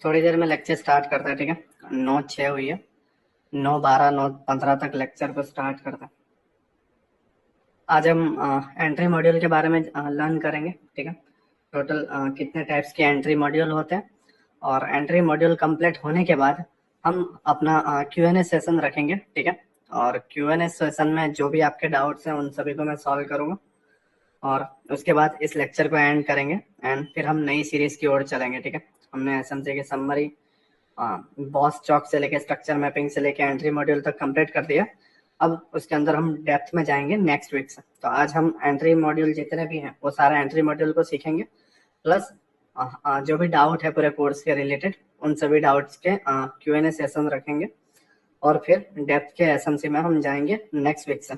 थोड़ी देर में lecture start करते हैं, ठीक है। 9:06 हुई है, 9:12 9:15 तक लेक्चर को स्टार्ट करते हैं। आज हम एंट्री मॉड्यूल के बारे में लर्न करेंगे, ठीक है। टोटल कितने टाइप्स के एंट्री मॉड्यूल होते हैं, और एंट्री मॉड्यूल कंप्लीट होने के बाद हम अपना Q&A सेशन रखेंगे, ठीक है। और Q&A सेशन में जो भी आपके डाउट्स हैं उन सभी को मैं सॉल्व करूंगा, और उसके बाद इस लेक्चर को एंड करेंगे एंड फिर हम नई सीरीज की ओर चलेंगे, ठीक है। हमने एसएमसी की समरी, बॉस चौक से लेके स्ट्रक्चर मैपिंग से लेके एंट्री मॉड्यूल तक कंप्लीट कर दिया। अब उसके अंदर हम डेप्थ में जाएंगे नेक्स्ट वीक से। तो आज हम एंट्री मॉड्यूल जितने भी हैं वो सारे एंट्री मॉड्यूल को सीखेंगे, प्लस जो भी डाउट है पूरे कोर्स के रिलेटेड उन सभी डाउट्स के Q&A सेशन रखेंगे, और फिर डेप्थ के एसएमसी में हम जाएंगे नेक्स्ट वीक से।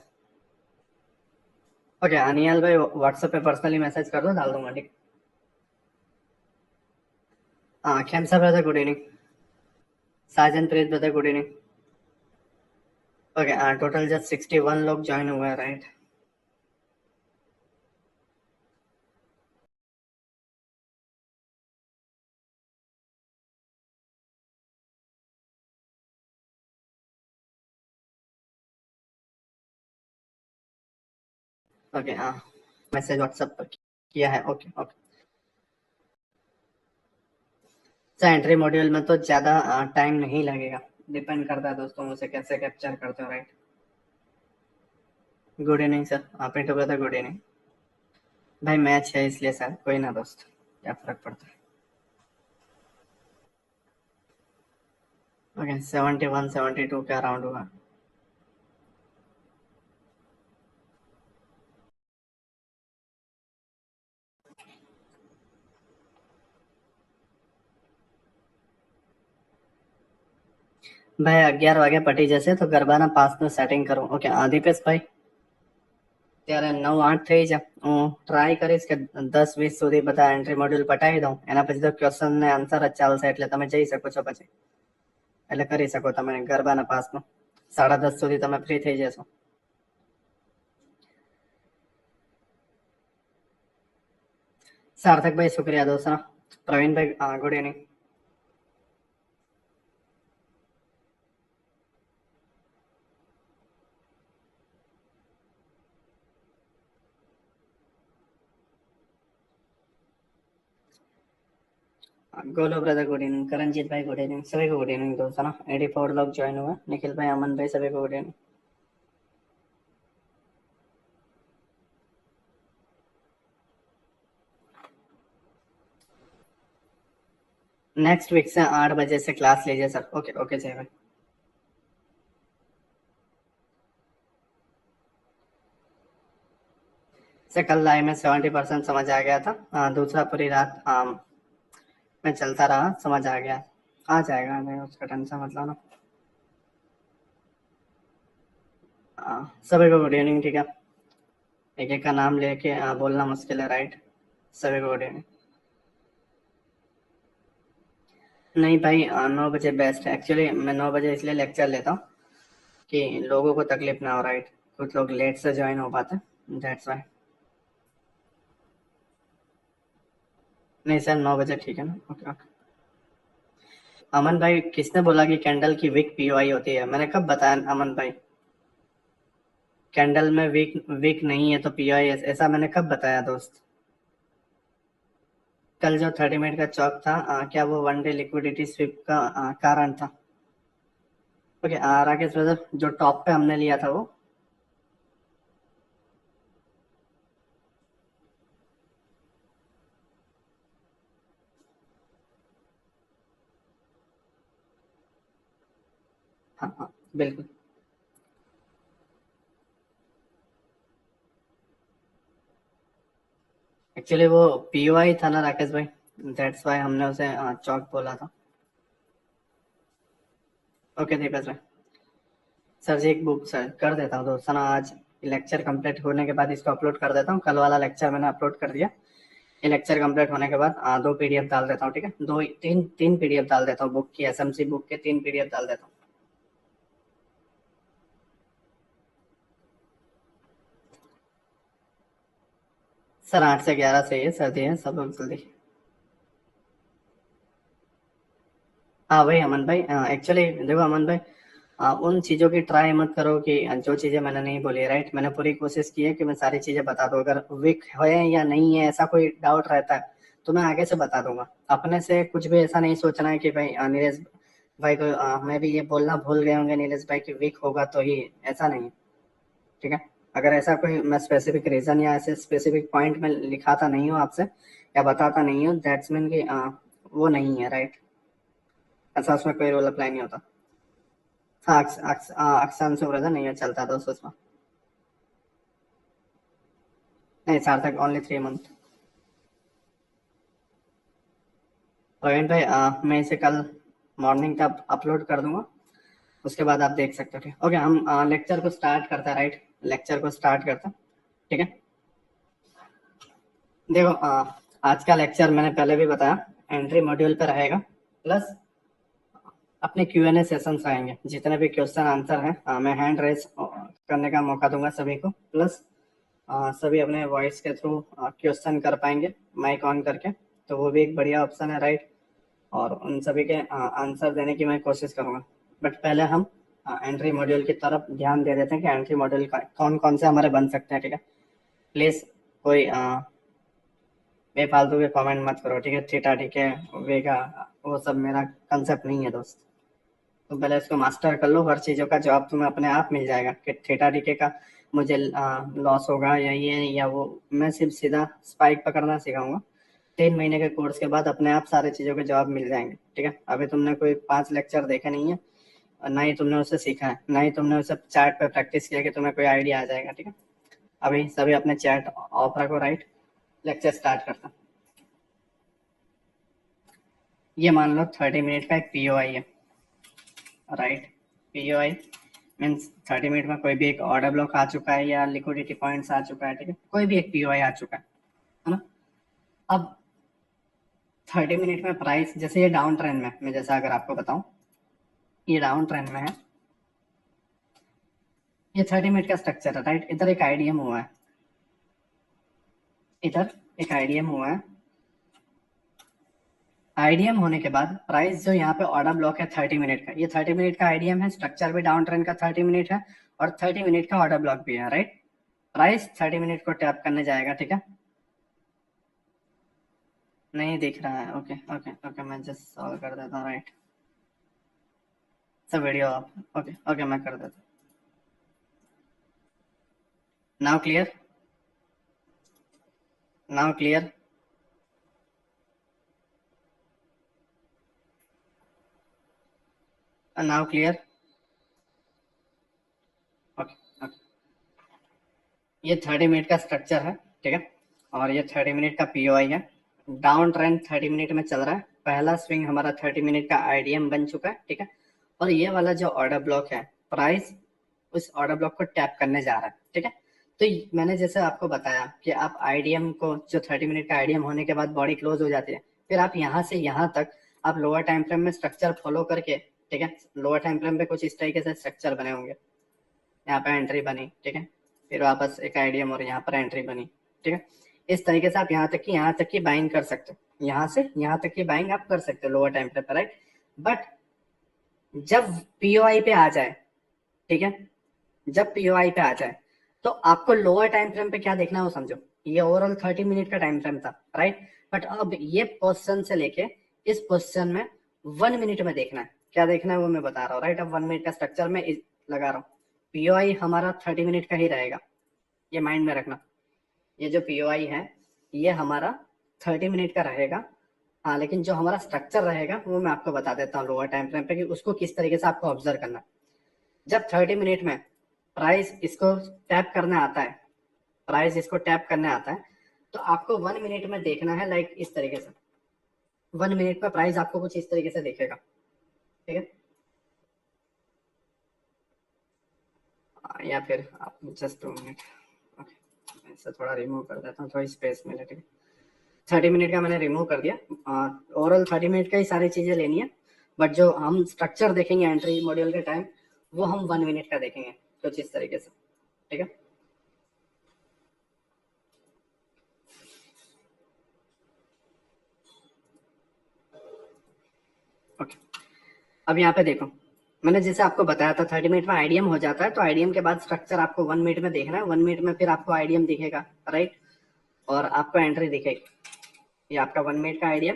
ओके अनियल भाई, व्हाट्सएप पे पर्सनली मैसेज कर दो, डाल दूंगा, ठीक। Khemsa brother good evening. Sajan Preet brother good evening. Okay total just 61 लोग ज्वाइन हुए हैं, राइट। ओके मैसेज व्हाट्सएप पर किया है, okay okay. Sir entry module में तो ज़्यादा टाइम नहीं लगेगा, डिपेंड करता है दोस्तों उसे कैसे कैप्चर करते हो, right. Good evening sir, Pintu brother good evening. भाई मैच है इसलिए सर, कोई ना दोस्त, क्या फर्क पड़ता है। ओके 71 72 का राउंड हुआ। भाई 11 વાગે પટી જશે તો ગરબાના પાસનું સેટિંગ કરું, ઓકે દીપેશભાઈ ત્યારે 9-8 થઈ જાય, હું ટ્રાય કરીશ કે 10-20 સુધી બધા એન્ટ્રી મોડ્યુલ પટાવી દઉં, એના પછી તો ક્વેશ્ચન ને આન્સર જ ચાલશે, એટલે તમે જઈ શકો છો પછી, એટલે કરી શકો તમે ગરબાના પાસનું 10:30 સુધી તમે ફ્રી થઈ જશો। સાર્થકભાઈ શુક્રિયા દોસ્તો। પ્રવીણભાઈ good evening. Golu brother good evening, Karanjeet भाई गुड इवनिंग, सभी को गुड इवनिंग दोस्तों ना। 84 लोग ज्वाइन हुए, निखिल भाई, अमन भाई, सभी को गुड इवनिंग। नेक्स्ट वीक से 8 बजे से क्लास लीजिए सर, ओके ओके जय भाई। से कल लाइव में 70% समझ आ गया था, दूसरा पूरी रात में चलता रहा, समझ आ गया, आ जाएगा, नहीं उसका टेंशन मतलब ना। सभी को गुड इवनिंग, ठीक है। एक एक का नाम लेके बोलना मुश्किल है, राइट। सभी को गुड इवनिंग। नहीं भाई 9 बजे बेस्ट है, एक्चुअली मैं 9 बजे इसलिए लेक्चर लेता हूँ कि लोगों को तकलीफ ना हो, राइट। कुछ लोग लेट से ज्वाइन हो पाते, दैट्स वाई। नहीं सर 9 बजे ठीक है ना, ओके ओके। अमन भाई किसने बोला कि कैंडल की वीक पीओआई होती है, मैंने कब बताया अमन भाई? कैंडल में वीक वीक नहीं है तो पीओआई, ऐसा मैंने कब बताया दोस्त? कल जो 30 मिनट का चौक था, क्या वो वन डे लिक्विडिटी स्विप का कारण था? ओके राकेश ब्रदर, जो टॉप पे हमने लिया था वो। हाँ हाँ बिल्कुल। एक्चुअली वो पीओआई था ना राकेश भाई, दैट्स वाई हमने उसे चौक बोला था। ओके दीपेश भाई। सर जी एक बुक सर कर देता हूँ दोस्तों ना, आज लेक्चर कंप्लीट होने के बाद इसको अपलोड कर देता हूँ। कल वाला लेक्चर मैंने अपलोड कर दिया, ये लेक्चर कंप्लीट होने के बाद 2 पीडीएफ डाल देता हूँ, ठीक है। दो तीन तीन पीडीएफ डाल देता हूँ, बुक की, एसएमसी बुक के 3 पीडीएफ डाल देता हूँ। सर 8 से 11 से ये सर्दी है, सब लोग जल्दी। हाँ वही अमन भाई, एक्चुअली देखो अमन भाई, उन चीज़ों की ट्राई मत करो कि जो चीज़ें मैंने नहीं बोली, राइट। मैंने पूरी कोशिश की है कि मैं सारी चीज़ें बता दूँ। अगर वीक है या नहीं है ऐसा कोई डाउट रहता है तो मैं आगे से बता दूंगा। अपने से कुछ भी ऐसा नहीं सोचना है कि भाई नीरज भाई को मैं भी ये बोलना भूल गए होंगे नीरज भाई की वीक होगा तो ही, ऐसा नहीं है, ठीक है। अगर ऐसा कोई मैं स्पेसिफिक रीजन या ऐसे स्पेसिफिक पॉइंट में लिखाता नहीं हूँ आपसे या बताता नहीं हूँ, दैट्स मीन कि वो नहीं है, राइट। ऐसा उसमें कोई रोल अप्लाई नहीं होता। हाँ अक्सर से ब्रदर नहीं है, चलता दोस्त उसमें। नहीं सार्थक ओनली 3 मंथ। प्रवीण भाई मैं इसे कल मॉर्निंग का अपलोड कर दूंगा, उसके बाद आप देख सकते हो, ठीक। ओके, हम लेक्चर को स्टार्ट करते हैं, राइट। लेक्चर को स्टार्ट करते हैं, ठीक है। देखो आज का लेक्चर मैंने पहले भी बताया, एंट्री मॉड्यूल पर रहेगा, प्लस अपने Q&A सेशंस रहेंगे। जितने भी क्वेश्चन आंसर हैं मैं हैंड रेज करने का मौका दूंगा सभी को, प्लस सभी अपने वॉइस के थ्रू क्वेश्चन कर पाएंगे माइक ऑन करके, तो वो भी एक बढ़िया ऑप्शन है, राइट। और उन सभी के आंसर देने की मैं कोशिश करूंगा। बट पहले हम एंट्री मॉड्यूल की तरफ ध्यान दे देते हैं कि एंट्री मॉड्यूल कौन कौन से हमारे बन सकते हैं, ठीक है। प्लीज कोई बेफालतू के कमेंट मत करो, ठीक है। थीटा ठीक है वेगा वो सब मेरा कंसेप्ट नहीं है दोस्त। तो पहले इसको मास्टर कर लो, हर चीज़ों का जवाब तुम्हें अपने आप मिल जाएगा कि थीटा डीके का मुझे लॉस होगा या ये या वो। मैं सिर्फ सीधा स्पाइक पकड़ना सिखाऊंगा। 3 महीने के कोर्स के बाद अपने आप सारी चीज़ों के जवाब मिल जाएंगे, ठीक है। अभी तुमने कोई 5 लेक्चर देखे नहीं है, और ना ही तुमने उसे सीखा है, ना ही तुमने उसे चैट पे प्रैक्टिस किया कि तुम्हें कोई आइडिया आ जाएगा, ठीक है। अभी सभी अपने चैट ऑफ रखो, राइट। लेक्चर स्टार्ट करता हूं। ये मान लो 30 मिनट का एक पीओआई है, राइट। पीओआई मीन्स 30 मिनट में कोई भी एक ऑर्डर ब्लॉक आ चुका है या लिक्विडिटी पॉइंट्स आ चुका है, ठीक है। कोई भी एक पीओआई आ चुका है ना। अब 30 मिनट में प्राइस, जैसे ये डाउन ट्रेंड में, मैं जैसा अगर आपको बताऊं, ये डाउन ट्रेंड में है, ये 30 मिनट का स्ट्रक्चर है, राइट। इधर एक आईडीएम हुआ है, इधर एक आईडीएम हुआ है। आईडीएम होने के बाद प्राइस जो यहाँ पे ऑर्डर ब्लॉक है 30 मिनट का, ये 30 मिनट का आईडीएम है, स्ट्रक्चर भी डाउन ट्रेंड का 30 मिनट है, और 30 मिनट का ऑर्डर ब्लॉक भी है, राइट। प्राइस 30 मिनट को टैप करने जाएगा, ठीक है। नहीं दिख रहा है, ओके ओके ओके, मैं जस्ट सॉल्व कर देता हूँ, राइट। सब वीडियो ऑफ, ओके ओके, मैं कर देता हूँ। Now clear, now clear, now clear, okay okay. ये 30 मिनट का स्ट्रक्चर है, ठीक है। और ये 30 मिनट का पीओआई है। डाउन ट्रेंड 30 मिनट में चल रहा है, पहला स्विंग हमारा 30 मिनट का आईडीएम बन चुका है, ठीक है। और ये वाला जो ऑर्डर ब्लॉक है, प्राइस उस ऑर्डर ब्लॉक को टैप करने जा रहा है, ठीक है। तो मैंने जैसे आपको बताया कि आप आईडीएम को, जो 30 मिनट का आईडीएम होने के बाद बॉडी क्लोज हो जाती है, फिर आप यहाँ से यहाँ तक आप लोअर टाइम फ्रेम में स्ट्रक्चर फॉलो करके, ठीक है। लोअर टाइम फ्रेम पे कुछ इस तरीके से स्ट्रक्चर बने होंगे, यहाँ पे एंट्री बनी, ठीक है। फिर वापस एक आईडीएम और यहाँ पर एंट्री बनी, ठीक है। इस तरीके से आप यहाँ तक की बाइंग कर सकते हो, यहाँ से यहाँ तक की बाइंग आप कर सकते हो लोअर टाइम फ्रेम पर, राइट। बट जब पीओआई पे आ जाए, ठीक है, जब पीओआई पे आ जाए तो आपको लोअर टाइम फ्रेम पे क्या देखना है वो समझो। ये ओवरऑल 30 मिनट का टाइम फ्रेम था, राइट। बट अब ये पोजीशन से लेके इस पोजीशन में 1 मिनट में देखना है, क्या देखना है वो मैं बता रहा हूँ, राइट। अब 1 मिनट का स्ट्रक्चर में लगा रहा हूँ। पीओआई हमारा 30 मिनट का ही रहेगा, ये माइंड में रखना। ये जो पीओआई है ये हमारा 30 मिनट का रहेगा। हाँ, लेकिन जो हमारा स्ट्रक्चर रहेगा वो मैं आपको बता देता हूँ लोअर टाइम फ्रेम पे कि उसको किस तरीके से आपको ऑब्जर्व करना है। जब 30 मिनट में प्राइस इसको टैप करने आता है, प्राइस इसको टैप करने आता है, तो आपको 1 मिनट में देखना है, लाइक इस तरीके से। 1 मिनट में प्राइस आपको कुछ इस तरीके से दिखेगा, ठीक है। या फिर आप जस्ट 2 मिनट, ओके, ऐसा थोड़ा रिमूव कर देता हूँ, थोड़ी स्पेस मिले, ठीक है। 30 मिनट का मैंने रिमूव कर दिया। ओवरऑल 30 मिनट का ही सारी चीजें लेनी है, बट जो हम स्ट्रक्चर देखेंगे एंट्री मॉड्यूल के टाइम, वो हम 1 मिनट का देखेंगे कुछ इस तरीके से, ठीक है। ओके, अब यहाँ पे देखो, मैंने जैसे आपको बताया था 30 मिनट में आईडीएम हो जाता है, तो आईडीएम के बाद स्ट्रक्चर आपको 1 मिनट में देखना है, 1 मिनट में फिर आपको आईडीएम दिखेगा, राइट, और आपको एंट्री दिखेगी, ये आपका 1 मिनट का आईडीएम।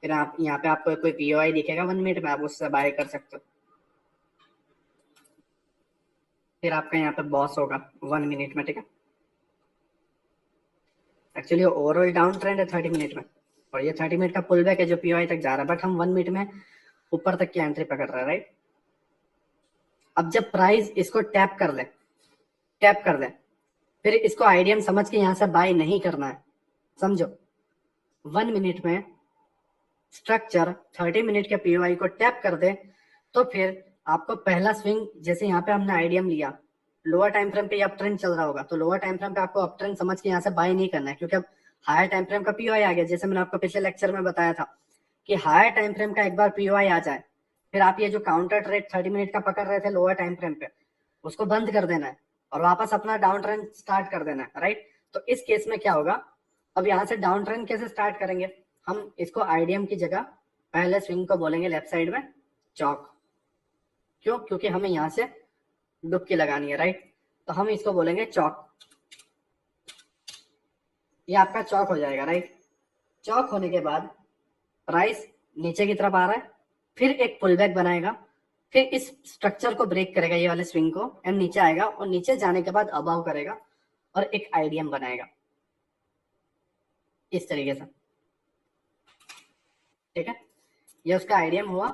फिर आप यहाँ पे आपको कोई पीओआई दिखेगा 1 मिनट में, आप उससे बाय कर सकते हो। फिर आपका यहाँ पे बॉस होगा 1 मिनट में, ठीक है। एक्चुअली ओवरऑल डाउन ट्रेंड है 30 मिनट में, और ये 30 मिनट का पुल बैक है जो पीओआई तक जा रहा है, बट हम 1 मिनट में ऊपर तक की एंट्री पकड़ रहे हैं, राइट। अब जब प्राइस इसको टैप कर ले, फिर इसको आईडीएम समझ के यहाँ से बाय नहीं करना है, समझो। 1 मिनट में स्ट्रक्चर 30 मिनट के पीओआई को टैप कर दे, तो फिर आपको पहला स्विंग, जैसे यहाँ पे हमने आईडीएम लिया, लोअर टाइम फ्रेम पे अप ट्रेंड चल रहा होगा, तो लोअर टाइम फ्रेम पे आपको अप ट्रेंड समझ के यहाँ से बाय नहीं करना है, क्योंकि अब हायर टाइम फ्रेम का पीओआई आ गया। जैसे मैंने आपको पिछले लेक्चर में बताया था कि हायर टाइम फ्रेम का एक बार पीओआई आ जाए, फिर आप ये जो काउंटर ट्रेड 30 मिनट का पकड़ रहे थे लोअर टाइम फ्रेम पे, उसको बंद कर देना है और वापस अपना डाउन ट्रेंड स्टार्ट कर देना है, राइट। तो इस केस में क्या होगा, अब यहाँ से डाउन ट्रेंड कैसे स्टार्ट करेंगे, हम इसको आईडीएम की जगह पहले स्विंग को बोलेंगे लेफ्ट साइड में चौक। क्यों? क्योंकि हमें यहाँ से डुबकी लगानी है, राइट। तो हम इसको बोलेंगे चौक, ये आपका चौक हो जाएगा, राइट। चौक होने के बाद प्राइस नीचे की तरफ आ रहा है, फिर एक पुल बैक बनाएगा, फिर इस स्ट्रक्चर को ब्रेक करेगा, ये वाले स्विंग को, एंड नीचे आएगा, और नीचे जाने के बाद अबाव करेगा और एक आईडीएम बनाएगा इस तरीके से, ठीक है। ये उसका आईडीएम हुआ,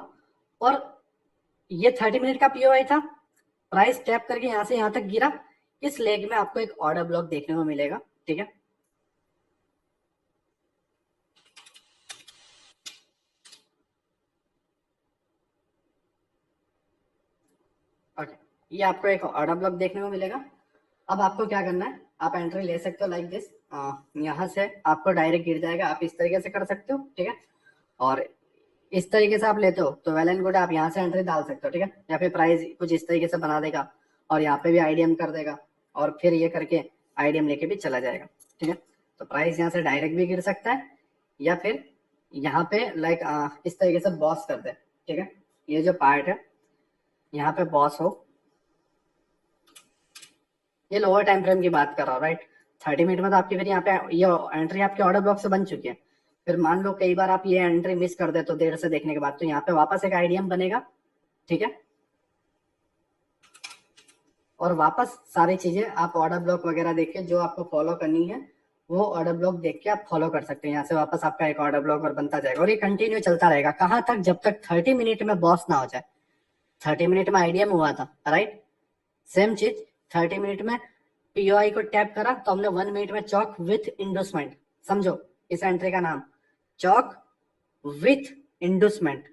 और ये 30 मिनट का पीओआई था, प्राइस टैप करके यहां से यहां तक गिरा, इस लेग में आपको एक ऑर्डर ब्लॉक देखने को मिलेगा, ठीक है। ओके, ये आपको एक ऑर्डर ब्लॉक देखने को मिलेगा। अब आपको क्या करना है, आप एंट्री ले सकते हो लाइक दिस, यहाँ से आपको डायरेक्ट गिर जाएगा, आप इस तरीके से कर सकते हो, ठीक है। और इस तरीके से आप लेते हो तो वेल एंड गुड, आप यहाँ से एंट्री डाल सकते हो, ठीक है। या फिर प्राइस कुछ इस तरीके से बना देगा और यहाँ पे भी आईडीएम कर देगा, और फिर ये करके आईडीएम लेके भी चला जाएगा, ठीक है। तो प्राइस यहाँ से डायरेक्ट भी गिर सकता है, या फिर यहाँ पे लाइक इस तरीके से बॉस कर दे, ठीक है। ये जो पार्ट है यहाँ पे बॉस हो, ये लोअर टाइम फ्रेम की बात कर रहा हूँ, राइट। 30 मिनट में तो आपकी फिर यहाँ पे ये एंट्री आपके ऑर्डर ब्लॉक से बन चुकी है। फिर मान लो कई बार आप ये एंट्री मिस कर दे तो देर से देखने के बाद, तो यहाँ पे वापस एक आईडीएम बनेगा, ठीक है। और वापस सारी चीजें आप ऑर्डर ब्लॉक वगैरह देख के जो आपको फॉलो करनी है, वो ऑर्डर ब्लॉक देख के आप फॉलो कर सकते हैं। यहाँ से वापस आपका एक ऑर्डर ब्लॉक और बनता जाएगा, और ये कंटिन्यू चलता रहेगा। कहाँ तक? जब तक 30 मिनट में बॉस ना हो जाए। 30 मिनट में आईडीएम हुआ था, राइट। सेम चीज 30 मिनट में पीओआई को टैप करा तो हमने 1 मिनट में चौक विथ इंडोसमेंट, समझो इस एंट्री का नाम चौक विथ इंडोसमेंट,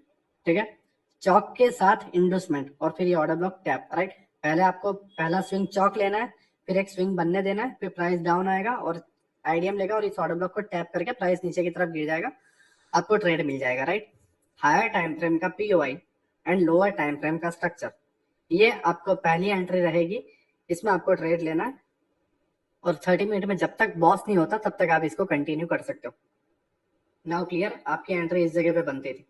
ठीक है। चौक के साथ इंडोसमेंट, और फिर ये ऑर्डर ब्लॉक टैप, राइट। पहले आपको पहला स्विंग चौक लेना है, फिर एक स्विंग बनने देना है, फिर प्राइस डाउन आएगा और आईडीएम लेगा, और इस ऑर्डर ब्लॉक को टैप करके प्राइस नीचे की तरफ गिर जाएगा, आपको ट्रेड मिल जाएगा, राइट। हायर टाइम फ्रेम का POI and lower time frame का स्ट्रक्चर, ये आपको पहली एंट्री रहेगी, इसमें आपको ट्रेड लेना है, और 30 मिनट में जब तक बॉस नहीं होता तब तक आप इसको कंटिन्यू कर सकते हो। नाउ क्लियर, आपकी एंट्री इस जगह पे बनती थी।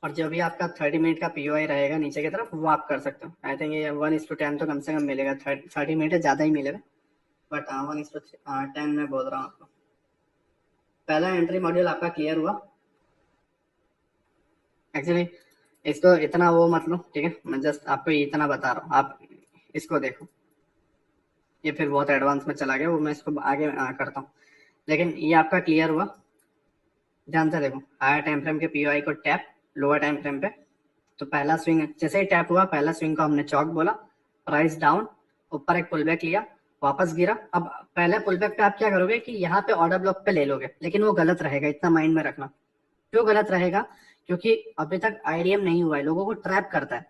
और जो भी आपका 30 मिनट का पीओआई रहेगा नीचे की तरफ, वो आप कर सकते हो। आई थिंक ये 1:10 तो कम से कम मिलेगा, 30 मिनट ज्यादा ही मिलेगा, बट 1:10 में बोल रहा हूँ आपको। पहला एंट्री मॉड्यूल आपका क्लियर हुआ। एक्चुअली इसको इतना वो मत लो, ठीक है, मैं जस्ट आपको इतना बता रहा हूँ, आप इसको देखो। ये फिर बहुत एडवांस में चला गया, वो मैं इसको आगे करता हूँ, लेकिन ये आपका क्लियर हुआ। ध्यान से देखो, हायर टाइम फ्रेम के पीओआई को टैप लोअर टाइम फ्रेम पे, तो पहला स्विंग जैसे ही टैप हुआ, पहला स्विंग को हमने चौक बोला, प्राइस डाउन, ऊपर एक पुल बैक लिया, वापस गिरा। अब पहले पुल बैक पे आप क्या करोगे कि यहाँ पे ऑर्डर ब्लॉक पे ले लोगे, लेकिन वो गलत रहेगा, इतना माइंड में रखना। क्यों गलत रहेगा? क्योंकि अभी तक आईडीएम नहीं हुआ है, लोगों को ट्रैप करता है,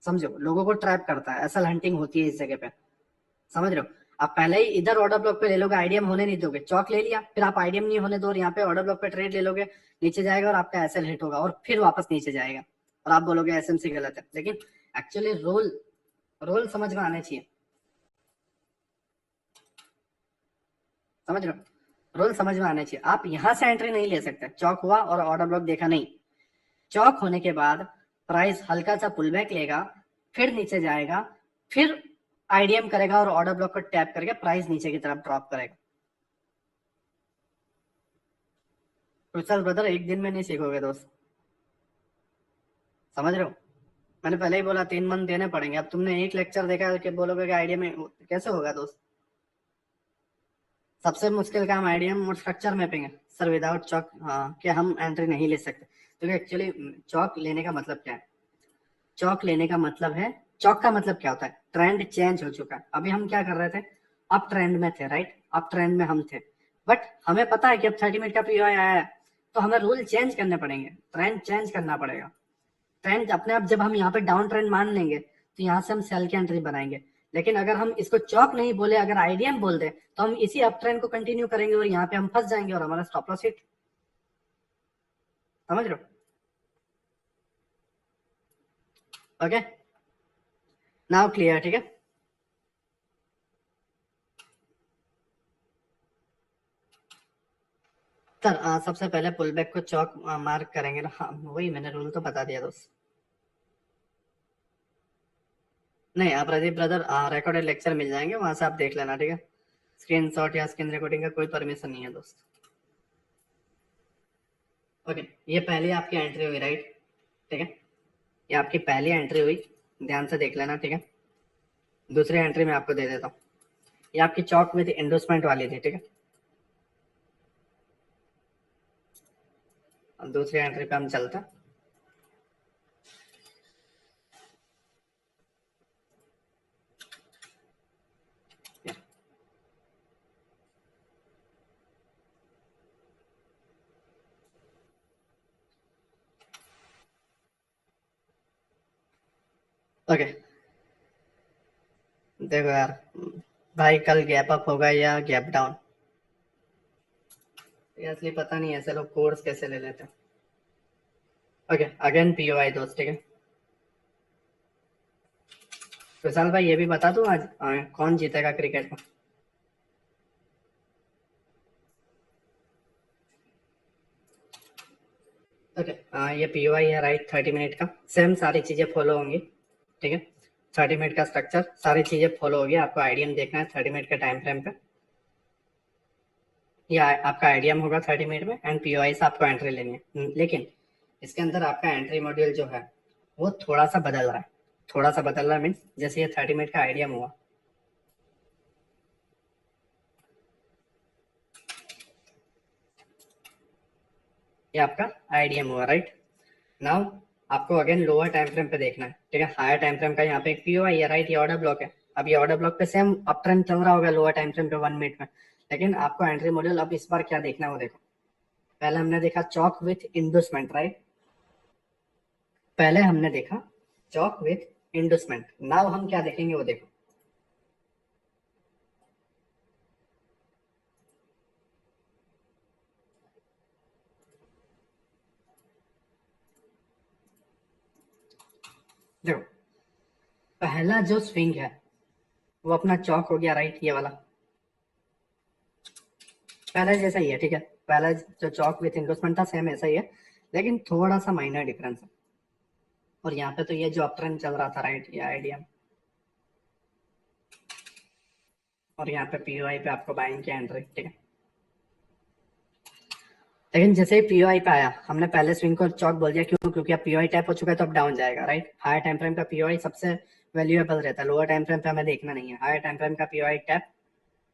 समझो, लोगों को ट्रैप करता है, असल हंटिंग होती है इस जगह पे, समझ रहे हो। आप पहले ही इधर ऑर्डर ब्लॉक पे ले लोगे, आईडीएम होने नहीं दोगे, चौक ले लिया, फिर आप आईडीएम नहीं होने दो और यहाँ पे ऑर्डर ब्लॉक पे ट्रेड ले लोगे, नीचे जाएगा और आपका एसएल हिट होगा, और फिर वापस नीचे जाएगा, और आप बोलोगे एसएमसी गलत है। लेकिन एक्चुअली रोल समझ में आने चाहिए, समझ रहे हो। रूल समझ में आने चाहिए। आप यहां से एंट्री नहीं ले सकते। चौक हुआ और ऑर्डर ब्लॉक देखा नहीं, चौक होने के बाद प्राइस हल्का सा पुल बैक लेगा, फिर नीचे जाएगा, फिर आईडीएम करेगा और ऑर्डर ब्लॉक को टैप करके प्राइस नीचे की तरफ ड्रॉप करेगा। कुशल ब्रदर एक दिन में नहीं सीखोगे दोस्त, समझ रहे हो? मैंने पहले ही बोला 3 मंथ देने पड़ेंगे। अब तुमने एक लेक्चर देखा कि बोलोगे कि आईडीएम में कैसे होगा दोस्त? सबसे मुश्किल काम आईडीएम और स्ट्रक्चर मैपिंग है सर। विदाउट चौक कि हम एंट्री नहीं ले सकते। तो एक्चुअली चौक लेने का मतलब क्या है? चौक लेने का मतलब है, चौक का मतलब क्या होता है? ट्रेंड चेंज हो चुका है। अभी हम क्या कर रहे थे? अप ट्रेंड में थे, राइट? अप ट्रेंड में हम थे, बट हमें पता है कि अब 30 मिनट का पीओआई आया है, तो हमें रूल चेंज करने पड़ेंगे, ट्रेंड चेंज करना पड़ेगा। ट्रेंड अपने आप जब हम यहाँ पे डाउन ट्रेंड मान लेंगे तो यहाँ से हम सेल की एंट्री बनाएंगे। लेकिन अगर हम इसको चौक नहीं बोले, अगर आईडीएम बोल दे, तो हम इसी अप ट्रेंड को कंटिन्यू करेंगे और यहाँ पे हम फंस जाएंगे और हमारा स्टॉप लॉस हिट। समझ रहे हो? ओके, नाउ क्लियर, ठीक है? सर सबसे पहले पुल बैक को चौक मार्क करेंगे ना। हाँ, वही मैंने रूल तो बता दिया दोस्त। नहीं, आप प्रदीप ब्रदर रिकॉर्डेड लेक्चर मिल जाएंगे, वहां से आप देख लेना, ठीक है? स्क्रीनशॉट या स्क्रीन रिकॉर्डिंग का कोई परमिशन नहीं है दोस्त। ओके, ये पहली आपकी एंट्री हुई, राइट? ठीक है, ये आपकी पहली एंट्री हुई, ध्यान से देख लेना, ठीक है? दूसरी एंट्री में आपको दे देता हूँ। ये आपकी चौक विद इंडोसमेंट वाली थी, ठीक है? अब दूसरी एंट्री पे हम चलते हैं। ओके, देखो यार भाई, कल गैप अप होगा या गैप डाउन, ये असली पता नहीं है। ऐसे लोग कोर्स कैसे ले लेते हैं। ओके, अगेन पीओआई दोस्त, ठीक है? विशाल भाई, ये भी बता दूं आज कौन जीतेगा क्रिकेट में? ओके, ये पीओआई है, राइट? 30 मिनट का सेम सारी चीजें फॉलो होंगी, ठीक है? 30 मिनट का स्ट्रक्चर, सारी चीजें फॉलो होगी। आपको आईडीएम देखना है 30 मिनट के टाइम फ्रेम पे, या आपका आईडीएम होगा 30 मिनट में, एंड पीओआई से आपको एंट्री लेनी है। लेकिन इसके अंदर आपका एंट्री मॉड्यूल जो है वो थोड़ा सा बदल रहा है। थोड़ा सा बदल रहा है मीन्स, जैसे ये 30 मिनट का आईडीएम हुआ, ये आपका आईडीएम हुआ, राइट? नाउ आपको अगेन लोअर टाइम फ्रेम पे देखना है, ठीक है? हायर टाइम फ्रेम का यहाँ पे एक पीओआई है, राइट? ये ऑर्डर ब्लॉक है। अब ये ऑर्डर ब्लॉक पे सेम अप ट्रेंड चल रहा होगा लोअर टाइम फ्रेम पे 1 मिनट में, लेकिन आपको एंट्री मॉड्यूल अब इस बार क्या देखना है वो देखो। पहले हमने देखा चौक विथ इंडोसमेंट, राइट? पहले हमने देखा चौक विथ इंडोसमेंट। नाउ हम क्या देखेंगे वो देखो। देखो, पहला जो स्विंग है वो अपना चौक हो गया, राइट? ये वाला पहला जैसा ही है, ठीक है? पहला जो चौक विथ इंडोसमेंट था सेम ऐसा ही है, लेकिन थोड़ा सा माइनर डिफरेंस है। और यहाँ पे तो ये जो अप ट्रेंड चल रहा था, राइट? ये आइडिया, और यहाँ पे पीओआई पे आपको बाइंग की एंट्री, ठीक है? लेकिन जैसे ही पीओआई पे आया, हमने पहले स्विंग को चौक बोल दिया, क्यों? क्योंकि अब पीओआई टैप हो चुका है तो अब डाउन जाएगा, राइट? हायर टाइम फ्रेम का पीओआई सबसे वैल्यूएबल रहता है, लोअर टाइम फ्रेम पे हमें देखना नहीं है। हायर टाइम फ्रेम का POI tap,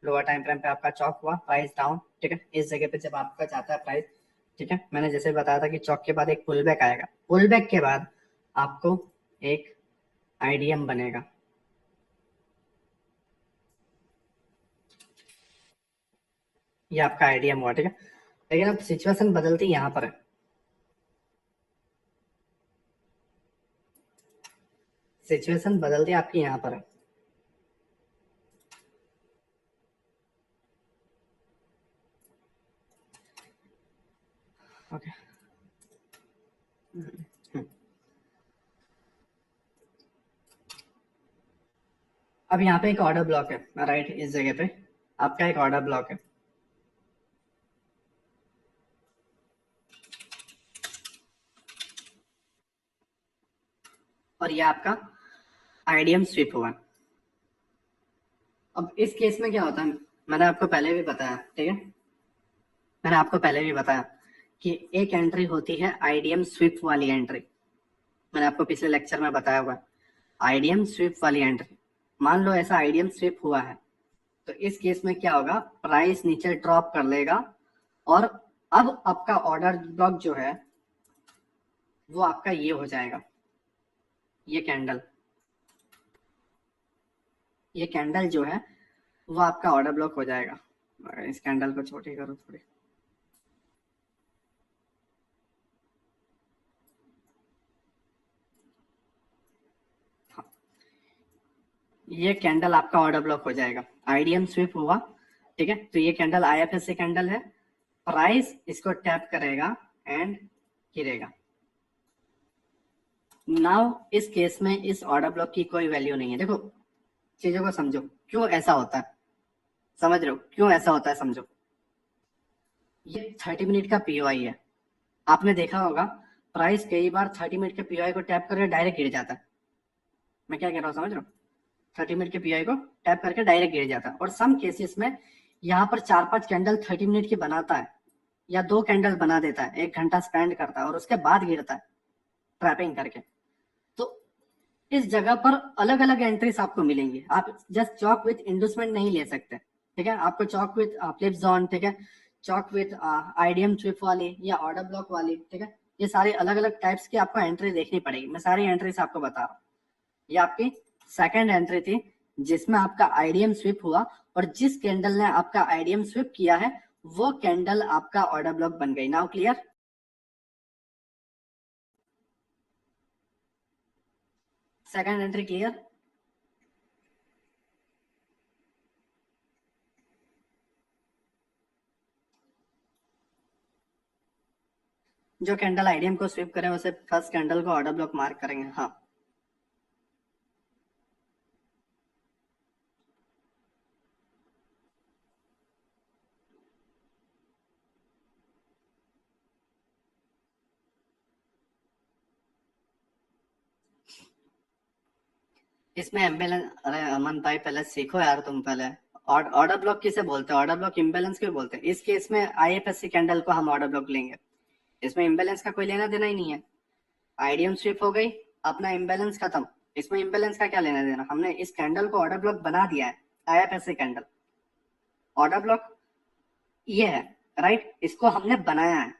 lower time frame पे आपका चौक हुआ, प्राइस डाउन, ठीक है? इस जगह पे जब आपका जाता है प्राइस, ठीक है? मैंने जैसे बताया था कि चौक के बाद एक पुल बैक आएगा, पुल बैक के बाद आपको एक आईडीएम बनेगा। ये आपका आईडीएम हुआ, ठीक है? लेकिन अब सिचुएशन बदलती यहाँ पर है। सिचुएशन बदलती आपकी यहाँ पर है। ओके, अब यहाँ पे एक ऑर्डर ब्लॉक है, राइट? इस जगह पे आपका एक ऑर्डर ब्लॉक है। और ये आपका आईडीएम स्विप हुआ। अब इस केस में क्या होता है, मैंने आपको पहले भी बताया, ठीक है, मैंने आपको पहले भी बताया कि एक एंट्री होती है आईडीएम स्विप वाली एंट्री। मैंने आपको पिछले लेक्चर में बताया हुआ है आईडीएम स्विप वाली एंट्री। मान लो ऐसा आईडीएम स्विप हुआ है, तो इस केस में क्या होगा, प्राइस नीचे ड्रॉप कर लेगा और अब आपका ऑर्डर ब्लॉक जो है वो आपका ये हो जाएगा, ये कैंडल जो है वो आपका ऑर्डर ब्लॉक हो जाएगा। इस कैंडल को छोटी करो थोड़ी। हाँ, ये कैंडल आपका ऑर्डर ब्लॉक हो जाएगा, आईडीएम स्विप हुआ, ठीक है। तो ये कैंडल आईएफएससी कैंडल है, प्राइस इसको टैप करेगा एंड गिरेगा। नाउ इस केस में इस ऑर्डर ब्लॉक की कोई वैल्यू नहीं है। देखो चीजों को समझो क्यों ऐसा होता है, समझ रहे हो क्यों ऐसा होता है, समझो। ये 30 मिनट का पीओआई है, आपने देखा होगा प्राइस कई बार 30 मिनट के पीओआई को टैप करके डायरेक्ट गिर जाता है। मैं क्या कह रहा हूँ समझ रहे हो, 30 मिनट के पीओआई को टैप करके डायरेक्ट गिर जाता है। और सम केसेस में यहाँ पर 4-5 कैंडल 30 मिनट की बनाता है या 2 कैंडल बना देता है, 1 घंटा स्पेंड करता है और उसके बाद गिरता है ट्रैपिंग करके। तो इस जगह पर अलग अलग एंट्रीज आपको मिलेंगी, आप जस्ट चॉक विथ इंडस्टमेंट नहीं ले सकते, ठीक है। आपको चॉक विथ फ्लिप जोन, ठीक है, चॉक विथ आईडीएम स्विप वाली या ऑर्डर ब्लॉक वाली, ठीक है, ये सारे अलग अलग टाइप्स की आपको एंट्री देखनी पड़ेगी। मैं सारी एंट्रीज आपको बता रहा हूँ। ये आपकी सेकंड एंट्री थी जिसमें आपका आईडीएम स्विप हुआ और जिस कैंडल ने आपका आईडीएम स्विप किया है वो कैंडल आपका ऑर्डर ब्लॉक बन गई। Now clear, second entry clear. जो कैंडल आईडीएम को स्विप करे उसे फर्स्ट कैंडल को ऑर्डर ब्लॉक मार्क करेंगे। हाँ, इसमें एम्बेलेंस, अरे अमन भाई पहले सीखो यार, तुम पहले ऑर्डर ब्लॉक किसे बोलते हैं, ऑर्डर ब्लॉक इम्बेलेंस क्यों बोलते हैं। इस केस में आईएफएससी कैंडल को हम ऑर्डर ब्लॉक लेंगे, इसमें इम्बेलेंस का कोई लेना देना ही नहीं है। आईडीएम स्विप हो गई, अपना इम्बेलेंस खत्म, इसमें इम्बेलेंस का क्या लेना देना। हमने इस कैंडल को ऑर्डर ब्लॉक बना दिया है, आईएफएससी कैंडल ऑर्डर ब्लॉक ये है, राइट, इसको हमने बनाया है,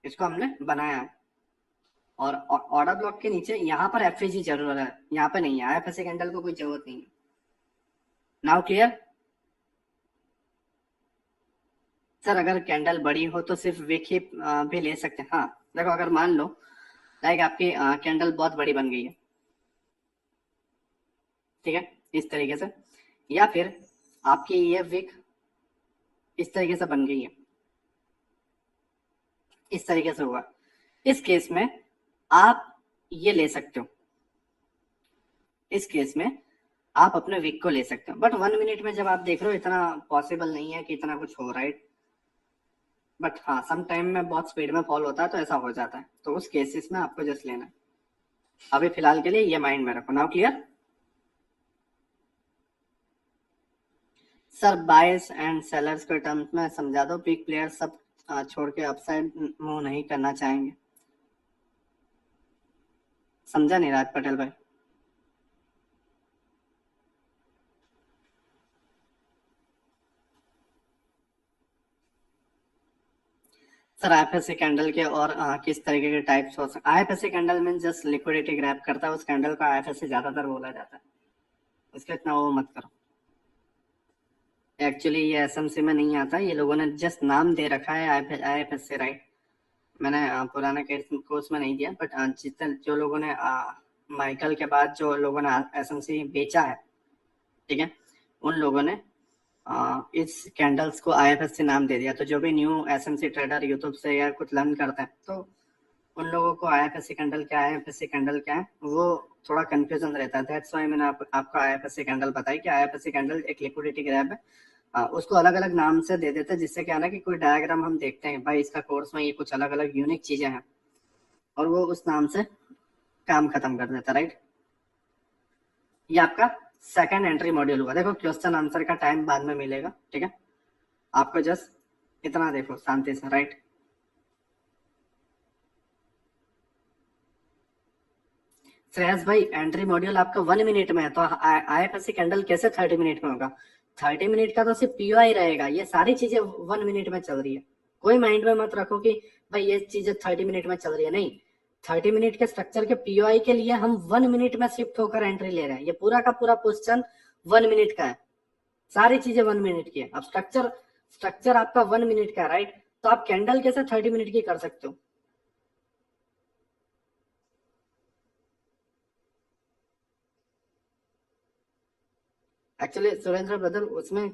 इसको हमने बनाया है। और ऑर्डर ब्लॉक के नीचे यहाँ पर एफएजी जरूरत है, यहाँ पे नहीं है, आईएफएससी कैंडल को कोई जरूरत नहीं है। नाउ क्लियर सर, अगर कैंडल बड़ी हो तो सिर्फ विक ही भी ले सकते हैं। हाँ देखो, अगर मान लो लाइक आपकी कैंडल बहुत बड़ी बन गई है, ठीक है, इस तरीके से, या फिर आपकी ये विक इस तरीके से बन गई है, इस तरीके से हुआ, इस केस में आप ये ले सकते हो, इस केस में आप अपने विक को ले सकते हो। बट 1 मिनट में जब आप देख रहे हो इतना पॉसिबल नहीं है कि इतना कुछ हो, राइट। बट हाँ सम टाइम में बहुत स्पीड में फॉल होता है तो ऐसा हो जाता है, तो उस केसेस में आपको जस्ट लेना है। अभी फिलहाल के लिए ये माइंड में रखो। Now clear sir, buyers and sellers के टर्म्स में समझा दो। बिग प्लेयर सब छोड़ के अपसाइड मूव नहीं करना चाहेंगे। समझा नहीं राज पटेल भाई। सर आईएफएससी कैंडल के और किस तरीके के टाइप्स हो सकते। आईएफएससी कैंडल में जस्ट लिक्विडिटी ग्रैब करता है, उस कैंडल को आईएफएससी ज्यादातर बोला जाता है, उसका इतना वो मत करो। एक्चुअली ये एसएमसी में नहीं आता, ये लोगों ने जस्ट नाम दे रखा है आईएफएससी, राइट। मैंने पुराना कोर्स में नहीं दिया, बट जितने जो लोगों ने माइकल के बाद जो लोगों ने एसएमसी बेचा है, ठीक है, उन लोगों ने इस कैंडल्स को आईएफएससी नाम दे दिया। तो जो भी न्यू एसएमसी ट्रेडर यूट्यूब से या कुछ लर्न करते हैं तो उन लोगों को आईएफएससी कैंडल क्या है, आईएफएससी कैंडल क्या है, वो थोड़ा कंफ्यूजन रहता है। दैट्स व्हाई मैंने आपको आईएफएससी कैंडल बताई कि आईएफएससी कैंडल एक लिक्विडिटी ग्रैब है। उसको अलग अलग नाम से दे देते हैं, जिससे क्या ना कि कोई डायग्राम हम देखते हैं भाई इसका कोर्स में ये कुछ अलग अलग यूनिक चीजें हैं और वो उस नाम से काम खत्म कर देता, राइट। ये आपका सेकंड एंट्री मॉड्यूल हुआ। देखो क्वेश्चन आंसर का टाइम बाद में मिलेगा, ठीक है, आपको जस्ट इतना देखो शांति से, राइट। श्रेयस भाई एंट्री मॉड्यूल आपका 1 मिनट में है, तो आईएफएससी कैंडल कैसे 30 मिनट में होगा? 30 मिनट का तो सिर्फ पीओआई रहेगा, ये सारी चीजें 1 मिनट में चल रही है। कोई माइंड में मत रखो कि भाई ये चीजें 30 मिनट में चल रही है, नहीं। 30 मिनट के स्ट्रक्चर के पीओआई के लिए हम 1 मिनट में शिफ्ट होकर एंट्री ले रहे हैं। ये पूरा का पूरा क्वेश्चन 1 मिनट का है, सारी चीजें 1 मिनट की है। अब स्ट्रक्चर आपका 1 मिनट का है, राइट, तो आप कैंडल कैसे 30 मिनट की कर सकते हो? एक्चुअली सुरेंद्र ब्रदर, उसमें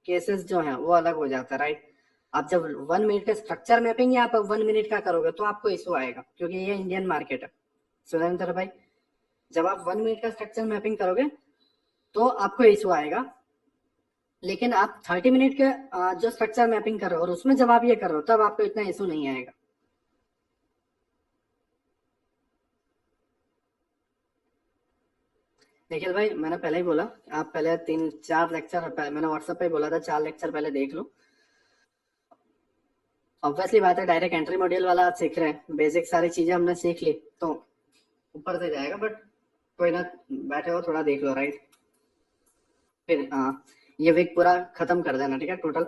केसेस जो हैं वो अलग हो जाता है, राइट। आप जब 1 मिनट का स्ट्रक्चर मैपिंग या आप 1 मिनट का करोगे तो आपको इशू आएगा, क्योंकि ये इंडियन मार्केट है सुरेंद्र भाई। जब आप 1 मिनट का स्ट्रक्चर मैपिंग करोगे तो आपको इशू आएगा, लेकिन आप 30 मिनट के जो स्ट्रक्चर मैपिंग कर रहे हो और उसमें जब आप ये कर रहे हो तब आपको इतना इशू नहीं आएगा। निखिल भाई, मैंने पहले ही बोला, आप पहले 3-4 लेक्चर मैंने व्हाट्सएप पे बोला था, 4 लेक्चर पहले देख लो। ऑब्वियसली बात है, डायरेक्ट एंट्री मॉड्यूल वाला आप सीख रहे हैं, बेसिक सारी चीजें हमने सीख ली तो ऊपर से जाएगा, बट कोई ना, बैठे हो थोड़ा देख लो, राइट। फिर ये वीक पूरा खत्म कर देना, ठीक है, टोटल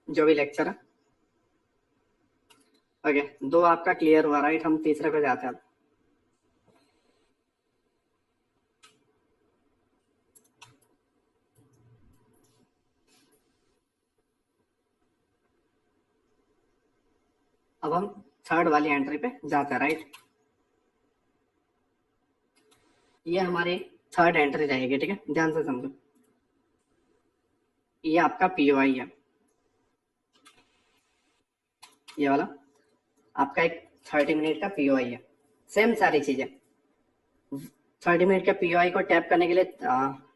जो भी लेक्चर है। ओके, 2 आपका क्लियर हुआ, राइट। हम तीसरे पे जाते हैं। अब हम थर्ड वाली एंट्री पे जाते हैं, राइट। ये हमारी थर्ड एंट्री रहेगी, ठीक है, ध्यान से समझो। ये आपका पीओआई है, ये वाला आपका एक 30 मिनट का पीओआई है। सेम सारी चीजें 30 मिनट का पीओआई को टैप करने के लिए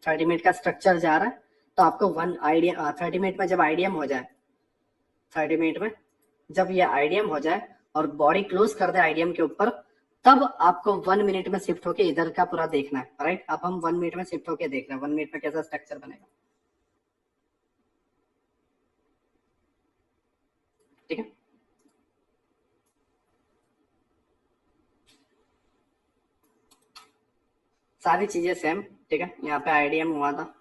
30 मिनट का स्ट्रक्चर जा रहा है, तो आपको 30 मिनट में जब आईडीएम हो जाए, 30 मिनट में जब ये आईडीएम हो जाए और बॉडी क्लोज कर दे आईडीएम के ऊपर, तब आपको 1 मिनट में शिफ्ट होके इधर का पूरा देखना है, राइट। अब हम 1 मिनट में शिफ्ट होके देख रहे हैं 1 मिनट में कैसा स्ट्रक्चर बनेगा, ठीक है। सारी चीजें सेम, ठीक है। यहाँ पे आईडीएम हुआ था,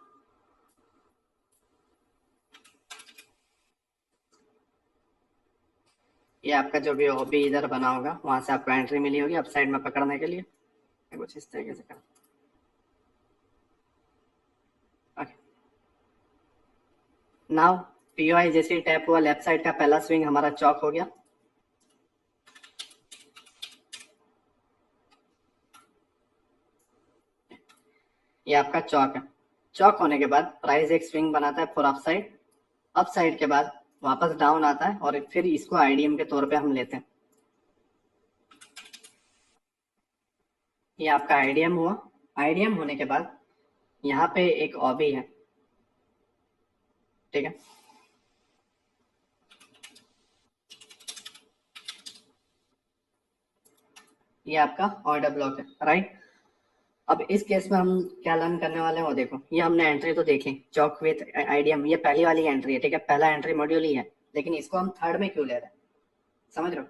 ये आपका जो भी ओबी इधर बना होगा वहां से आपको एंट्री मिली होगी अप साइड में पकड़ने के लिए, कुछ इस तरीके से कर। नाउ पीओआई जैसे टैप हुआ, लेफ्ट साइड का पहला स्विंग हमारा चौक हो गया। ये आपका चौक है। चौक होने के बाद प्राइस एक स्विंग बनाता है फॉर अप साइड के बाद वापस डाउन आता है और फिर इसको आईडीएम के तौर पे हम लेते हैं। ये आपका आईडीएम हुआ। आईडीएम होने के बाद यहाँ पे एक ओबी है, ठीक है। ये आपका ऑर्डर ब्लॉक है, राइट। अब इस केस में हम क्या लर्न करने वाले हैं वो देखो। ये हमने एंट्री तो देखी चौक विथ आईडीएम, ये पहली वाली एंट्री है, ठीक है, पहला एंट्री मॉड्यूल ही है, लेकिन इसको हम थर्ड में क्यों ले रहे हैं, समझ रहे हो?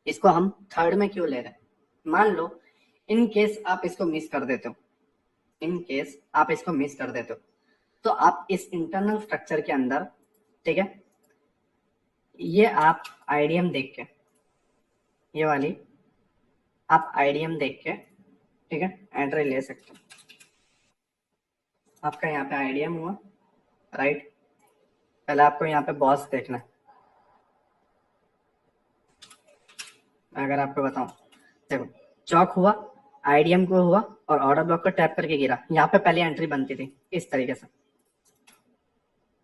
इसको हम थर्ड में क्यों ले रहे हैं? मान लो इन केस आप इसको मिस कर देते हो, इन केस आप इसको मिस कर देते हो, तो आप इस इंटरनल स्ट्रक्चर के अंदर, ठीक है, ये आप आईडीएम देख के, ये वाली आप आईडीएम देख के, ठीक है, एंट्री ले सकते हो। आपका यहाँ पे आईडीएम हुआ, राइट। पहले आपको यहाँ पे बॉस देखना है। अगर आपको बताऊं, देखो चौक हुआ, आईडीएम को हुआ और ऑर्डर ब्लॉक को टैप करके गिरा, यहाँ पे पहली एंट्री बनती थी इस तरीके से,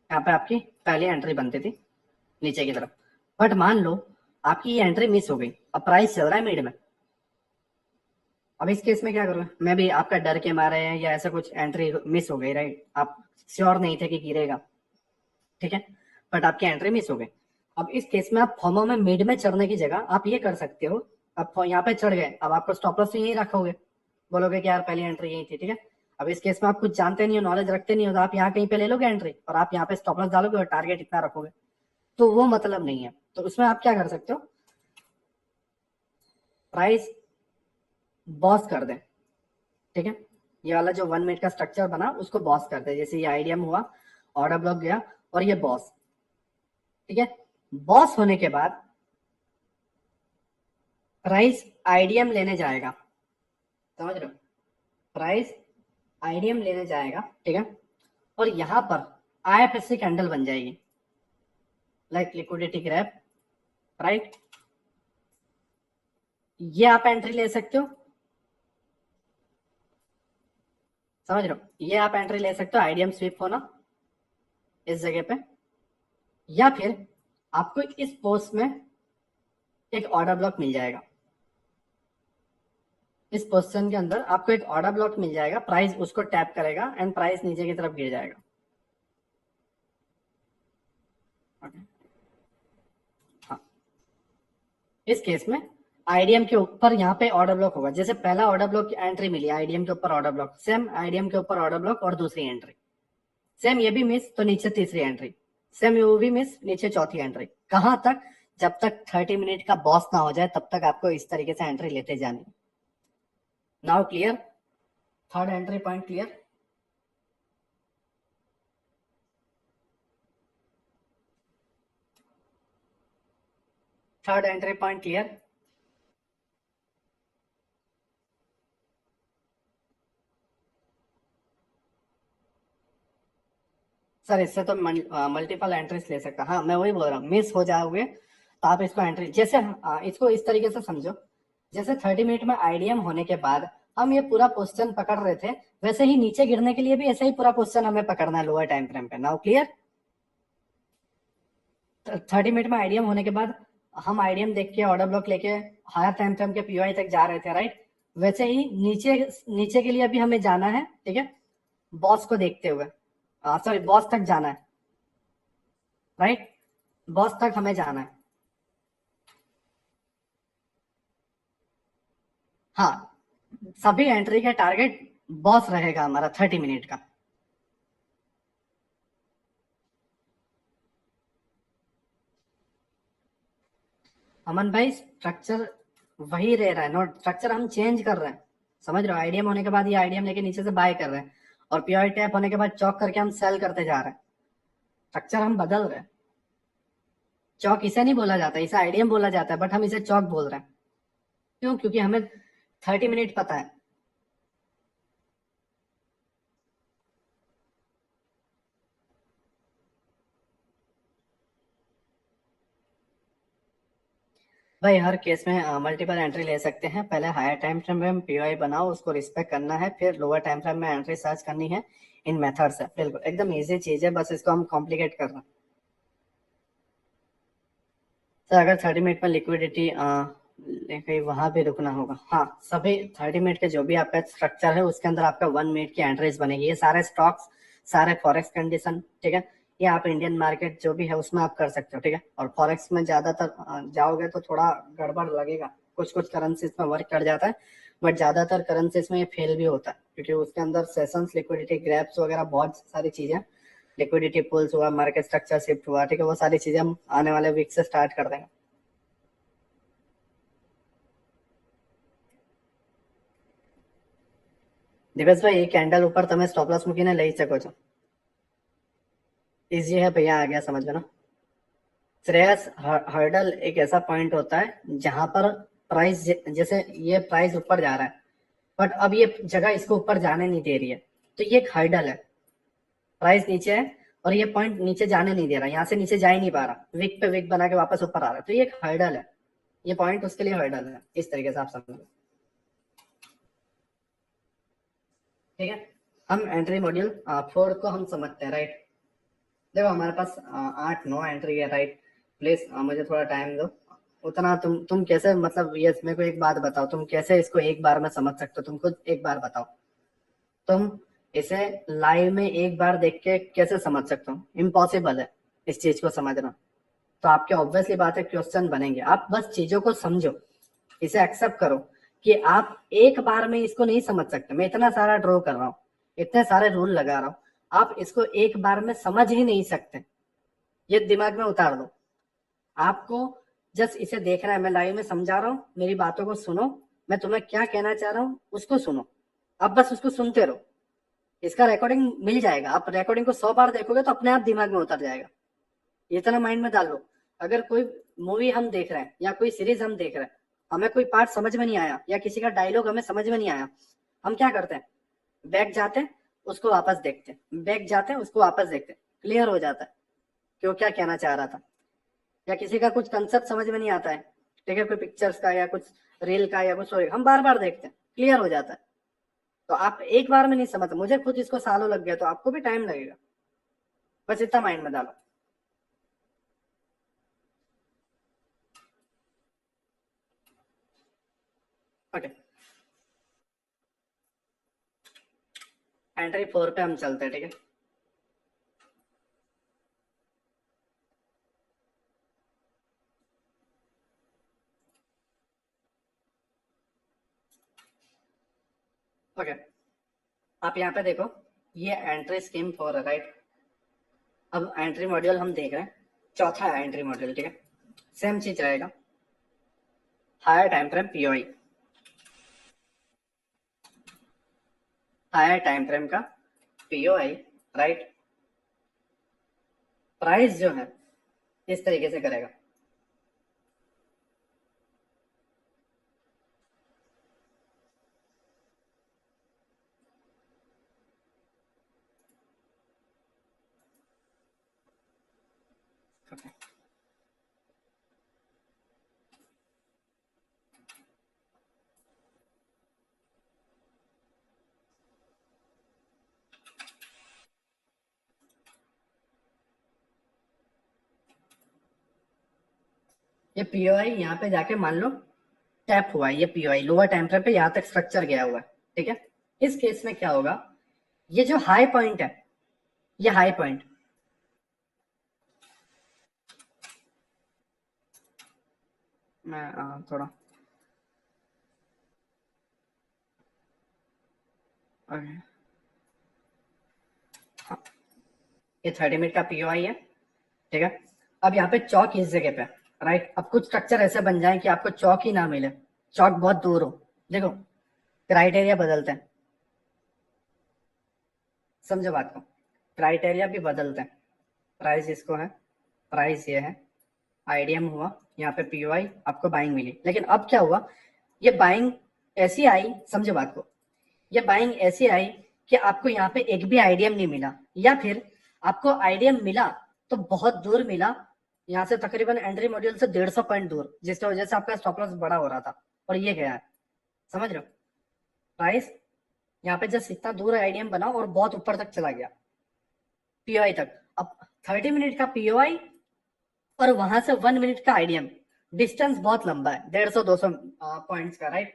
यहाँ पे आपकी पहली एंट्री बनती थी नीचे की तरफ। बट मान लो आपकी ये एंट्री मिस हो गई, अब प्राइस चल रहा है मिड में। अब इस केस में क्या करोगे? मैं भी आपका डर के मारे हैं या ऐसा कुछ एंट्री मिस हो गई, राइट, आप श्योर नहीं थे कि गिरेगा, ठीक है, बट आपकी एंट्री मिस हो गई। अब इस केस में आप फॉर्मो में मिड में चढ़ने की जगह आप ये कर सकते हो अब यहाँ पे चढ़ गए, अब आपको स्टॉप लॉस तो यही रखोगे, बोलोगे कि यार पहली एंट्री यही थी, ठीक है। अब इस केस में आप कुछ जानते नहीं हो, नॉलेज रखते नहीं हो, तो आप यहाँ कहीं पे ले लोगे एंट्री और आप यहाँ पे स्टॉप लॉस डालोगे और टारगेट इतना रखोगे, तो वो मतलब नहीं है। तो उसमें आप क्या कर सकते हो, प्राइस बॉस कर दें, ठीक है। ये वाला जो 1 मिनट का स्ट्रक्चर बना उसको बॉस कर दे, जैसे ये आईडीएम हुआ, ऑर्डर ब्लॉक गया और ये बॉस, ठीक है। बॉस होने के बाद प्राइस आईडीएम लेने जाएगा, समझ रहे हो, प्राइस आईडीएम लेने जाएगा, ठीक है। और यहां पर आईएफएससी कैंडल बन जाएगी, लाइक लिक्विडिटी ग्रैब, राइट। ये आप एंट्री ले सकते हो, समझ रहे हो, ये आप एंट्री ले सकते हो, आईडीएम स्वीप होना इस जगह पे, या फिर आपको इस पोस्ट में एक ऑर्डर ब्लॉक मिल जाएगा, इस पोजीशन के अंदर आपको एक ऑर्डर ब्लॉक मिल जाएगा, प्राइस उसको टैप करेगा एंड प्राइस नीचे की तरफ गिर जाएगा। हाँ, इस केस में आईडीएम के ऊपर यहाँ पे ऑर्डर ब्लॉक होगा, जैसे पहला ऑर्डर ब्लॉक की एंट्री मिली आईडीएम के ऊपर ऑर्डर ब्लॉक, सेम आईडीएम के ऊपर ऑर्डर ब्लॉक और दूसरी एंट्री, सेम ये भी मिस तो नीचे तीसरी एंट्री, सेम ये भी मिस नीचे चौथी एंट्री। कहां तक, जब तक 30 मिनट का बॉस ना हो जाए तब तक आपको इस तरीके से एंट्री लेते जानी। Now clear, third entry point clear. Third entry point clear. Sir इससे तो मल्टीपल एंट्रीज ले सकता, हाँ मैं वही बोल रहा हूँ, मिस हो जाओगे तो आप इसको एंट्री, जैसे इसको इस तरीके से समझो, जैसे 30 मिनट में आईडीएम होने के बाद हम ये पूरा पोजीशन पकड़ रहे थे, वैसे ही नीचे गिरने के लिए भी ऐसे ही पूरा पोजीशन हमें पकड़ना है लोअर टाइम फ्रेम पे। नाउ क्लियर, 30 मिनट में आईडीएम होने के बाद हम आईडीएम देख के ऑर्डर ब्लॉक लेके हायर टाइम फ्रेम के पीओआई तक जा रहे थे, राइट। वैसे ही नीचे नीचे के लिए भी हमें जाना है, ठीक है, बॉस को देखते हुए, सॉरी बॉस तक जाना है, राइट, बॉस तक हमें जाना है। हाँ, सभी एंट्री का टारगेट बॉस रहेगा हमारा 30 मिनट का। अमन भाई स्ट्रक्चर वही रह रहा है, नोट स्ट्रक्चर हम चेंज कर रहे हैं, समझ रहे हो, आईडीएम होने के बाद ये आईडीएम लेके नीचे से बाय कर रहे हैं और पीआई टैप होने के बाद चौक करके हम सेल करते जा रहे हैं, स्ट्रक्चर हम बदल रहे हैं। चौक इसे नहीं बोला जाता, इसे आईडीएम बोला जाता है, बट हम इसे चौक बोल रहे हैं, क्यों, क्योंकि हमें 30 मिनट पता है। भाई हर केस में मल्टीपल एंट्री ले सकते हैं, पहले हायर टाइम फ्रेम में पीओआई बनाओ, उसको रिस्पेक्ट करना है, फिर लोअर टाइम फ्रेम में एंट्री सर्च करनी है, इन मेथड से, बिल्कुल एकदम इजी चीज है, बस इसको हम कॉम्प्लिकेट कर रहे हैं। सर अगर 30 मिनट में लिक्विडिटी कहीं वहां पे रुकना होगा, हाँ सभी 30 मिनट के जो भी आपका स्ट्रक्चर है उसके अंदर आपका 1 मिनट की एंट्रीज बनेगी, ये सारे स्टॉक्स, सारे फॉरेक्स कंडीशन, ठीक है, ये आप इंडियन मार्केट जो भी है उसमें आप कर सकते हो, ठीक है। और फॉरेक्स में ज्यादातर जाओगे तो थोड़ा गड़बड़ लगेगा, कुछ कुछ करेंसीज में वर्क कर जाता है, बट ज्यादातर करेंसीज में ये फेल भी होता है, क्योंकि उसके अंदर सेशंस, लिक्विडिटी ग्रैप्स वगैरह बहुत सारी चीजें, लिक्विडिटी पूल्स हुआ, मार्केट स्ट्रक्चर शिफ्ट हुआ, ठीक है, वो सारी चीजें हम आने वाले वीक से स्टार्ट कर देंगे। दिवेश भाई एक कैंडल ऊपर તમે સ્ટોપ લોસ મૂકીને લઈ શકો છો, इजी है भैया, आ गया समझ में ना। श्रेयस, हर्डल एक ऐसा पॉइंट होता है जहां पर प्राइस, जैसे ये प्राइस ऊपर जा रहा है बट अब ये जगह इसको ऊपर जाने नहीं दे रही है, तो ये एक हर्डल है, प्राइस नीचे है और ये पॉइंट नीचे जाने नहीं दे रहा, यहाँ से नीचे जा ही नहीं पा रहा, विक पे विक बना के वापस ऊपर आ रहा है, तो ये एक हर्डल है, ये पॉइंट उसके लिए हर्डल है, इस तरीके से आप समझो, ठीक है। हम एंट्री मॉड्यूल 4 को हम समझते हैं, राइट। देखो हमारे पास 8-9 एंट्री है, राइट। प्लीज मुझे थोड़ा टाइम दो, उतना तुम कैसे, मतलब ये मेरे को एक बात बताओ, तुम कैसे इसको एक बार में समझ सकते हो, तुम खुद एक बार बताओ, तुम इसे लाइव में एक बार देख के कैसे समझ सकते हो, इम्पॉसिबल है इस चीज को समझना, तो आपके ऑब्वियसली बात है क्वेश्चन बनेंगे, आप बस चीजों को समझो, इसे एक्सेप्ट करो कि आप एक बार में इसको नहीं समझ सकते। मैं इतना सारा ड्रॉ कर रहा हूँ, इतने सारे रूल लगा रहा हूँ, आप इसको एक बार में समझ ही नहीं सकते। ये दिमाग में उतार दो। आपको जस्ट इसे देखना है, मैं लाइव में समझा रहा हूँ, मेरी बातों को सुनो, मैं तुम्हें क्या कहना चाह रहा हूँ उसको सुनो, अब बस उसको सुनते रहो। इसका रिकॉर्डिंग मिल जाएगा, आप रिकॉर्डिंग को 100 बार देखोगे तो अपने आप दिमाग में उतर जाएगा। इतना माइंड में डाल लो। अगर कोई मूवी हम देख रहे हैं या कोई सीरीज हम देख रहे हैं, हमें कोई पार्ट समझ में नहीं आया या किसी का डायलॉग हमें समझ में नहीं आया, हम क्या करते हैं, बैक जाते हैं, उसको वापस देखते हैं, बैक जाते हैं, उसको वापस देखते हैं, क्लियर हो जाता है क्यों क्या कहना चाह रहा था। या किसी का कुछ कंसेप्ट समझ में नहीं आता है, ठीक है, कोई पिक्चर्स का या कुछ रील का या कुछ, हम बार बार देखते हैं, क्लियर हो जाता है। तो आप एक बार में नहीं समझते, मुझे खुद इसको सालों लग गया, तो आपको भी टाइम लगेगा, बस इतना माइंड में डालो। ओके, एंट्री 4 पे हम चलते हैं, ठीक है। ओके, आप यहाँ पे देखो, ये एंट्री स्कीम 4 है, राइट। अब एंट्री मॉड्यूल हम देख रहे हैं, चौथा है एंट्री मॉड्यूल, ठीक है। सेम चीज रहेगा, higher time frame POI, higher time frame का पीओआई, राइट। प्राइस जो है इस तरीके से करेगा, ये पीओआई यहाँ पे जाके मान लो टैप हुआ है, ये पीओआई लोअर टाइम फ्रेम पे यहाँ तक स्ट्रक्चर गया हुआ है, ठीक है। इस केस में क्या होगा, ये जो हाई पॉइंट है, ये हाई पॉइंट, मैं थोड़ा okay, हाँ, ये 30 मिनट का पीओआई है, ठीक है। अब यहाँ पे चौक इस जगह पे, राइट। अब कुछ स्ट्रक्चर ऐसे बन जाए कि आपको चौक ही ना मिले, चौक बहुत दूर हो, देखो क्राइटेरिया बदलते हैं, समझो बात को, क्राइटेरिया भी बदलते हैं। प्राइस इसको है, प्राइस ये है, आईडीएम हुआ, यहाँ पे पीओआई आपको बाइंग मिली, लेकिन अब क्या हुआ, ये बाइंग ऐसी आई, समझो बात को, ये बाइंग ऐसी आई कि आपको यहाँ पे एक भी आईडीएम नहीं मिला, या फिर आपको आईडीएम मिला तो बहुत दूर मिला, यहाँ से तकरीबन एंट्री मॉड्यूल से 150 पॉइंट दूर, जिसकी वजह से आपका स्टॉप लॉस बड़ा हो रहा था, और ये गया है, समझ रहे हो। प्राइस यहाँ पे जस्ट इतना दूर आईडीएम बना और बहुत ऊपर तक चला गया पीओआई तक। अब 30 मिनट का पीओआई और वहां से 1 मिनट का आईडीएम, डिस्टेंस बहुत लंबा है, 150-200 पॉइंट्स का, राइट।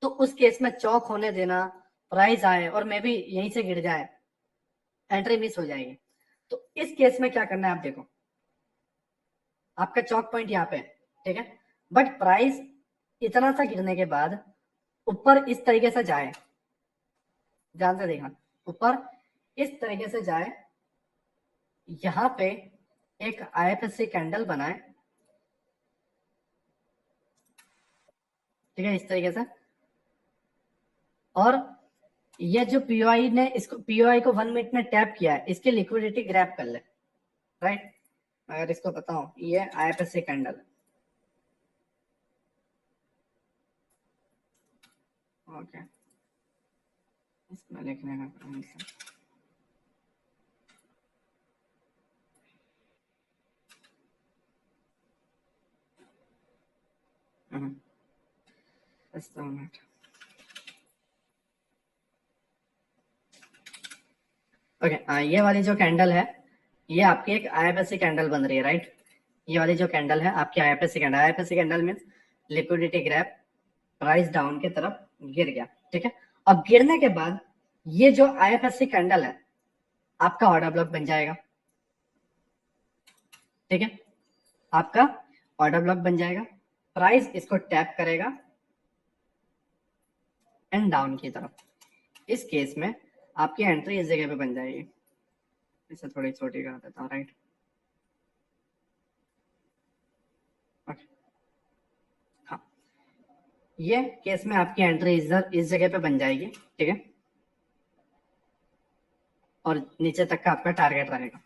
तो उस केस में चौक होने देना, प्राइस आए और मे भी यहीं से गिर जाए, एंट्री मिस हो जाएगी। तो इस केस में क्या करना है, आप देखो, आपका चौक पॉइंट यहाँ पे, ठीक है, बट प्राइस इतना सा गिरने के बाद ऊपर इस तरीके से जाए, ध्यान से देखना, ऊपर इस तरीके से जाए, यहाँ पे एक आईएफएससी कैंडल बनाए, ठीक है, इस तरीके से, और ये जो पीओआई ने इसको, पीओआई को 1 मिनट में टैप किया है, इसकी लिक्विडिटी ग्रैब कर ले, राइट। अगर इसको बताऊं, ये आईएफएससी कैंडल, ओके, इसमें लिखने का ओके, ये वाली जो कैंडल है, ये आपकी एक आईएफएससी कैंडल बन रही है, राइट। ये वाली जो कैंडल है आपकी IFSC candle, IFSC candle means liquidity grab, price down की तरफ गिर गया, ठीक है। अब गिरने के बाद ये जो आईएफएससी कैंडल है आपका ऑर्डर ब्लॉक बन जाएगा, ठीक है, आपका ऑर्डर ब्लॉक बन जाएगा, प्राइस इसको टैप करेगा एंड डाउन की तरफ। इस केस में आपकी एंट्री इस जगह पे बन जाएगी। इसे थोड़ी छोटी कर देता हूँ, राइट। हाँ, ये केस में आपकी एंट्री इस जगह पे बन जाएगी, ठीक है, और नीचे तक का आपका टारगेट रहेगा।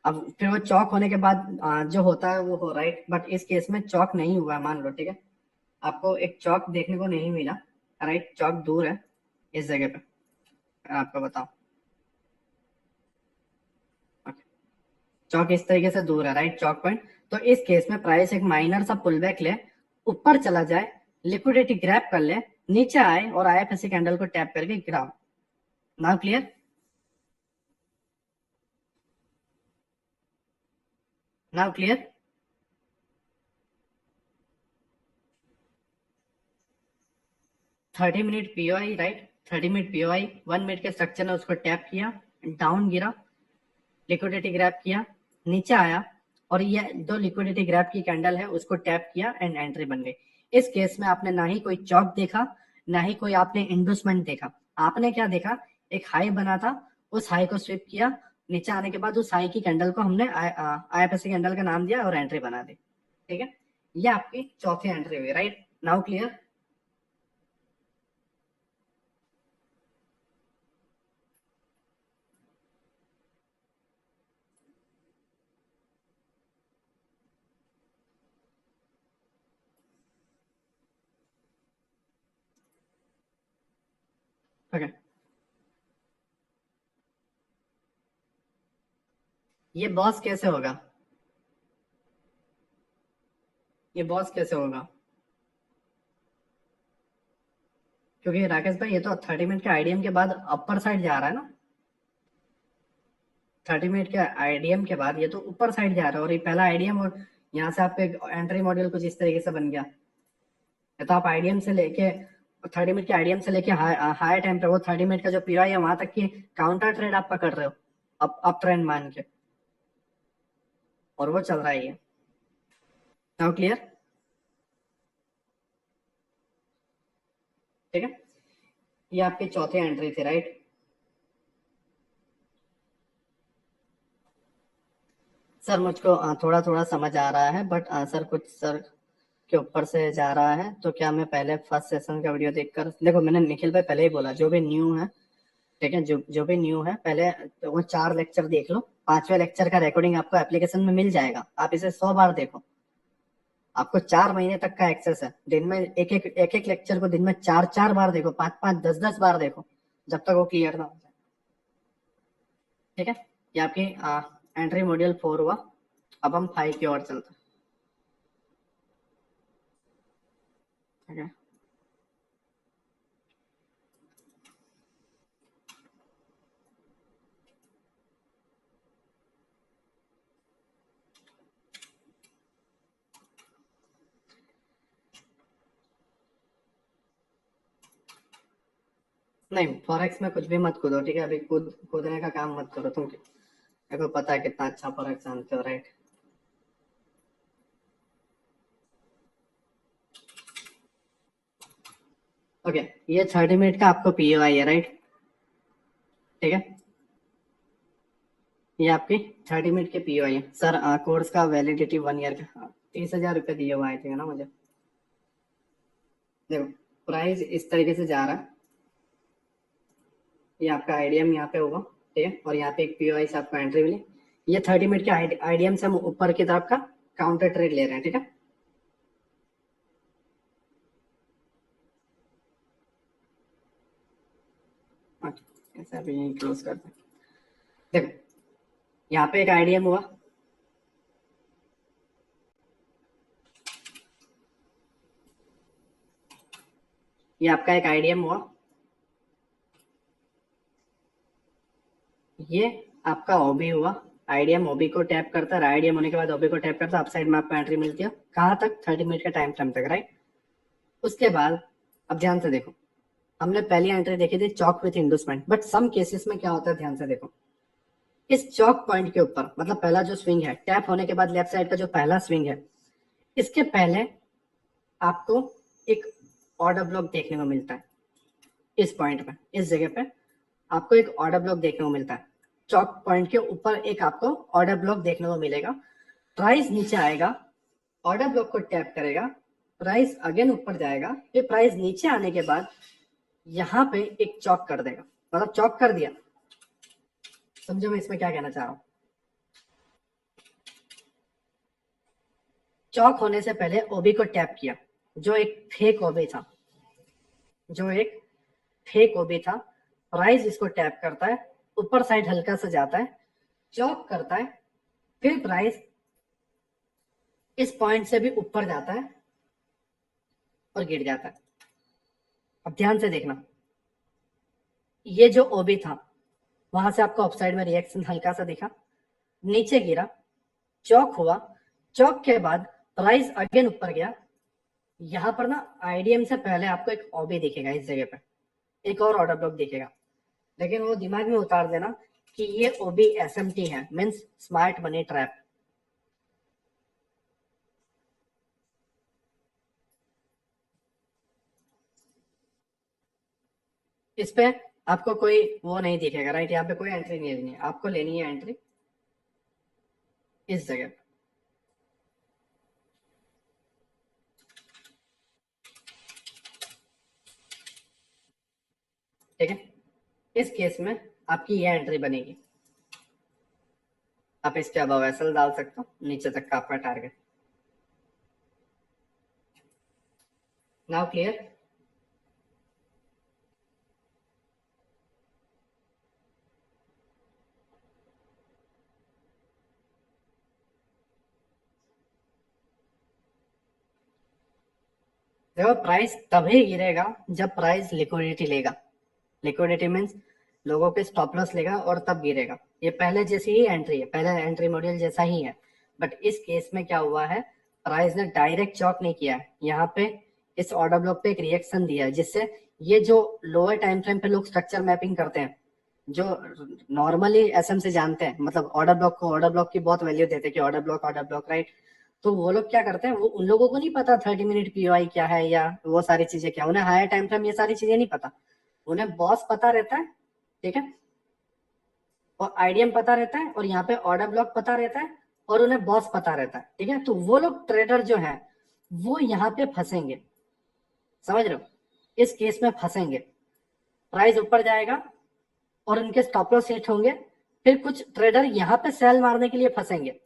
अब फिर वो चौक होने के बाद जो होता है वो हो, राइट, बट इस केस में चौक नहीं हुआ, मान लो, ठीक है, आपको एक चौक देखने को नहीं मिला, राइट, चौक दूर है इस जगह पे, आपको बताओ, चौक इस तरीके से दूर है, राइट, चौक पॉइंट। तो इस केस में प्राइस एक माइनर सा पुल बैक ले, ऊपर चला जाए, लिक्विडिटी ग्रैब कर ले, नीचे आए और आईएफएससी कैंडल को टैप करके गिराओ। Now clear? Now clear? Thirty minute POI, right, 30 minute POI, 1 minute के स्ट्रक्चर ने उसको टैप किया, डाउन गिरा, लिक्विडिटी ग्रैब किया, नीचे आया, और ये दो लिक्विडिटी ग्रैब की कैंडल है उसको टैप किया एंड एंट्री बन गई। इस केस में आपने ना ही कोई चौक देखा, ना ही कोई आपने इंडोसमेंट देखा। आपने क्या देखा? एक हाई बना था, उस हाई को स्विप किया, नीचे आने के बाद उस हाई की कैंडल को हमने आईएफएससी कैंडल का नाम दिया और एंट्री बना दी, ठीक है। ये आपकी चौथी एंट्री हुई, राइट। Now clear? ओके, ये बॉस कैसे होगा? ये बॉस कैसे होगा? क्योंकि राकेश भाई ये तो 30 मिनट के आईडीएम के बाद अपर साइड जा रहा है ना, 30 मिनट के आईडीएम के बाद ये तो ऊपर साइड जा रहा है, और ये पहला आईडीएम, और यहाँ से आपका एंट्री मॉड्यूल कुछ इस तरीके से बन गया। ये तो आप आईडीएम से लेके 30 मिनट के आईडीएम से लेके हाई टाइम पे वो 30 मिनट का जो पीआई है वहां तक की काउंटर ट्रेड आप पकड़ रहे हो, अप ट्रेंड मान के, और वो चल रहा है ये। Now clear? ठीक है, ये आपकी चौथी एंट्री थी, राइट। सर मुझको थोड़ा थोड़ा समझ आ रहा है, बट सर कुछ सर के ऊपर से जा रहा है, तो क्या मैं पहले फर्स्ट सेशन का वीडियो देखकर, देखो मैंने निखिल भाई पहले ही बोला, जो भी न्यू है, ठीक है, जो जो भी न्यू है पहले तो वो 4 लेक्चर देख लो, 5वें लेक्चर का रिकॉर्डिंग आपको एप्लीकेशन में मिल जाएगा, आप इसे 100 बार देखो। आपको 4 महीने तक का एक्सेस है, दिन में एक एक लेक्चर को दिन में 4 4 बार देखो, 5 5 10 10 बार देखो, जब तक वो क्लियर ना हो जाए, ठीक है। ये आपकी एंट्री मॉड्यूल 4 हुआ। अब हम 5 की ओर चलते हैं, ठीक है। नहीं, फॉरेक्स में कुछ भी मत कूदो, ठीक है, अभी कूदने का काम मत करो तुम, मेरे को पता है कितना अच्छा फॉरेक्स जानते हो, राइट। ओके, ये 30 मिनट का आपको पीओआई है, राइट, ठीक है। ये आपकी 30 मिनट के पीओआई है सर। कोर्स का वैलिडिटी 1 ईयर का, 30,000 रुपये दिए हुए आए थे ना मुझे। देखो, प्राइस इस तरीके से जा रहा है, ये आपका आईडीएम यहाँ पे होगा, ठीक है, और यहाँ पे एक पीओआई से आपको एंट्री मिली। ये 30 मिनट के आईडीएम से हम ऊपर की तरफ का काउंटर ट्रेड ले रहे हैं, ठीक है। ऐसे अभी यहीं क्लोज करते हैं। देखो, यहाँ पे एक आईडीएम हुआ, ये आपका एक आईडीएम हुआ, ये आपका ओबी हुआ। आईडीएम ओबी को टैप करता है, आईडीएम होने के बाद ओबी को टैप करता है, अप साइड में आपको एंट्री मिलती है, कहाँ तक? 30 मिनट के टाइम फ्रेम तक, राइट। उसके बाद अब ध्यान से देखो, हमने पहली एंट्री देखी थी cheque with endorsement, but some cases में क्या होता है, ध्यान से देखो, इस चौक पॉइंट के ऊपर, मतलब पहला जो स्विंग है टैप होने के बाद लेफ्ट साइड का जो पहला स्विंग है, इसके पहले आपको एक ऑर्डर ब्लॉक देखने को मिलता है। इस पॉइंट पे, इस जगह पे आपको एक ऑर्डर ब्लॉक देखने को मिलता है। चौक पॉइंट के ऊपर एक आपको ऑर्डर ब्लॉक देखने को मिलेगा। प्राइस नीचे आएगा, ऑर्डर ब्लॉक को टैप करेगा, प्राइस अगेन ऊपर जाएगा, फिर प्राइस नीचे आने के बाद यहाँ पे एक चौक कर देगा, मतलब चौक कर दिया। समझो मैं इसमें क्या कहना चाह रहा हूँ। चौक होने से पहले ओबी को टैप किया, जो एक फेक ओबी था, जो एक फेक ओबी था। प्राइस इसको टैप करता है, ऊपर साइड हल्का सा जाता है, चौक करता है, फिर प्राइस इस पॉइंट से भी ऊपर जाता है और गिर जाता है। अब ध्यान से देखना, ये जो ओबी था वहां से आपको अपसाइड में रिएक्शन हल्का सा दिखा, नीचे गिरा, चौक हुआ, चौक के बाद प्राइस अगेन ऊपर गया। यहाँ पर ना आईडीएम से पहले आपको एक ओबी दिखेगा, इस जगह पे एक और ऑर्डर ब्लॉक दिखेगा, लेकिन वो दिमाग में उतार देना कि ये ओबी एसएमटी है, मींस स्मार्ट मनी ट्रैप। इस पे आपको कोई वो नहीं दिखेगा, राइट? यहाँ पे कोई एंट्री नहीं लेनी है, आपको लेनी है एंट्री इस जगह पे। ठीक है, इस केस में आपकी ये एंट्री बनेगी। आप इसके अबव एसएल डाल सकते हो, नीचे तक का आपका टारगेट। Now clear? देखो, प्राइस तभी गिरेगा जब प्राइस लिक्विडिटी लेगा। लिक्विडिटी मीन्स लोगों के स्टॉप लॉस लेगा और तब गिरेगा। ये पहले जैसी ही एंट्री है, पहले एंट्री मॉड्यूल जैसा ही है, बट इस केस में क्या हुआ है, प्राइस ने डायरेक्ट चॉक नहीं किया है, यहाँ पे इस ऑर्डर ब्लॉक पे एक रिएक्शन दिया है, जिससे ये जो लोअर टाइम फ्रेम पे लोग स्ट्रक्चर मैपिंग करते हैं, जो नॉर्मली एसएम से जानते हैं, मतलब ऑर्डर ब्लॉक को, ऑर्डर ब्लॉक की बहुत वैल्यू देते हैं कि ऑर्डर ब्लॉक, राइट? तो वो लोग क्या करते हैं, वो उन लोगों को नहीं पता 30 मिनट पीओआई क्या है या वो सारी चीजें क्या, उन्हें हायर टाइम फ्रेम ये सारी चीजें नहीं पता। उन्हें बॉस पता रहता है, ठीक है, और आईडीएम पता रहता है, और यहाँ पे ऑर्डर ब्लॉक पता रहता है, और उन्हें बॉस पता रहता है, ठीक है। तो वो लोग ट्रेडर जो है वो यहाँ पे फंसेंगे, समझ रहे हो? इस केस में फंसेंगे, प्राइस ऊपर जाएगा और उनके स्टॉप लॉस हिट होंगे, फिर कुछ ट्रेडर यहाँ पे सेल मारने के लिए फंसेंगे,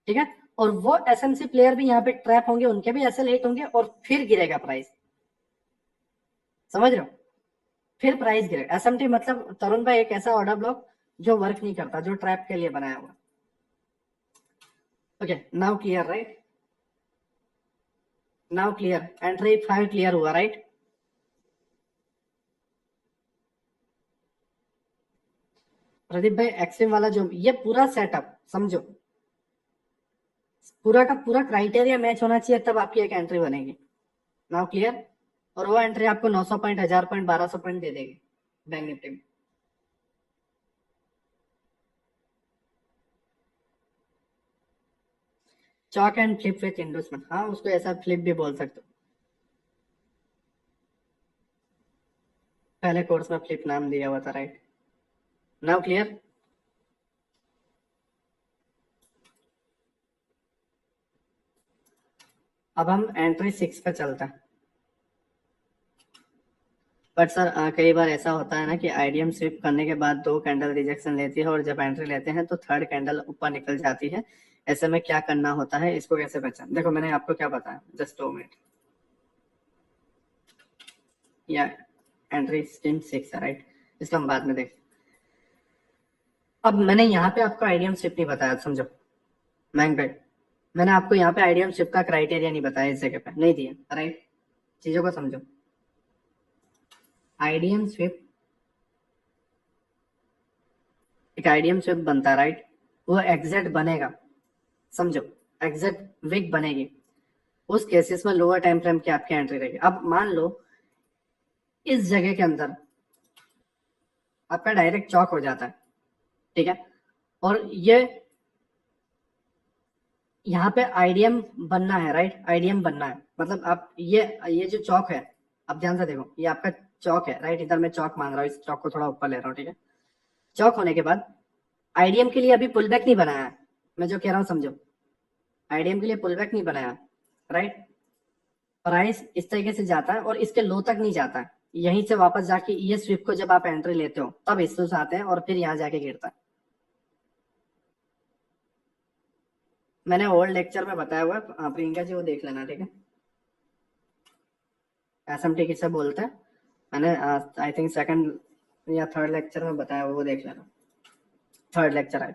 ठीक है, और वो एसएमसी प्लेयर भी यहाँ पे ट्रैप होंगे, उनके भी एसएल हिट होंगे और फिर गिरेगा प्राइस, समझ रहे हो? फिर प्राइस गिरेगा। एसएमटी मतलब तरुण भाई एक ऐसा ऑर्डर ब्लॉक जो वर्क नहीं करता, जो ट्रैप के लिए बनाया हुआ। Okay, now clear, right? Now clear, entry 5 clear हुआ, राइट? प्रदीप भाई एक्सिम वाला जो ये पूरा सेटअप समझो, पूरा का पूरा क्राइटेरिया मैच होना चाहिए, तब आपकी एक एंट्री बनेगी। Now clear? और वो एंट्री आपको 900 पॉइंट, 1000 पॉइंट, 1200 पॉइंट दे देगी बैंक निफ्टी में। Chalk and flip with endorsement, हाँ उसको ऐसा फ्लिप भी बोल सकते हो, पहले कोर्स में फ्लिप नाम दिया हुआ था, राइट? Now clear? अब हम एंट्री 6 पे चलते हैं। बट सर कई बार ऐसा होता है ना कि आईडीएम स्विप करने के बाद 2 कैंडल रिजेक्शन लेती है और जब एंट्री लेते हैं तो थर्ड कैंडल ऊपर निकल जाती है। ऐसे में क्या करना होता है, इसको कैसे पहचान? देखो मैंने आपको क्या बताया, जस्ट 2 मिनट। या एंट्री स्कीम 6 है, राइट? इसको हम बाद में देखें। अब मैंने यहाँ पे आपको आईडीएम स्विप नहीं बताया, समझो मैंग भाई, मैंने आपको यहाँ पे आईडीएम स्विप का क्राइटेरिया नहीं बताया, इस जगह पे नहीं दिया, राइट? चीजों को समझो। आईडीएम स्विप, एक आईडीएम स्विप बनता है, राइट? वो एग्जैक्ट बनेगा, समझो, एग्जैक्ट विक बनेगी उस केसेस में लोअर टाइम फ्रेम की आपकी एंट्री रहेगी। अब मान लो इस जगह के अंदर आपका डायरेक्ट चॉक हो जाता है, ठीक है, और ये यहाँ पे आईडीएम बनना है, राइट, आईडीएम बनना है, मतलब आप ये जो चौक है, आप ध्यान से देखो, ये आपका चौक है, राइट, इधर मैं चौक मान रहा हूँ, इस चौक को थोड़ा ऊपर ले रहा हूँ, ठीक है। चौक होने के बाद आईडीएम के लिए अभी पुल बैक नहीं बनाया है, मैं जो कह रहा हूँ समझो, आईडीएम के लिए पुल बैक नहीं बनाया, राइट। प्राइस इस तरीके से जाता है और इसके लो तक नहीं जाता है, यहीं से वापस जाके ये स्विफ्ट को जब आप एंट्री लेते हो तब इश्यूज आते हैं और फिर यहाँ जाके गिरता है। मैंने ओल्ड लेक्चर में बताया हुआ है, प्रियंका जी वो देख लेना, ठीक है। एसएमटी किसे बोलते हैं, मैंने आई थिंक सेकंड या थर्ड लेक्चर में बताया हुआ, वो देख लेना, थर्ड लेक्चर है,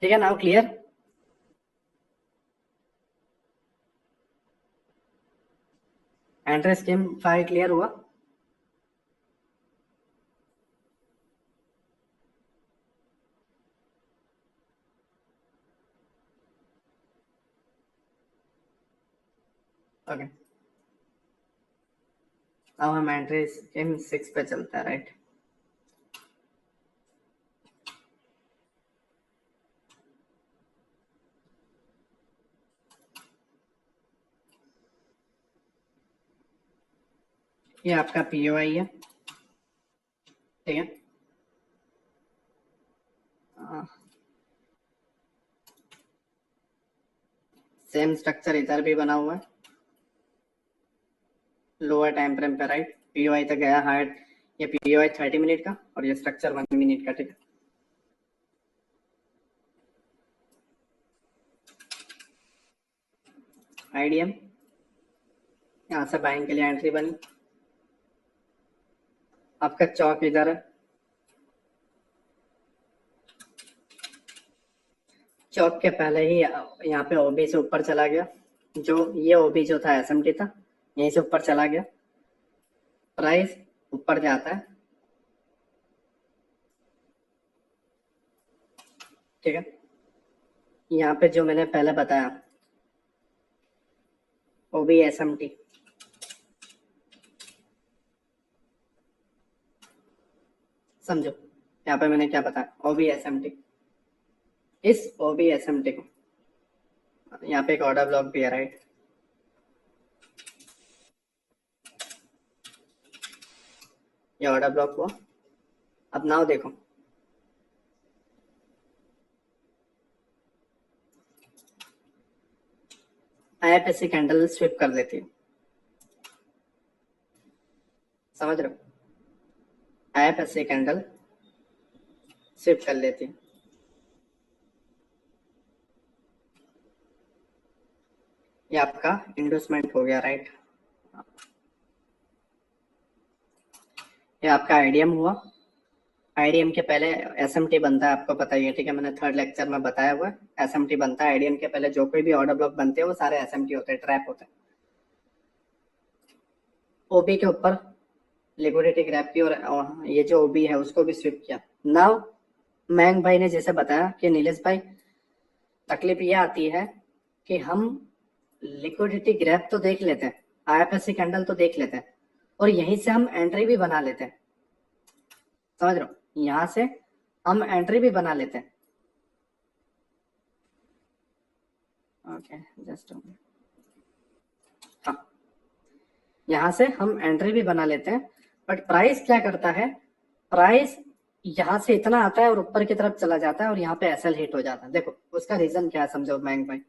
ठीक है। Now clear. Entry scheme file clear हुआ। ओके, अब हम एंट्री स्कीम 6 पे चलते हैं, राइट। ये आपका पीओआई है, ठीक है। सेम स्ट्रक्चर इधर भी बना हुआ है, लोअर टाइम फ्रेम पे, राइट। पीओआई तक गया हाइट, ये पीओआई 30 मिनट का और ये स्ट्रक्चर 1 मिनट का, ठीक है। आईडीएम यहाँ से बाइंग के लिए एंट्री बनी, आपका चौक इधर है, चौक के पहले ही यहाँ पे ओबी से ऊपर चला गया, जो ये ओबी जो था एसएमटी था, यहीं से ऊपर चला गया, प्राइस ऊपर जाता है, ठीक है। यहाँ पे जो मैंने पहले बताया ओबी एसएमटी, समझो यहाँ पे मैंने क्या बताया, ओबी एसएमटी, इस ओबी एसएमटी को यहाँ पे एक ऑर्डर ब्लॉक भी है, राइट। ये ऑर्डर ब्लॉक हुआ। अब नाउ देखो, आईएफएससी कैंडल स्विप कर देती है, समझ रहे हो, आईएफएससी कैंडल स्विप कर लेती है। ये आपका इंडोसमेंट हो गया, राइट। ये आपका आईडीएम हुआ, आईडीएम के पहले एसएमटी बनता है, आपको पता ही है, ठीक है, मैंने थर्ड लेक्चर में बताया हुआ है। एसएमटी बनता है, आईडीएम के पहले जो कोई भी ऑर्डर ब्लॉक बनते हैं वो सारे एसएमटी होते हैं, ट्रैप होते हैं। ओबी के ऊपर लिक्विडिटी ग्रैब की और ये जो ओबी है उसको भी स्विप किया। नाउ मैंग भाई ने जैसे बताया कि नीलेश भाई तकलीफ ये आती है कि हम लिक्विडिटी ग्रैब तो देख लेते हैं, आईएफएससी कैंडल तो देख लेते हैं और यहीं से हम एंट्री भी बना लेते हैं, समझ रहे हो, यहाँ से हम एंट्री भी बना लेते हैं। ओके जस्ट हाँ, यहाँ से हम एंट्री भी बना लेते हैं, बट प्राइस क्या करता है, प्राइस यहाँ से इतना आता है और ऊपर की तरफ चला जाता है और यहाँ पे एसएल हिट हो जाता है। देखो उसका रीजन क्या है, समझो मैंग भाई,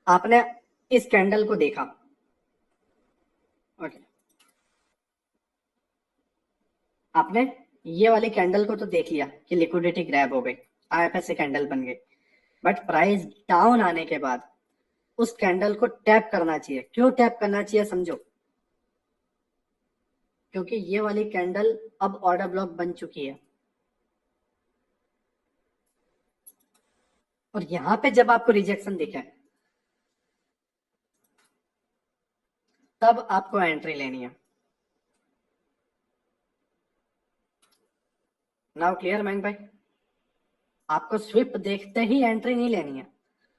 आपने इस कैंडल को देखा, ओके, आपने ये वाली कैंडल को तो देख लिया कि लिक्विडिटी ग्रैब हो गई, आईएफएससी कैंडल बन गई, बट प्राइस डाउन आने के बाद उस कैंडल को टैप करना चाहिए। क्यों टैप करना चाहिए समझो, क्योंकि ये वाली कैंडल अब ऑर्डर ब्लॉक बन चुकी है और यहां पे जब आपको रिजेक्शन दिखे तब आपको एंट्री लेनी है। नाउ क्लियर मैंग भाई, आपको स्विप देखते ही एंट्री नहीं लेनी है,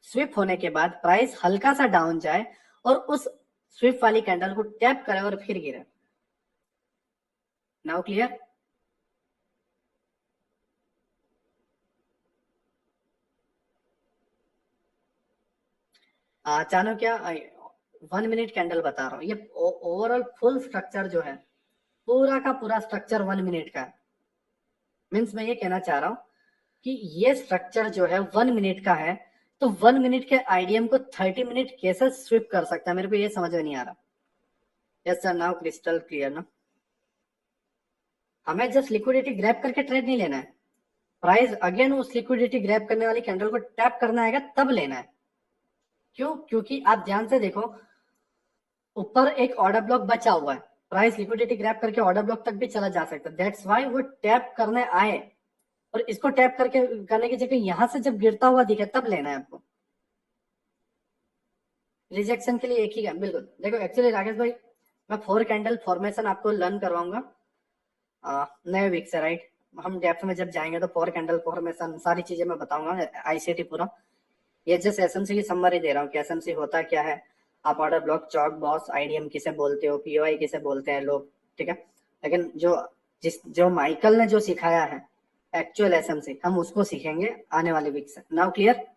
स्विप होने के बाद प्राइस हल्का सा डाउन जाए और उस स्विप वाली कैंडल को टैप करे और फिर गिरे। Now clear. Chanakya 1 minute candle बता रहा हूँ। ये ओवरऑल फुल स्ट्रक्चर जो है, पूरा का पूरा स्ट्रक्चर 1 मिनट का है। मीन्स मैं ये कहना चाह रहा हूँ कि ये स्ट्रक्चर जो है 1 मिनट का है, तो 1 मिनट के आईडीएम को 30 मिनट कैसे स्विप कर सकता है, मेरे को ये समझ में नहीं आ रहा। Yes sir, now crystal clear ना। हमें जस्ट लिक्विडिटी ग्रैब करके ट्रेड नहीं लेना है, प्राइस अगेन उस लिक्विडिटी ग्रैब करने वाली कैंडल को टैप करना आएगा तब लेना है। क्यों? क्योंकि आप ध्यान से देखो, ऊपर एक ऑर्डर ब्लॉक बचा हुआ है, प्राइस लिक्विडिटी ग्रैब करके ऑर्डर ब्लॉक तक भी चला जा सकता है। दैट्स वाई वो टैप करने आए, और इसको टैप करके करने की जगह यहां से जब गिरता हुआ दिखे तब लेना है आपको। रिजेक्शन के लिए एक ही है, बिल्कुल। देखो एक्चुअली राकेश भाई, मैं 4 कैंडल फॉर्मेशन आपको लर्न करवाऊंगा नए वीक से, राइट। हम डेप्थ में जब जाएंगे तो 4 कैंडल फॉर्मेशन सारी चीजें मैं बताऊंगा, आईसीटी पूरा। ये जस्ट एसएमसी की समरी दे रहा हूँ कि एसएमसी होता क्या है, आप ऑर्डर ब्लॉक, चौक, बॉस, आईडीएम किसे बोलते हो, पीओआई किसे बोलते हैं लोग, ठीक है। लेकिन जो माइकल ने जो सिखाया है एक्चुअल एसएमसी, हम उसको सीखेंगे आने वाले वीक से। Now clear?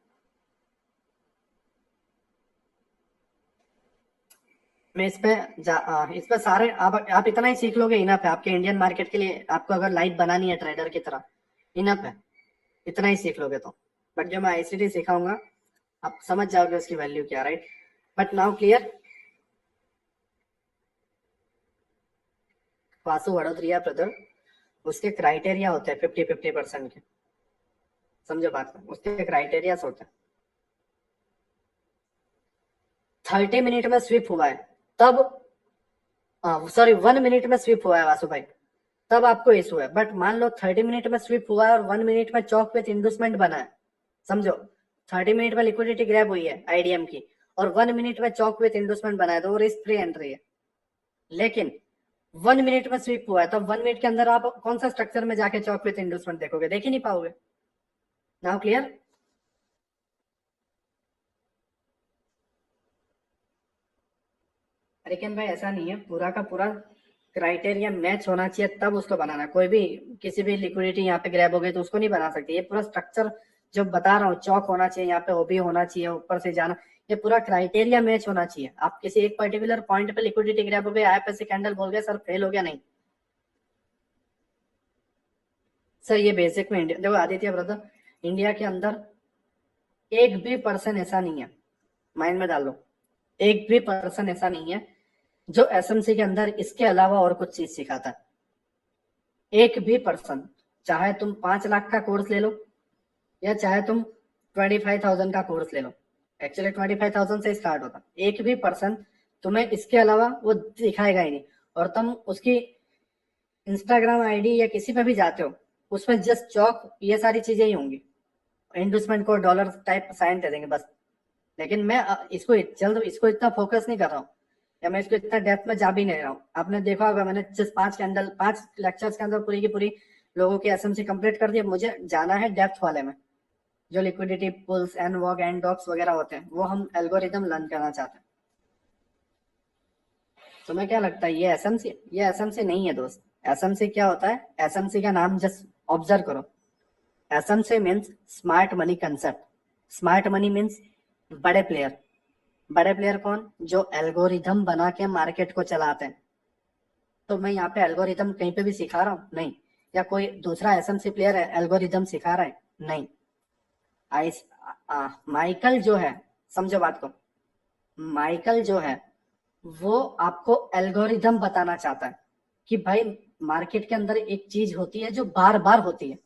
मैं इस पे सारे आप इतना ही सीख लोगे, इनफ है आपके इंडियन मार्केट के लिए। आपको अगर लाइफ बनानी है ट्रेडर की तरह, इनफ है, इतना ही सीख लोगे तो। बट जो मैं आईसीटी सिखाऊंगा आप समझ जाओगे उसकी वैल्यू क्या, right. But now clear? Vasu Vadodariya brother, उसके क्राइटेरिया होते हैं 50-50% के, समझो बात को, उसके क्राइटेरिया होते हैं। 30 मिनट में स्विप हुआ है तब, सॉरी 1 मिनट में स्विप हुआ है वासु भाई, तब आपको इशू है। बट मान लो 30 मिनट में स्विप हुआ है और 1 मिनट में चौक विथ इंडूसमेंट बना है, समझो 30 मिनट में लिक्विडिटी ग्रैब हुई है आईडीएम की, और 1 मिनट में चौक विथ इंडूसमेंट बना है, तो वो रिस्क फ्री एंट्री है। लेकिन 1 मिनट में स्विप हुआ है, तब 1 मिनट के अंदर आप कौन सा स्ट्रक्चर में जाके चौक विथ इंडूसमेंट देखोगे? देख ही नहीं पाओगे। Now clear? लेकिन भाई ऐसा नहीं है, पूरा का पूरा क्राइटेरिया मैच होना चाहिए तब उसको बनाना। कोई भी किसी भी लिक्विडिटी यहाँ पे ग्रैब हो गई तो उसको नहीं बना सकती। ये पूरा स्ट्रक्चर जो बता रहा हूँ, चौक होना चाहिए, यहाँ पे ओबी होना चाहिए, ऊपर से जाना, ये पूरा क्राइटेरिया मैच होना चाहिए। आप किसी एक पर्टिकुलर पॉइंट पे लिक्विडिटी ग्रैब हो गई, आए पैसे कैंडल बोल गए, सर फेल हो गया, नहीं सर। ये बेसिक में इंडिया, देखो आदित्य ब्रदर, इंडिया के अंदर एक भी पर्सन ऐसा नहीं है, माइंड में डाल लो, एक भी पर्सन ऐसा नहीं है जो एसएमसी के अंदर इसके अलावा और कुछ चीज सिखाता है। एक भी पर्सन, चाहे तुम 5 लाख का कोर्स ले लो या चाहे तुम 25,000 का कोर्स ले लो, एक्चुअली 25,000 से स्टार्ट होता, एक भी पर्सन तुम्हें इसके अलावा वो दिखाएगा ही नहीं। और तुम उसकी इंस्टाग्राम आईडी या किसी पे भी जाते हो, उसमें जस्ट चौक, ये सारी चीजें ही होंगी, इंडस्टमेंट को डॉलर टाइप साइन दे देंगे बस। लेकिन मैं इसको इतना फोकस नहीं कर रहा हूँ, या मैं इसको इतना डेप्थ में जा भी नहीं रहा हूँ। आपने देखा होगा मैंने जस्ट 5 लेक्चर्स के अंदर पूरी की पूरी लोगों की एसएमसी कंप्लीट कर दी। मुझे जाना है डेप्थ वाले में, जो liquidity pools and walk and docks वगैरह होते हैं, वो हम एल्गोरिदम लर्न करना चाहते हैं। तुम्हें क्या लगता है ये एसएमसी? ये एसएमसी नहीं है दोस्त। एसएमसी क्या होता है? एसएमसी का नाम जस्ट ऑब्जर्व करो। SMC means smart money concept. Smart money means बड़े प्लेयर। बड़े प्लेयर कौन? जो एल्गोरिदम बना के मार्केट को चलाते हैं। तो मैं यहाँ पे एल्गोरिदम कहीं पे भी सिखा रहा हूँ? नहीं। या कोई दूसरा एसएमसी प्लेयर है एल्गोरिदम सिखा रहा है? नहीं। माइकल जो है, समझो बात को, माइकल जो है वो आपको एल्गोरिदम बताना चाहता है कि भाई मार्केट के अंदर एक चीज होती है जो बार बार होती है।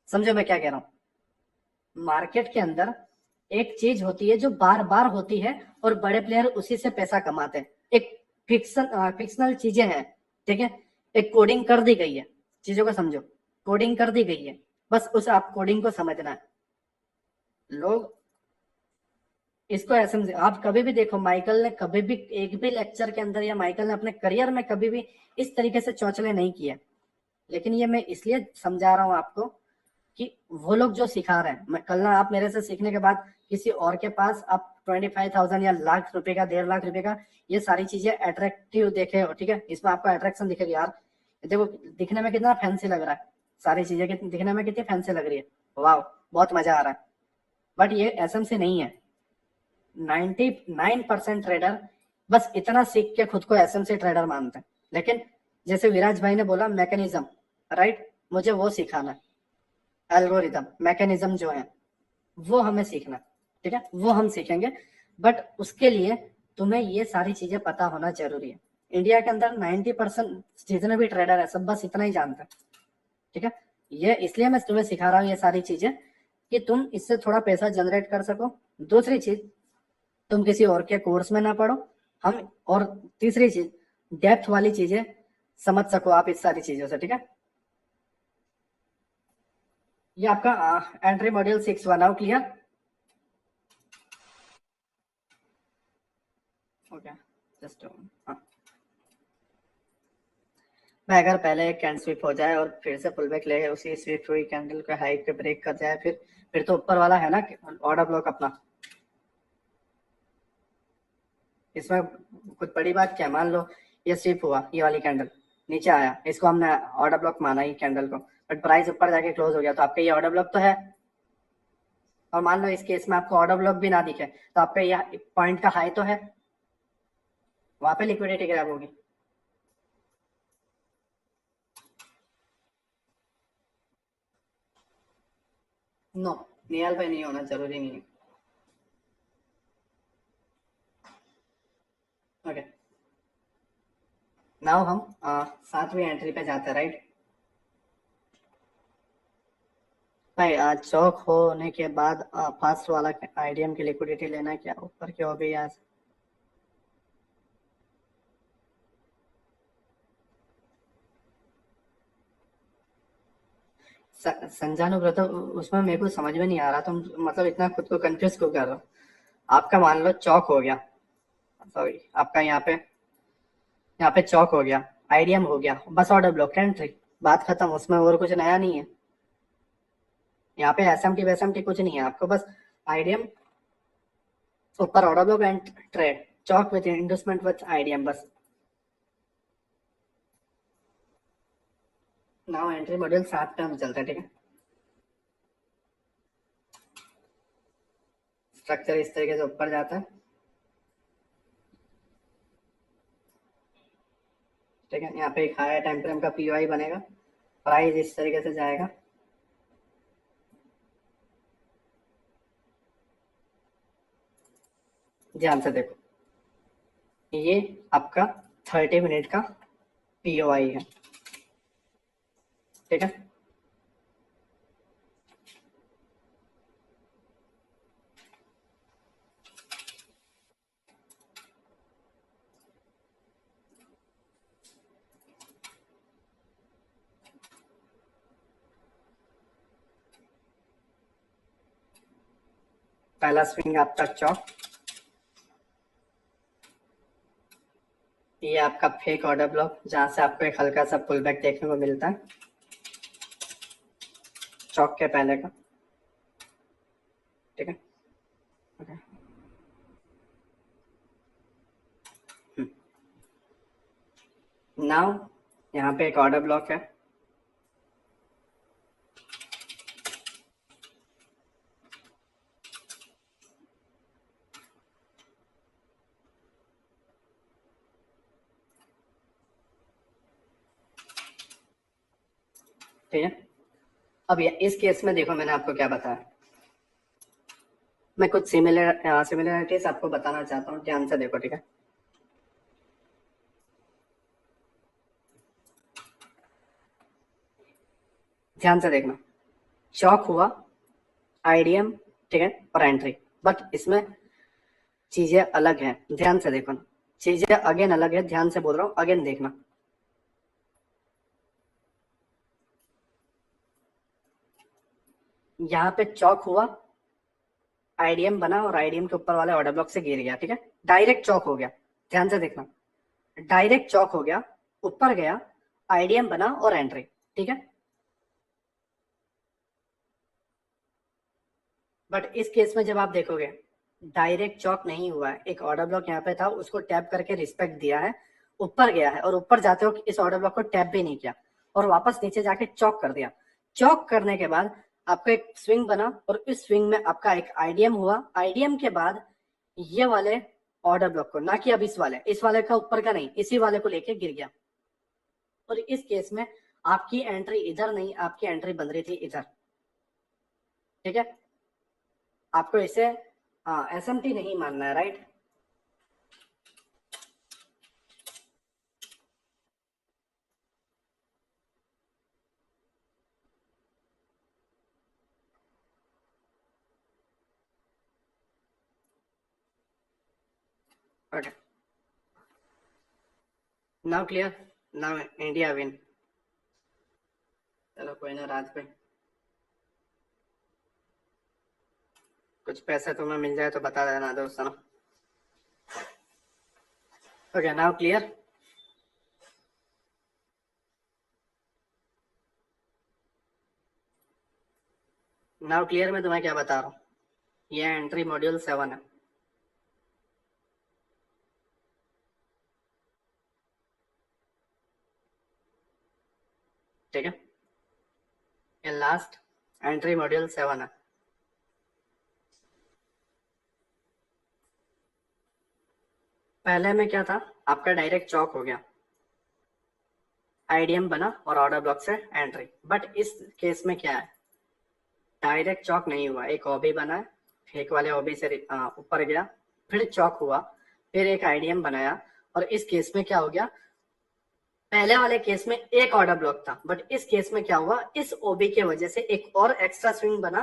समझो मैं क्या कह रहा हूं? मार्केट के अंदर एक चीज होती है जो बार बार होती है और बड़े प्लेयर उसी से पैसा कमाते हैं। एक फिक्शनल चीजें हैं, ठीक है, एक कोडिंग कर दी गई है, चीजों को समझो, कोडिंग कर दी गई है, बस उस आप कोडिंग को समझना है। लोग इसको ऐसे आप कभी भी देखो, माइकल ने कभी भी एक भी लेक्चर के अंदर या माइकल ने अपने करियर में कभी भी इस तरीके से चौचले नहीं किए। लेकिन ये मैं इसलिए समझा रहा हूँ आपको कि वो लोग जो सिखा रहे हैं, मैं कल ना आप मेरे से सीखने के बाद किसी और के पास आप 25,000 या लाख रुपए का, 1.5 लाख रुपए का, ये सारी चीजें अट्रैक्टिव देखे हो, ठीक है, इसमें आपको अट्रैक्शन दिखेगी, यार देखो दिखने में कितना फैंसी लग रहा है, सारी चीजें दिखने में कितनी फैंसी लग रही है, वाह बहुत मजा आ रहा है। बट ये एसएमसी नहीं है। 99% ट्रेडर बस इतना सीख के खुद को एसएमसी ट्रेडर मानते हैं, लेकिन जैसे विराज भाई ने बोला मैकेनिज्म, राइट, मुझे वो सिखाना है, एल्गोरिदम मैकेनिज्म जो है वो हमें सीखना, ठीक है, वो हम सीखेंगे। बट उसके लिए तुम्हें ये सारी चीजें पता होना जरूरी है। इंडिया के अंदर 90% जितने भी ट्रेडर है सब बस इतना ही जानते हैं, ठीक है। ये इसलिए मैं तुम्हें सिखा रहा हूँ ये सारी चीजें कि तुम इससे थोड़ा पैसा जनरेट कर सको। दूसरी चीज, तुम किसी और के कोर्स में ना पढ़ो हम, और तीसरी चीज, डेप्थ वाली चीजें समझ सको आप इस सारी चीजों से, ठीक है। ये आपका एंट्री मॉड्यूल 6 हुआ, नाउ क्लियर? ओके, जस्ट हाँ, मैं अगर पहले एक कैंडल स्विप हो जाए और फिर से पुल बैक ले उसी स्विप हुई कैंडल के हाई पे ब्रेक कर जाए, फिर तो ऊपर वाला है ना ऑर्डर ब्लॉक अपना। इसमें कुछ बड़ी बात क्या, मान लो ये स्विप हुआ, ये वाली कैंडल नीचे आया, इसको हमने ऑर्डर ब्लॉक माना ही कैंडल को, बट प्राइस ऊपर जाके क्लोज हो गया, तो आपका ये ऑर्डर ब्लॉक तो है। और मान लो इस केस में आपको ऑर्डर ब्लॉक भी ना दिखे तो आपका ये पॉइंट का हाई तो है, वहां पे लिक्विडिटी ग्रैब होगी। नो, नियल पे नहीं होना जरूरी नहीं है। ओके, नाउ हम 7वीं एंट्री पे जाते हैं, राइट भाई। चौक होने के बाद फास्ट वाला आईडीएम की लिक्विडिटी लेना, क्या ऊपर की हो भी आज? संजानुव्रत उसमें मेरे को समझ में नहीं आ रहा, तुम मतलब इतना खुद को कंफ्यूज क्यों कर रहे हो? आपका मान लो चौक हो गया, सॉरी आपका यहाँ पे चौक हो गया, आईडीएम हो गया, बस ऑर्डर ब्लॉक एंट्री, बात खत्म, उसमें और कुछ नया नहीं है। यहाँ पे एसएमटी वेसएमटी कुछ नहीं है, आपको बस आईडीएम ऊपर order block and trade, cheque with endorsement with IDM, बस। नाउ एंट्री मॉड्यूल 7 पे हम चलते हैं, ठीक है। स्ट्रक्चर इस तरीके से ऊपर जाता है, ठीक है। यहाँ पे एक हायर टाइम फ्रेम का पीओआई बनेगा, प्राइस इस तरीके से जाएगा, ध्यान से देखो, ये आपका 30 मिनट का पीओआई है, ठीक है। पहला स्विंग आपका चौक, ये आपका फेक ऑर्डर ब्लॉक जहां से आपको एक हल्का सा पुल बैक देखने को मिलता है चौक के पहले का, ठीक है। ओके, नाउ यहाँ पे एक ऑर्डर ब्लॉक है, ठीक है। अब इस केस में देखो मैंने आपको क्या बताया, मैं कुछ सिमिलरिटीज आपको बताना चाहता हूँ, ध्यान से देखो, ठीक है। ध्यान से देखना, चौक हुआ, आईडीएम, ठीक है, और एंट्री, बट इसमें चीजें अलग हैं, ध्यान से देखो ना, चीजें अगेन अलग है, ध्यान से बोल रहा हूँ, अगेन देखना। यहाँ पे चौक हुआ, आईडीएम बना और आईडीएम के ऊपर वाले ऑर्डर ब्लॉक से गिर गया, ठीक है, डायरेक्ट चौक हो गया, ध्यान से देखना, डायरेक्ट चौक हो गया, ऊपर गया, आईडीएम बना और एंट्री, ठीक है। बट इस केस में जब आप देखोगे डायरेक्ट चौक नहीं हुआ है, एक ऑर्डर ब्लॉक यहाँ पे था, उसको टैप करके रिस्पेक्ट दिया है, ऊपर गया है, और ऊपर जाते हो इस ऑर्डर ब्लॉक को टैप भी नहीं किया और वापस नीचे जाके चौक कर दिया। चौक करने के बाद आपका एक स्विंग बना और इस स्विंग में आपका एक आईडीएम हुआ, आईडीएम के बाद ये वाले ऑर्डर ब्लॉक को, ना कि अब इस वाले का ऊपर का नहीं, इसी वाले को लेके गिर गया। और इस केस में आपकी एंट्री इधर नहीं, आपकी एंट्री बन रही थी इधर, ठीक है। आपको इसे एसएमटी नहीं मानना है, right. Okay, now clear, now India win. चलो कोई ना, राज भाई कुछ पैसे तुम्हें मिल जाए तो बता देना दोस्तों। Okay, now clear. Now clear मैं तुम्हें क्या बता रहा हूँ, ये एंट्री मॉड्यूल 7 है। ठीक है, ये लास्ट एंट्री मॉड्यूल 7 है। पहले में क्या था, आपका डायरेक्ट चौक हो गया, आईडीएम बना और ऑर्डर ब्लॉक से एंट्री। बट इस केस में क्या है, डायरेक्ट चौक नहीं हुआ, एक ओबी बना है, एक वाले ओबी से ऊपर गया, फिर चौक हुआ, फिर एक आईडीएम बनाया। और इस केस में क्या हो गया, पहले वाले केस में एक ऑर्डर ब्लॉक था, बट इस केस में क्या हुआ, इस ओबी के वजह से एक और एक्स्ट्रा स्विंग बना,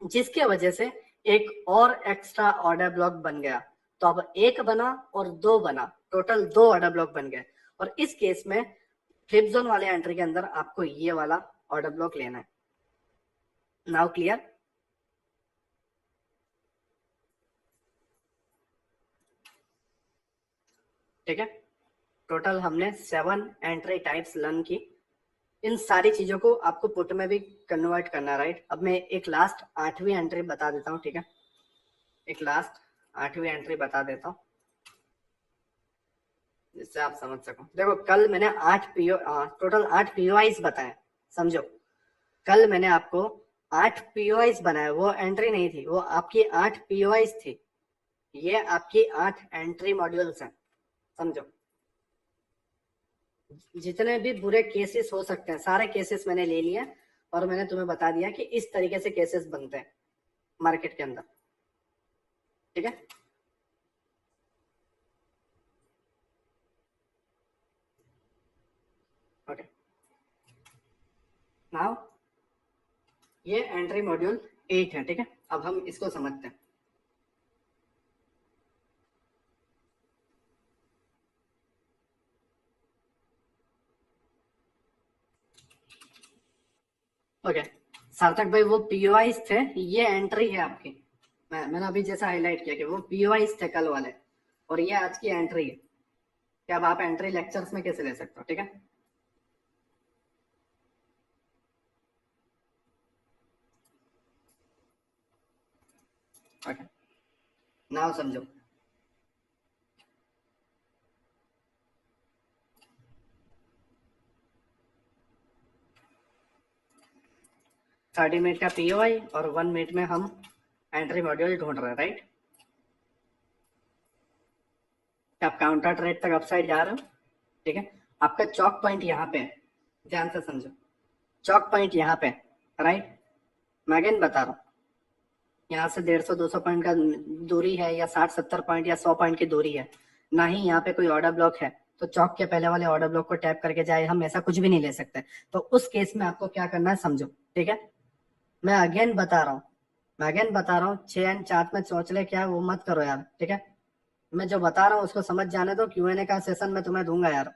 जिसके वजह से एक और एक्स्ट्रा ऑर्डर ब्लॉक बन गया। तो अब एक बना और दो बना, टोटल दो ऑर्डर ब्लॉक बन गए। और इस केस में फ्लिप जोन वाले एंट्री के अंदर आपको ये वाला ऑर्डर ब्लॉक लेना है। Now clear. ठीक है, टोटल हमने 7 एंट्री टाइप्स लर्न की। इन सारी चीजों को आपको पुट में भी कन्वर्ट करना है, राइट। अब मैं एक लास्ट 8वीं एंट्री बता देता हूँ, ठीक है, एक लास्ट 8वीं एंट्री बता देता हूँ जिससे आप समझ सको। देखो कल मैंने 8 पीओ टोटल 8 पीओआईस बताए, समझो। कल मैंने आपको 8 पीओआईस बनाए, वो एंट्री नहीं थी, वो आपकी 8 पीओआईस थी। ये आपकी 8 एंट्री मॉड्यूल्स हैं, समझो। जितने भी बुरे केसेस हो सकते हैं सारे केसेस मैंने ले लिए, और मैंने तुम्हें बता दिया कि इस तरीके से केसेस बनते हैं मार्केट के अंदर, ठीक है। ओके, नाउ ये एंट्री मॉड्यूल 8 है, ठीक है। अब हम इसको समझते हैं। ओके, सार्थक भाई वो पीओआईस थे, ये एंट्री है आपकी। मैंने अभी जैसा हाईलाइट किया कि वो पीओआईस थे कल वाले, और ये आज की एंट्री है कि अब आप एंट्री लेक्चर्स में कैसे ले सकते हो, ठीक है। ओके, नाउ समझो। थर्टी मिनट का पीओआई और 1 मिनट में हम एंट्री मॉड्यूल ढूंढ रहे हैं, राइट। आप काउंटर ट्रेड तक अपसाइड जा रहे हो, ठीक है। आपका चौक पॉइंट यहाँ पे है, ध्यान से समझो। चौक पॉइंट यहाँ पे, राइट। मैं अगेन बता रहा हूँ, यहाँ से 150-200 पॉइंट का दूरी है, या 60-70 पॉइंट या 100 पॉइंट की दूरी है, ना ही यहाँ पे कोई ऑर्डर ब्लॉक है। तो चौक के पहले वाले ऑर्डर ब्लॉक को टैप करके जाए, हम ऐसा कुछ भी नहीं ले सकते। तो उस केस में आपको क्या करना है, समझो, ठीक है। मैं अगेन बता रहा हूँ, 6 एंड चार्ट में चौचले क्या है वो मत करो यार, ठीक है। मैं जो बता रहा हूँ उसको समझ जाने दो, क्यूएनए का सेशन मैं तुम्हें दूंगा यार।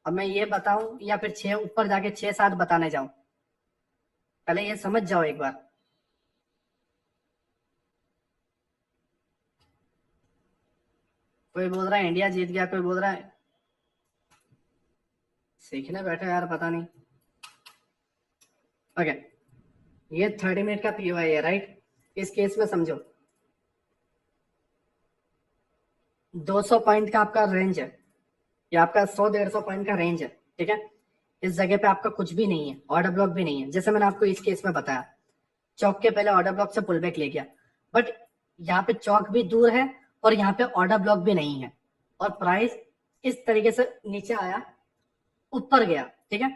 अब मैं ये बताऊं या फिर 6 ऊपर जाके 6-7 बताने जाऊं, पहले ये समझ जाओ एक बार। कोई बोल रहा है इंडिया जीत गया, कोई बोल रहा है सीखने बैठे यार, पता नहीं। ओके, ये 30 मिनट का पीओआई है, राइट। इस केस में समझो 200 पॉइंट का आपका रेंज है, या आपका 100-150 पॉइंट का रेंज है, ठीक है। इस जगह पे आपका कुछ भी नहीं है, ऑर्डर ब्लॉक भी नहीं है, जैसे मैंने आपको इस केस में बताया। चौक के पहले ऑर्डर ब्लॉक से पुल बैक ले गया, बट यहाँ पे चौक भी दूर है और यहाँ पे ऑर्डर ब्लॉक भी नहीं है, और प्राइस इस तरीके से नीचे आया, ऊपर गया, ठीक है।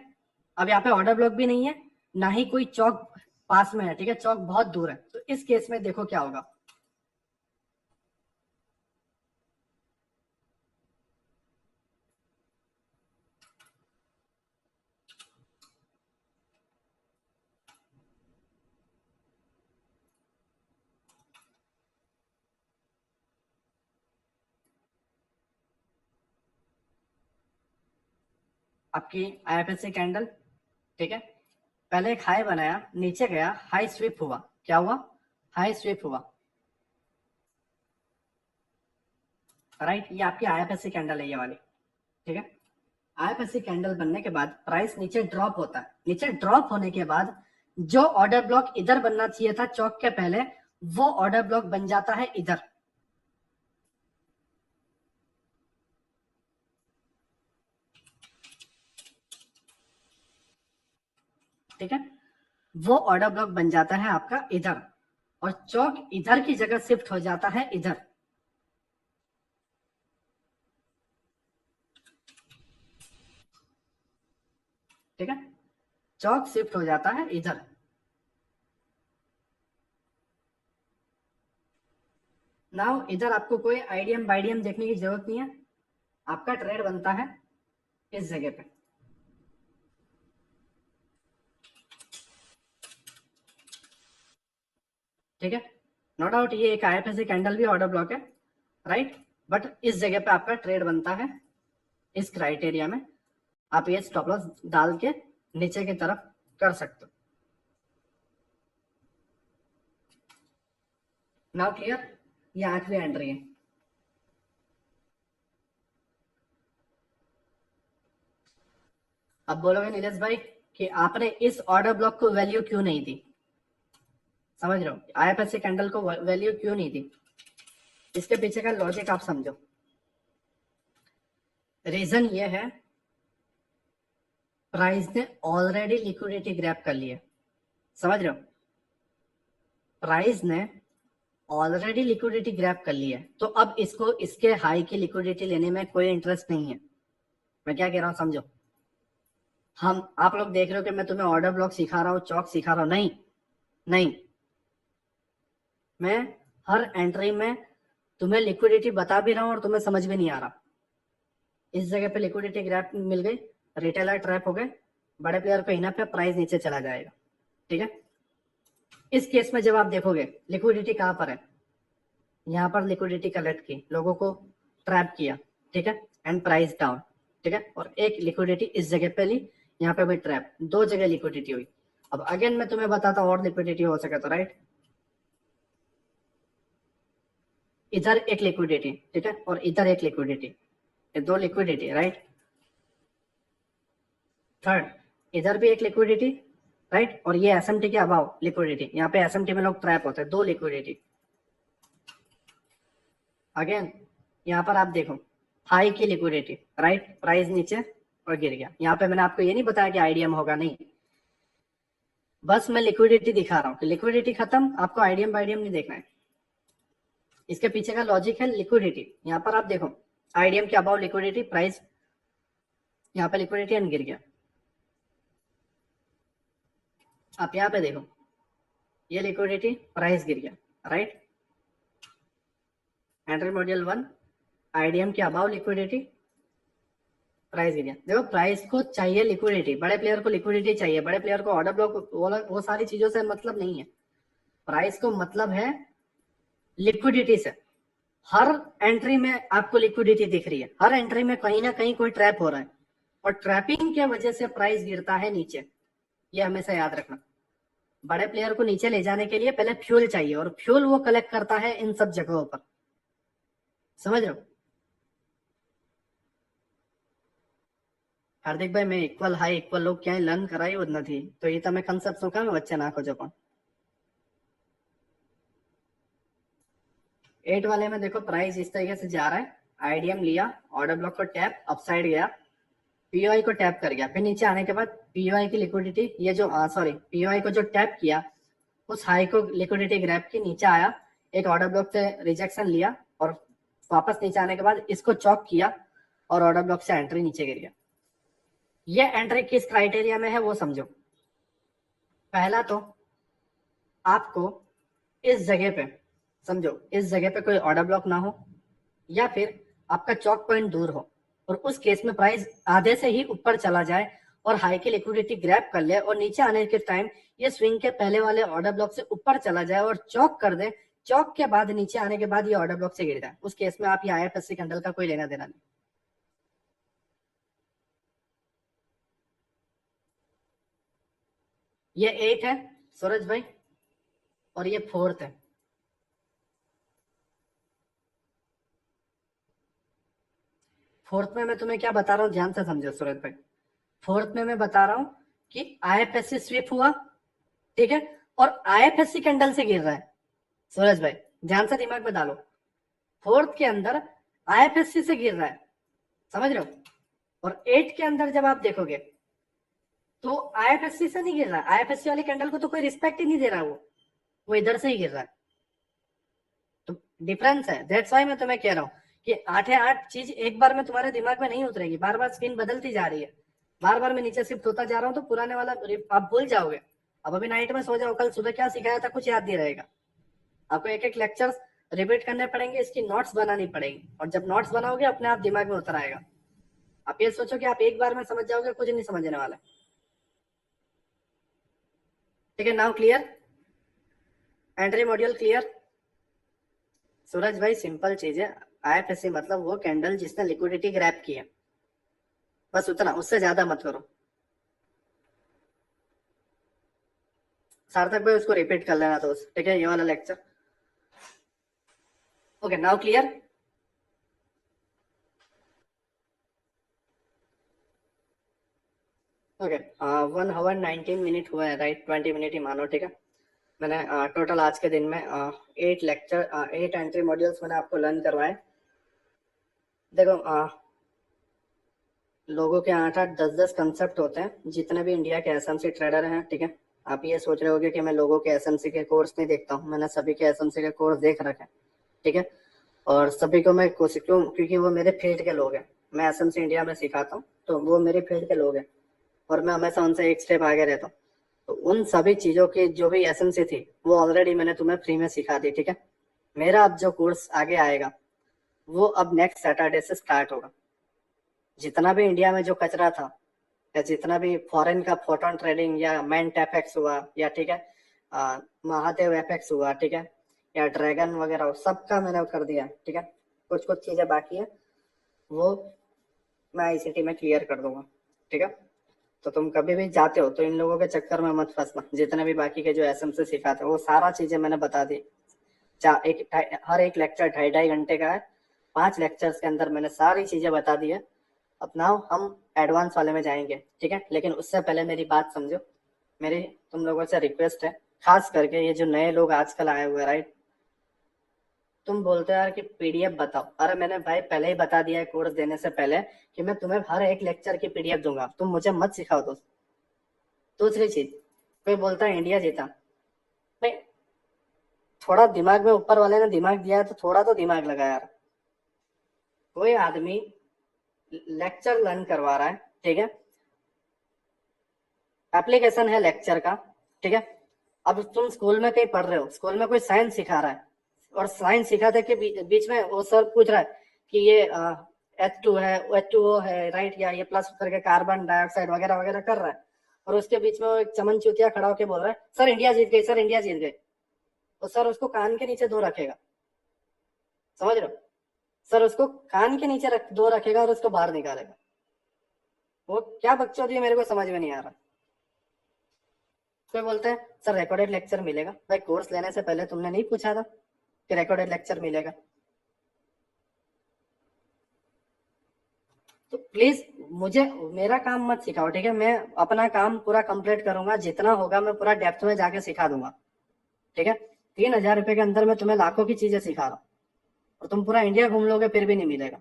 अब यहाँ पे ऑर्डर ब्लॉक भी नहीं है, ना ही कोई चौक पास में है, ठीक है, चौक बहुत दूर है। तो इस केस में देखो क्या होगा। आपकी आईएफएससी कैंडल, ठीक है, पहले एक हाई बनाया, नीचे गया, हाई स्विप हुआ, क्या हुआ, हाई स्विप हुआ, राइट। ये आपकी आईएफएससी कैंडल है ये वाली, ठीक है। आईएफएससी कैंडल बनने के बाद प्राइस नीचे ड्रॉप होता है, नीचे ड्रॉप होने के बाद जो ऑर्डर ब्लॉक इधर बनना चाहिए था चौक के पहले, वो ऑर्डर ब्लॉक बन जाता है इधर, ठीक है। वो ऑर्डर ब्लॉक बन जाता है आपका इधर, और चौक इधर की जगह शिफ्ट हो जाता है इधर, ठीक है। चौक शिफ्ट हो जाता है इधर। नाउ इधर आपको कोई आईडीएम बाईडीएम देखने की जरूरत नहीं है, आपका ट्रेड बनता है इस जगह पे, ठीक है। नो डाउट ये एक आईएफएससी कैंडल भी ऑर्डर ब्लॉक है, राइट, बट इस जगह पे आपका ट्रेड बनता है, इस क्राइटेरिया में आप ये स्टॉप लॉस डाल के नीचे की तरफ कर सकते हो। नाउ क्लियर, ये आखिरी एंट्री है। अब बोलोगे नीलेश भाई कि आपने इस ऑर्डर ब्लॉक को वैल्यू क्यों नहीं दी, समझ रहे हो, आईएफएससी कैंडल को वैल्यू क्यों नहीं दी, इसके पीछे का लॉजिक आप समझो। रीजन ये है, प्राइस ने ऑलरेडी लिक्विडिटी ग्रैब कर लिया, समझ रहे हो, प्राइस ने ऑलरेडी लिक्विडिटी ग्रैब कर लिया है, तो अब इसको इसके हाई की लिक्विडिटी लेने में कोई इंटरेस्ट नहीं है। मैं क्या कह रहा हूं समझो, हम आप लोग देख रहे हो कि मैं तुम्हें ऑर्डर ब्लॉक सिखा रहा हूँ, चौक सिखा रहा हूँ, नहीं नहीं, मैं हर एंट्री में तुम्हें लिक्विडिटी बता भी रहा हूँ और तुम्हें समझ में नहीं आ रहा। इस जगह पे लिक्विडिटी ग्रैब मिल गई, रिटेलर ट्रैप हो गए, बड़े प्लेयर को इनफ है, प्राइस नीचे चला जाएगा, ठीक है। इस केस में जब आप देखोगे लिक्विडिटी कहां पर है, यहाँ पर लिक्विडिटी कलेक्ट की, लोगों को ट्रैप किया, ठीक है, एंड प्राइस डाउन, ठीक है, और एक लिक्विडिटी इस जगह पे ली, यहाँ पे भी ट्रैप, दो जगह लिक्विडिटी हुई। अब अगेन मैं तुम्हें बताता हूँ और लिक्विडिटी हो सके तो, राइट, इधर एक लिक्विडिटी, ठीक है, और इधर एक लिक्विडिटी, ये दो लिक्विडिटी, राइट। थर्ड, इधर भी एक लिक्विडिटी, राइट, और ये एसएमटी के अभाव लिक्विडिटी, यहाँ पे एसएमटी में लोग ट्रैप होते हैं, दो लिक्विडिटी। अगेन यहाँ पर आप देखो हाई की लिक्विडिटी, राइट, प्राइस नीचे और गिर गया। यहाँ पे मैंने आपको ये नहीं बताया कि आईडीएम होगा, नहीं, बस मैं लिक्विडिटी दिखा रहा हूँ कि लिक्विडिटी खत्म, आपको आईडीएम बाईडीएम नहीं देखना है। इसके पीछे का लॉजिक है लिक्विडिटी। यहाँ पर आप देखो आईडीएम के अबाउ लिक्विडिटी, प्राइस यहाँ पे लिक्विडिटी एंड गिर गया। आप यहाँ पे देखो ये लिक्विडिटी, प्राइस गिर गया, राइट। एंट्री मॉड्यूल 1, आईडीएम के अबाउ लिक्विडिटी, प्राइस गिर गया। देखो प्राइस को चाहिए लिक्विडिटी, बड़े प्लेयर को लिक्विडिटी चाहिए, बड़े प्लेयर को ऑर्डर ब्लॉक वो सारी चीजों से मतलब नहीं है, प्राइस को मतलब है लिक्विडिटी से। हर एंट्री में आपको लिक्विडिटी दिख रही है, हर एंट्री में कहीं ना कहीं कोई ट्रैप हो रहा है, और ट्रैपिंग के वजह से प्राइस गिरता है नीचे, ये हमेशा याद रखना। बड़े प्लेयर को नीचे ले जाने के लिए पहले फ्यूल चाहिए, और फ्यूल वो कलेक्ट करता है इन सब जगहों पर, समझ रहे हो। हार्दिक भाई, मैं इक्वल हाई इक्वल लो क्या लर्न कराई નથી, તો એ તમે કન્સેપ્ટ શું કામ વચ્ચે નાખો છો પણ। 8 वाले में देखो प्राइस इस तरीके से जा रहा है, आईडीएम लिया, ऑर्डर ब्लॉक को टैप, अपसाइड गया, पीओआई को टैप कर गया, फिर नीचे आने के बाद पीओआई की लिक्विडिटी, ये जो सॉरी पीओआई को जो टैप किया, उस हाई को लिक्विडिटी ग्रैब की, नीचे आया, एक ऑर्डर ब्लॉक से रिजेक्शन लिया और वापस नीचे आने के बाद इसको चॉक किया और ऑर्डर ब्लॉक से एंट्री नीचे गिर गया। ये एंट्री किस क्राइटेरिया में है वो समझो। पहला तो आपको इस जगह पे समझो, इस जगह पे कोई ऑर्डर ब्लॉक ना हो या फिर आपका चॉक पॉइंट दूर हो और उस केस में प्राइस आधे से ही ऊपर चला जाए और हाई की लिक्विडिटी ग्रैब कर ले और नीचे आने के टाइम ये स्विंग के पहले वाले ऑर्डर ब्लॉक से ऊपर चला जाए और चॉक कर दे। चॉक के बाद नीचे आने के बाद ये ऑर्डर ब्लॉक से गिर जाए, उस केस में आप ये IFSC कैंडल का कोई लेना देना नहीं। ये 8 है सूरज भाई और ये 4th है। फोर्थ में मैं तुम्हें क्या बता रहा हूँ, ध्यान से समझो सूरज भाई। फोर्थ में मैं बता रहा हूँ कि IFSC स्वीप हुआ, ठीक है, और IFSC कैंडल से गिर रहा है। सूरज भाई ध्यान से दिमाग में डालो, फोर्थ के अंदर IFSC से गिर रहा है, समझ रहे हो। और 8 के अंदर जब आप देखोगे तो IFSC से नहीं गिर रहा है, IFSC वाली कैंडल को तो कोई रिस्पेक्ट ही नहीं दे रहा, वो इधर से ही गिर रहा है। तो डिफरेंस है, दैट्स वाई मैं तुम्हें कह रहा हूँ कि 8 चीज एक बार में तुम्हारे दिमाग में नहीं उतरेगी, बार बार स्क्रीन बदलती जा रही है, बार बार मैं नीचे शिफ्ट होता जा रहा हूँ तो पुराने वाला आप भूल जाओगे। अब अभी नाइट में सो जाओ, कल सुबह क्या सिखाया था कुछ याद नहीं रहेगा। आपको एक एक लेक्चर रिपीट करने पड़ेंगे, इसकी नोट्स बनानी पड़ेगी और जब नोट्स बनाओगे अपने आप दिमाग में उतर आएगा। आप ये सोचो कि आप एक बार में समझ जाओगे, कुछ नहीं समझने वाला। ठीक है, now clear, entry module clear. Suraj भाई सिंपल चीज है, IFSC मतलब वो कैंडल जिसने लिक्विडिटी ग्रैब की है, बस उतना, उससे ज्यादा मत करो। सार्थक भाई उसको रिपीट कर लेना दोस्त, ठीक है, ये वाला lecture. Okay now clear. Okay 1 hour 19 minute हुआ है, राइट, 20 मिनट ही मानो, ठीक है। मैंने टोटल आज के दिन में 8 लेक्चर 8 एंट्री मॉड्यूल्स मैंने आपको लर्न करवाए। देखो लोगों के 8-8 10-10 कंसेप्ट होते हैं जितने भी इंडिया के SMC ट्रेडर हैं, ठीक है। आप ये सोच रहे होगे कि मैं लोगों के SMC के कोर्स नहीं देखता हूँ, मैंने सभी के SMC के कोर्स देख रखे हैं, ठीक है। और सभी को मैं कोशिश क्यों, क्योंकि वो मेरे फील्ड के लोग हैं, मैं SMC इंडिया में सिखाता हूँ तो वो मेरे फील्ड के लोग हैं और मैं हमेशा उनसे एक स्टेप आगे रहता हूँ। तो उन सभी चीज़ों की जो भी SMC थी वो ऑलरेडी मैंने तुम्हें फ्री में सिखा दी, ठीक है। मेरा अब जो कोर्स आगे आएगा वो अब नेक्स्ट सैटरडे से स्टार्ट होगा। जितना भी इंडिया में जो कचरा था या जितना भी फॉरेन का फोटोन ट्रेडिंग या मेंट एफएक्स हुआ या ठीक है महादेव एफएक्स हुआ, ठीक है, या ड्रैगन वगैरह, सबका मैंने कर दिया, ठीक है। कुछ कुछ चीजें बाकी है वो मैं ICT में क्लियर कर दूंगा, ठीक है। तो तुम कभी भी जाते हो तो इन लोगों के चक्कर में मत फंसना, जितने भी बाकी के जो SMC सिखाते हैं वो सारा चीजें मैंने बता दी। हर एक लेक्चर 2.5-2.5 घंटे का है, 5 लेक्चर्स के अंदर मैंने सारी चीजें बता दी है। अब नाउ हम एडवांस वाले में जाएंगे, ठीक है। लेकिन उससे पहले मेरी बात समझो, मेरी तुम लोगों से रिक्वेस्ट है, खास करके ये जो नए लोग आजकल आए हुए, राइट, तुम बोलते हो यार कि PDF बताओ। अरे मैंने भाई पहले ही बता दिया है कोर्स देने से पहले कि मैं तुम्हें हर एक लेक्चर की PDF दूंगा, तुम मुझे मत सिखाओ दोस्त। दूसरी चीज, कोई बोलता है इंडिया जीता, भाई थोड़ा दिमाग में ऊपर वाले ने दिमाग दिया है तो थोड़ा तो दिमाग लगा यार। कोई आदमी लेक्चर लर्न करवा रहा है, ठीक है, एप्लीकेशन है लेक्चर का, ठीक है। अब तुम स्कूल में कहीं पढ़ रहे हो, स्कूल में कोई साइंस सिखा रहा है और साइंस सिखाते के बीच में वो सर पूछ रहा है कि ये H2 है, H2O है, राइट, या ये प्लस करके कार्बन डाइऑक्साइड वगैरह वगैरह कर रहा है और उसके बीच में वो एक चमन चुतिया खड़ा होकर बोल रहा है सर इंडिया जीत गई, सर इंडिया जीत गई। तो सर उसको कान के नीचे दो रखेगा, समझ रहे हो, सर उसको कान के नीचे दो रखेगा और उसको बाहर निकालेगा। वो क्या बकचोदी है मेरे को समझ में नहीं आ रहा। कोई बोलते हैं सर रिकॉर्डेड लेक्चर मिलेगा, भाई कोर्स लेने से पहले तुमने नहीं पूछा था कि रिकॉर्डेड लेक्चर मिलेगा? तो प्लीज मुझे मेरा काम मत सिखाओ, ठीक है। मैं अपना काम पूरा कंप्लीट करूंगा, जितना होगा मैं पूरा डेप्थ में जाके सिखा दूंगा, ठीक है। 3,000 रुपए के अंदर मैं तुम्हें लाखों की चीजें सिखा रहा हूँ और तुम पूरा इंडिया घूम लोगे फिर भी नहीं मिलेगा।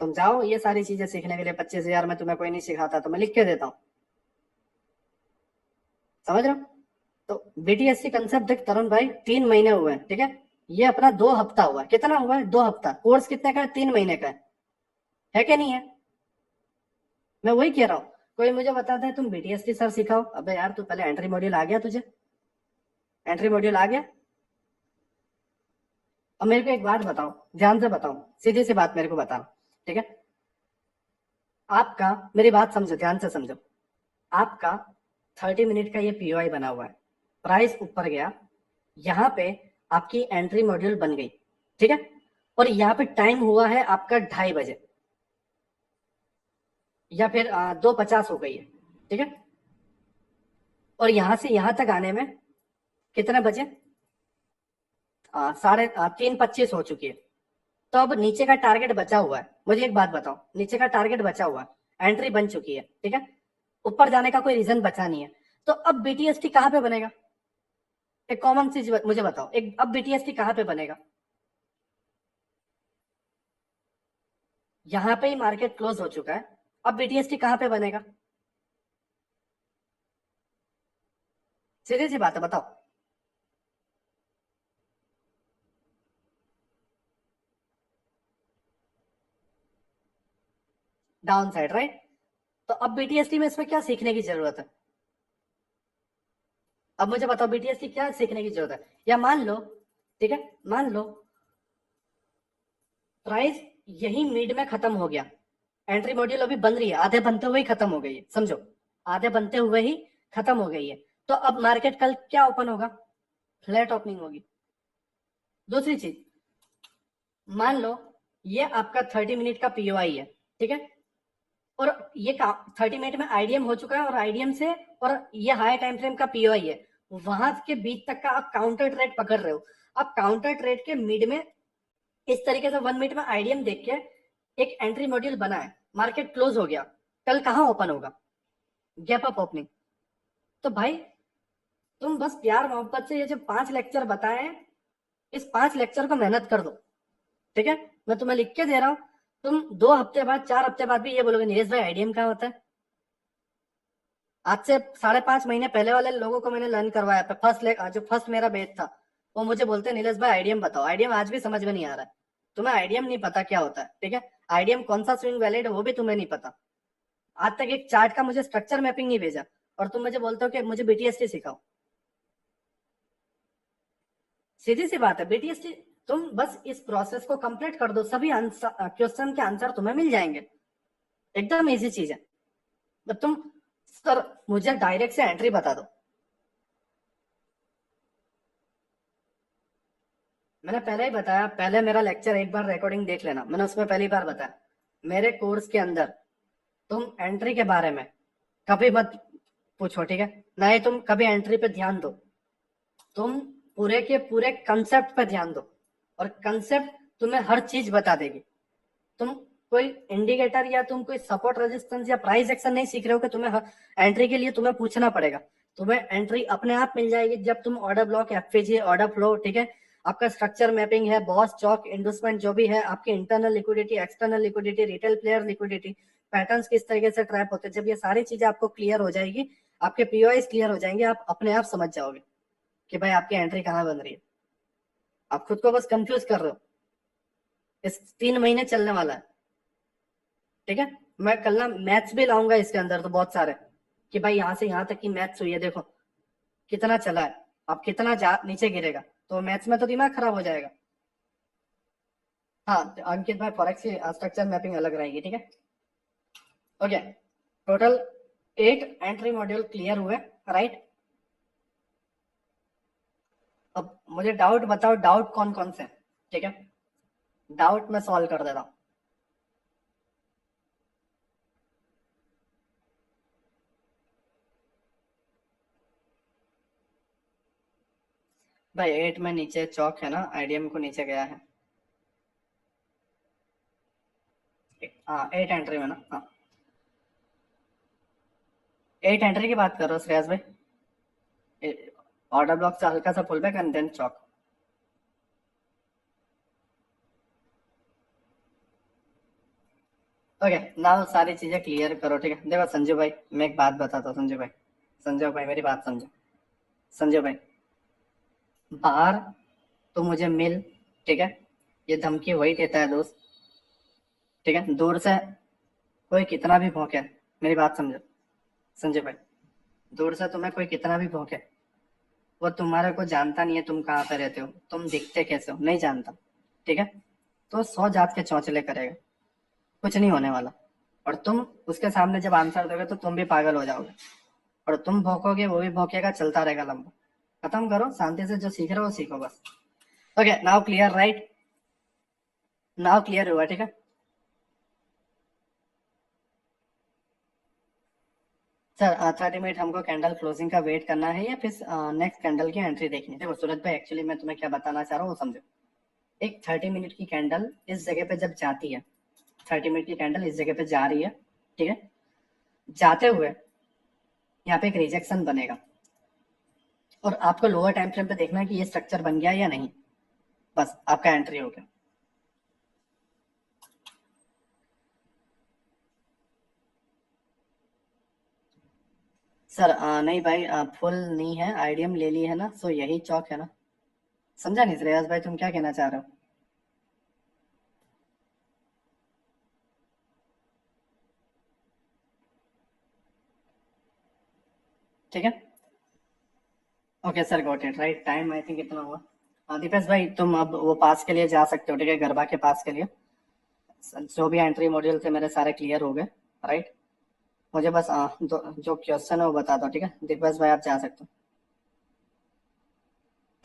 तुम जाओ ये सारी चीजें सीखने के लिए, 25,000 में तुम्हें कोई नहीं सिखाता तो मैं लिख के देता हूँ, समझ रहे हो। तो BTSC कंसेप्ट देख तरुण भाई 3 महीने हुए हैं, ठीक है। ये अपना 2 हफ्ता हुआ, कितना हुआ है 2 हफ्ता, कोर्स कितने का है 3 महीने का है कि नहीं है? मैं वही कह रहा हूँ, कोई मुझे बताता है तुम बीटीएसटी सर सिखाओ, अबे यार तू पहले एंट्री मॉड्यूल आ गया तुझे? एंट्री मॉड्यूल आ गया? अब मेरे को एक बात बताओ, ध्यान से बताओ, सीधी सी बात मेरे को बताओ, ठीक है? आपका, मेरी बात समझो, ध्यान से समझो, आपका 30 मिनट का ये पीओआई बना हुआ है, प्राइस ऊपर गया, यहाँ पे आपकी एंट्री मॉड्यूल बन गई, ठीक है? और यहाँ पे टाइम हुआ है आपका 2:30 बजे, या फिर 2:50 हो गई है, ठीक है? और यहां से यहां तक आने में कितने बजे? 3:25 हो चुकी है। तो अब नीचे का टारगेट बचा हुआ है, मुझे एक बात बताओ, नीचे का टारगेट बचा हुआ है, एंट्री बन चुकी है, ठीक है? ऊपर जाने का कोई रीजन बचा नहीं है, तो अब बीटीएसटी कहाँ पे बनेगा? एक कॉमन चीज मुझे बताओ, एक अब बीटीएसटी कहाँ पे बनेगा? यहाँ पे ही मार्केट क्लोज हो चुका है, अब बीटीएसटी कहाँ पे बनेगा? सीधी सी बात है, बताओ। Down side, right? तो अब बीटीएसटी में इसमें क्या सीखने की जरूरत है? अब मुझे बताओ बीटीएसटी क्या सीखने की जरूरत है? या मान लो, ठीक है, मान लो प्राइस यही मिड में खत्म हो गया, एंट्री मॉड्यूल अभी बन रही है, आधे बनते हुए ही खत्म हो गई है, समझो, आधे बनते हुए ही खत्म हो गई है, तो अब मार्केट कल क्या ओपन होगा? फ्लैट ओपनिंग होगी। दूसरी चीज, मान लो ये आपका 30 मिनट का पीओआई है, ठीक है? और ये 30 मिनट में आईडीएम हो चुका है, और आईडीएम से, और ये हाई टाइम फ्रेम का पीओआई है, वहां के बीच तक का आप काउंटर ट्रेड पकड़ रहे हो। अब काउंटर ट्रेड के मिड में इस तरीके से 1 मिनट में आईडीएम देख के एक एंट्री मॉड्यूल बना है, मार्केट क्लोज हो गया, कल कहाँ ओपन होगा? Gap up opening. तो भाई तुम बस प्यार मोहब्बत से ये जो 5 लेक्चर बताए हैं, इस 5 लेक्चर को मेहनत कर दो, ठीक है? मैं तुम्हें लिख के दे रहा हूँ, तुम 2 हफ्ते बाद, 4 हफ्ते बाद भी ये बोलोगे नीलेश भाई आईडीएम कहाँ होता है? आज से 5.5 महीने पहले वाले लोगों को मैंने लर्न करवाया, जो फर्स्ट मेरा बैच था, वो मुझे बोलते हैं नीलेश भाई आईडीएम बताओ। आईडीएम आज भी समझ में नहीं आ रहा है, तुम्हें आईडीएम नहीं पता क्या होता है, ठीक है? आईडीएम कौन सा स्विंग वैलिड है वो भी तुम्हें नहीं पता, आज तक एक चार्ट का मुझे स्ट्रक्चर मैपिंग नहीं भेजा, और तुम मुझे बोलते हो कि मुझे बीटीएसटी सिखाओ। सीधी सी बात है, बीटीएसटी, तुम बस इस प्रोसेस को कंप्लीट कर दो, सभी क्वेश्चन के आंसर तुम्हें मिल जाएंगे, एकदम इजी चीज है। तो तुम, सर मुझे डायरेक्ट से एंट्री बता दो। मैंने पहले ही बताया, पहले मेरा लेक्चर एक बार रिकॉर्डिंग देख लेना, मैंने उसमें पहली बार बताया, मेरे कोर्स के अंदर तुम एंट्री के बारे में कभी मत पूछो, ठीक है? ना ही तुम कभी एंट्री पे ध्यान दो, तुम पूरे के पूरे कंसेप्ट पे ध्यान दो, और कंसेप्ट तुम्हें हर चीज बता देगी। तुम कोई इंडिकेटर या तुम कोई सपोर्ट रेजिस्टेंस या प्राइस एक्शन नहीं सीख रहे हो कि तुम्हें एंट्री के लिए तुम्हें पूछना पड़ेगा, तुम्हें एंट्री अपने आप मिल जाएगी जब तुम ऑर्डर ब्लॉक, एफपीजी, ऑर्डर फ्लो, ठीक है, आपका स्ट्रक्चर मैपिंग है, बॉस चौक, इंडोसमेंट जो भी है, आपकी internal liquidity, external liquidity, retail player liquidity, patterns किस तरीके से ट्रैप होते हैं, जब ये सारी चीजें आपको क्लियर हो जाएगी, आपके पीओआई क्लियर हो जाएंगे, आप अपने आप समझ जाओगे कि भाई आपकी एंट्री कहाँ बन रही है। आप खुद को बस कंफ्यूज कर रहे हो, इस 3 महीने चलने वाला है, ठीक है? मैं कल ना मैथ्स भी लाऊंगा इसके अंदर, तो बहुत सारे, कि भाई यहाँ से यहाँ तक की मैथ्स हुई है, देखो कितना चला है, अब कितना नीचे गिरेगा, तो मैथ्स में तो दिमाग खराब हो जाएगा। हाँ तो अंकित भाई, फॉरेक्स की स्ट्रक्चर मैपिंग अलग रहेगी, ठीक है? Okay, total 8 entry module clear हुए, राइट? अब मुझे डाउट बताओ, डाउट कौन कौन से, ठीक है? डाउट मैं सॉल्व कर देता हूँ। भाई 8 में नीचे चौक है ना, आईडीएम को नीचे गया है, हाँ 8 एंट्री में ना, हाँ 8 एंट्री की बात कर रहे हो श्रेयस भाई, ऑर्डर ब्लॉक से हल्का सा पुल बैक एंड देन चौक। ओके, नाउ सारी चीजें क्लियर करो, ठीक है? देखो संजू भाई, मैं एक बात बताता हूँ, संजू भाई, संजू भाई मेरी बात समझो, संजू भाई, बाहर तो मुझे मिल, ठीक है, ये धमकी वही देता है दोस्त, ठीक है। दूर से कोई कितना भी भौंके, मेरी बात समझो संजय भाई, दूर से तुम्हें कोई कितना भी भौंके, वो तुम्हारे को जानता नहीं है तुम कहाँ पे रहते हो, तुम दिखते कैसे हो नहीं जानता, ठीक है। तो 100 जात के चौंचले करेगा, कुछ नहीं होने वाला। और तुम उसके सामने जब आंसर दोगे तो तुम भी पागल हो जाओगे, और तुम भौंकोगे वो भी भौंकेगा, चलता रहेगा लंबा। खत्म करो शांति से, जो सीख रहे हो वो सीखो बस। Okay now clear right, now clear हुआ, ठीक है। सर 30 मिनट हमको कैंडल क्लोजिंग का वेट करना है या फिर नेक्स्ट कैंडल की एंट्री देखनी है? देखो सूरज भाई, एक्चुअली मैं तुम्हें क्या बताना चाह रहा हूँ वो समझो। एक 30 मिनट की कैंडल इस जगह पे जब जाती है, 30 मिनट की कैंडल इस जगह पे जा रही है, ठीक है, जाते हुए यहाँ पे एक रिजेक्शन बनेगा, और आपको लोअर टाइम फ्रेम पे देखना है कि ये स्ट्रक्चर बन गया या नहीं, बस आपका एंट्री हो गया। सर नहीं भाई, फुल नहीं है, आईडीएम ले ली है ना, सो यही चौक है ना। समझा नहीं श्रेयस भाई, तुम क्या कहना चाह रहे हो? ठीक है, okay sir got it right. Time I think कितना हुआ? दीपेश भाई तुम अब वो पास के लिए जा सकते हो, ठीक है, गरबा के पास के लिए। जो भी एंट्री मॉड्यूल थे मेरे सारे क्लियर हो गए, राइट। मुझे बस जो क्वेश्चन है वो बता दो, ठीक है। दीपेश भाई आप जा सकते हो।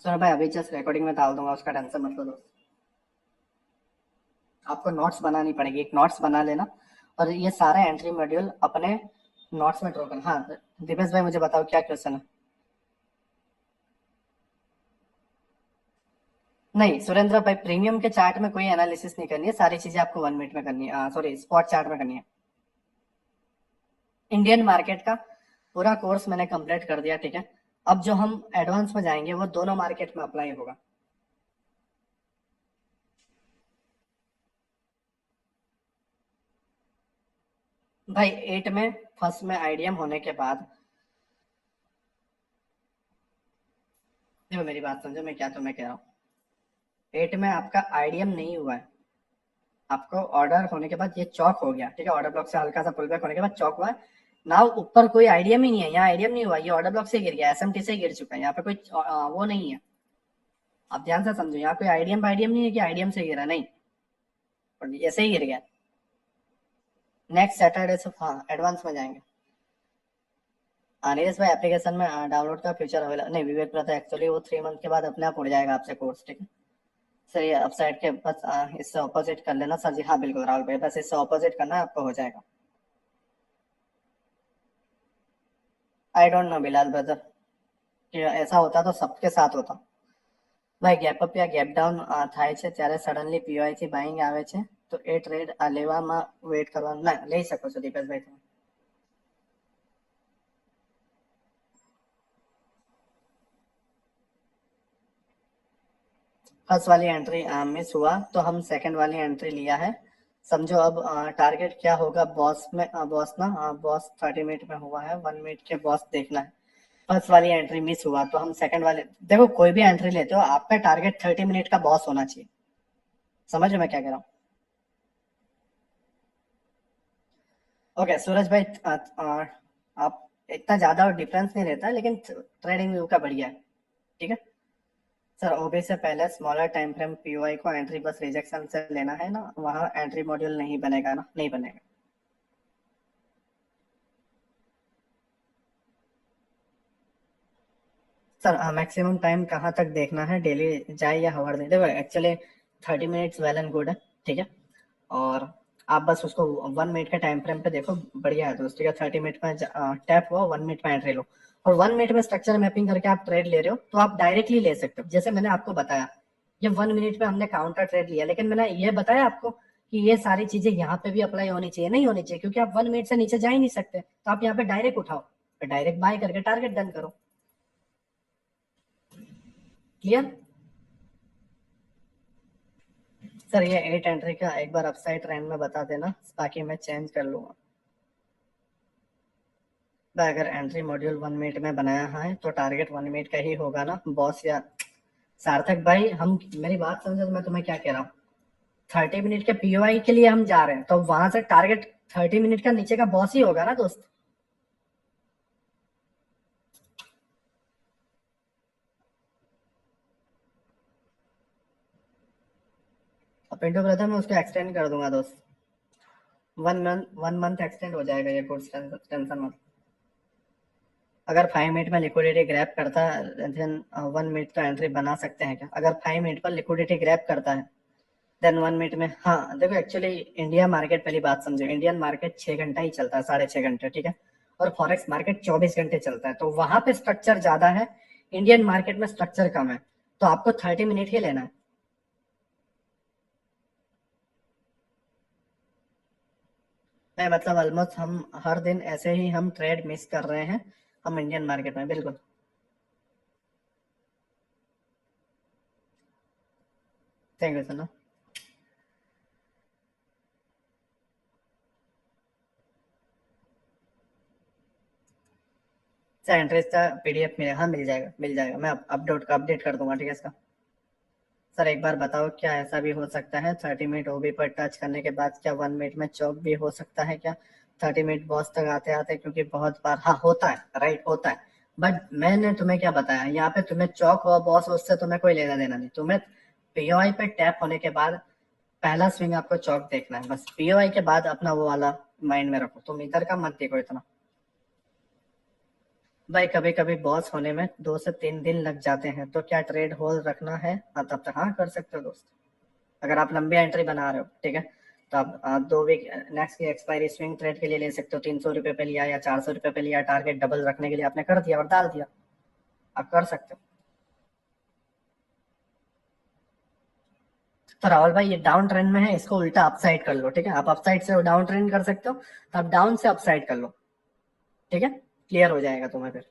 सर भाई अभी जस्ट रिकॉर्डिंग में डाल दूंगा, उसका टेंशन मत लो। आपको नोट्स बनानी पड़ेगी, एक नोट्स बना लेना, और ये सारे एंट्री मॉड्यूल अपने नोट्स में ड्रॉ करना। हाँ दीपेश भाई मुझे बताओ क्या क्वेश्चन है? नहीं सुरेंद्र भाई, प्रीमियम के चार्ट में कोई एनालिसिस नहीं करनी है, सारी चीजें आपको 1 मिनट में करनी है, सॉरी स्पॉट चार्ट में करनी है। इंडियन मार्केट का पूरा कोर्स मैंने कंप्लीट कर दिया, ठीक है। अब जो हम एडवांस में जाएंगे वो दोनों मार्केट में अप्लाई होगा। भाई 8 में फर्स्ट में आईडीएम होने के बाद, देखो मेरी बात समझो मैं क्या तुम्हें कह रहा हूँ। 8 में आपका आईडीएम नहीं हुआ है, आपको ऑर्डर होने के बाद ये चौक हो गया, ठीक है, ऑर्डर ब्लॉक से हल्का सा पुल बैक होने के बाद चौक हुआ है। नाउ ऊपर कोई आईडीएम ही नहीं है, यहाँ आईडीएम नहीं हुआ, ये ऑर्डर ब्लॉक से गिर गया, एसएमटी से गिर चुका है, यहाँ पे कोई वो नहीं है। आप ध्यान से समझो, यहाँ कोई आईडीएम आईडीएम नहीं है कि आईडीएम से गिरा, नहीं, और ऐसे ही गिर गया। नेक्स्ट सैटरडे से हाँ एडवांस में जाएंगे। नीरज भाई एप्लीकेशन में डाउनलोड का फीचर अवेलेबल नहीं, विवेक प्रथा एक्चुअली वो 3 मंथ के बाद अपने आप उड़ जाएगा आपसे कोर्स, ठीक है। सर ये अपसाइड के बस इससे ऑपोजिट कर लेना सर जी, हाँ बिल्कुल राहुल भाई, बस इससे ऑपोजिट करना है, आपको हो जाएगा। I don't know Bilal brother, कि ऐसा होता तो सबके साथ होता। ભાઈ ગેપ અપ યા ગેપ ડાઉન થાય છે ત્યારે સડનલી પીવાય થી બાઇંગ આવે છે, તો એ ટ્રેડ લેવામાં વેટ કરવાનું ના લઈ શકો છો દીપેશભાઈ તમે। फर्स्ट वाली एंट्री मिस हुआ तो हम सेकंड वाली एंट्री लिया है, समझो। अब टारगेट क्या होगा बॉस में, बॉस ना बॉस 30 मिनट में हुआ है, 1 मिनट के बॉस देखना है। फर्स्ट वाली एंट्री मिस हुआ तो हम सेकंड वाले, देखो कोई भी एंट्री लेते हो आपका टारगेट 30 मिनट का बॉस होना चाहिए, समझ रहे मैं क्या कह रहा हूँ? ओके सूरज भाई, आप इतना ज्यादा डिफरेंस नहीं रहता लेकिन ट्रेडिंग व्यू का बढ़िया है, ठीक है। सर ओबी से पहले स्मॉलर टाइम फ्रेम पीओआई को एंट्री बस रिजेक्शन से लेना है ना, वहाँ एंट्री मॉड्यूल नहीं बनेगा ना, नहीं बनेगा। सर मैक्सिमम टाइम कहाँ तक देखना है, डेली जाए या हवर दे, देखो actually 30 minutes well and good है, ठीक है। और आप बस उसको 1 मिनट के टाइम फ्रेम पे देखो, बढ़िया है दोस्त, ठीक है। 30 मिनट में टैप हुआ, 1 मिनट में एंट्री लो, और 1 मिनट में स्ट्रक्चर मैपिंग करके आप ट्रेड ले रहे हो तो आप डायरेक्टली ले सकते हो, जैसे मैंने आपको बताया। ये 1 मिनट में हमने काउंटर ट्रेड लिया, लेकिन मैंने ये बताया आपको कि ये सारी चीजें यहाँ पे भी अप्लाई होनी चाहिए, नहीं होनी चाहिए, क्योंकि आप 1 मिनट से नीचे जा ही नहीं सकते, तो आप यहाँ पे डायरेक्ट उठाओ, डायरेक्ट बाय करके टारगेट डन करो। क्लियर? सर ये 8 एंट्री का एक बार अपसाइड ट्रेंड में बता देना, बाकी मैं चेंज कर लूंगा। भाई अगर एंट्री मॉड्यूल 1 मिनट में बनाया है तो टारगेट 1 मिनट का ही होगा ना बॉस, या सार्थक भाई, हम मेरी बात समझो तो मैं तुम्हें क्या कह रहा हूँ। 30 मिनट के पीओआई के लिए हम जा रहे हैं, तो वहां से टारगेट 30 मिनट का नीचे का बॉस ही होगा ना दोस्त। और पिंटू ब्रदर मैं उसको एक्सटेंड कर दूंगा दोस्त। 1 मंथ एक्सटेंड हो जाएगा ये कोर्स, टेंशन मत। अगर 5 मिनट में लिक्विडिटी ग्रैब करता है देन 1 मिनट तो एंट्री बना सकते हैं क्या, अगर 5 मिनट पर लिक्विडिटी ग्रैब करता है देन 1 मिनट में। हाँ देखो, एक्चुअली इंडिया मार्केट, पहली बात समझो, इंडियन मार्केट 6 घंटा ही चलता है, 6.5 घंटे, ठीक है। और फॉरेक्स मार्केट 24 घंटे चलता है, तो वहां पे स्ट्रक्चर ज्यादा है, इंडियन मार्केट में स्ट्रक्चर कम है, तो आपको 30 मिनट ही लेना है। मैं मतलब ऑलमोस्ट हम हर दिन ऐसे ही हम ट्रेड मिस कर रहे हैं हम इंडियन मार्केट में, बिल्कुल। Thank you sir. Sir entries का पीडीएफ मिले, हाँ मिल जाएगा, मिल जाएगा, मैं अपडेट कर दूंगा, ठीक है इसका। सर एक बार बताओ, क्या ऐसा भी हो सकता है 30 मिनट ओबी पर टच करने के बाद क्या 1 मिनट में चौक भी हो सकता है क्या, 30 मिनट बॉस तक आते आते, क्योंकि बहुत बार हाँ होता है, राइट होता है। बट मैंने तुम्हें क्या बताया यहाँ पे, तुम्हें चौक हुआ बॉस उससे तुम्हें कोई लेना देना नहीं, तुम्हें पीओआई पे टैप होने के बाद पहला स्विंग आपको चौक देखना है, बस पीओआई के बाद अपना वो वाला माइंड में रखो, तुम इधर का मत देखो इतना। भाई कभी कभी बॉस होने में 2 से 3 दिन लग जाते हैं, तो क्या ट्रेड होल्ड रखना है, हाँ तब तक हाँ कर सकते हो दोस्त। अगर आप लंबी एंट्री बना रहे हो, ठीक है, तो आप 2 वीक नेक्स्ट की एक्सपायरी स्विंग ट्रेड के लिए ले सकते हो, 300 रुपये पे लिया या 400 रुपये पे लिया, टारगेट डबल रखने के लिए आपने कर दिया और डाल दिया, आप कर सकते हो। तो राहुल भाई ये डाउन ट्रेंड में है, इसको उल्टा अपसाइड कर लो, ठीक है, आप अपसाइड से डाउन ट्रेंड कर सकते हो, तो आप डाउन से अपसाइड कर लो, ठीक है, क्लियर हो जाएगा तुम्हें फिर।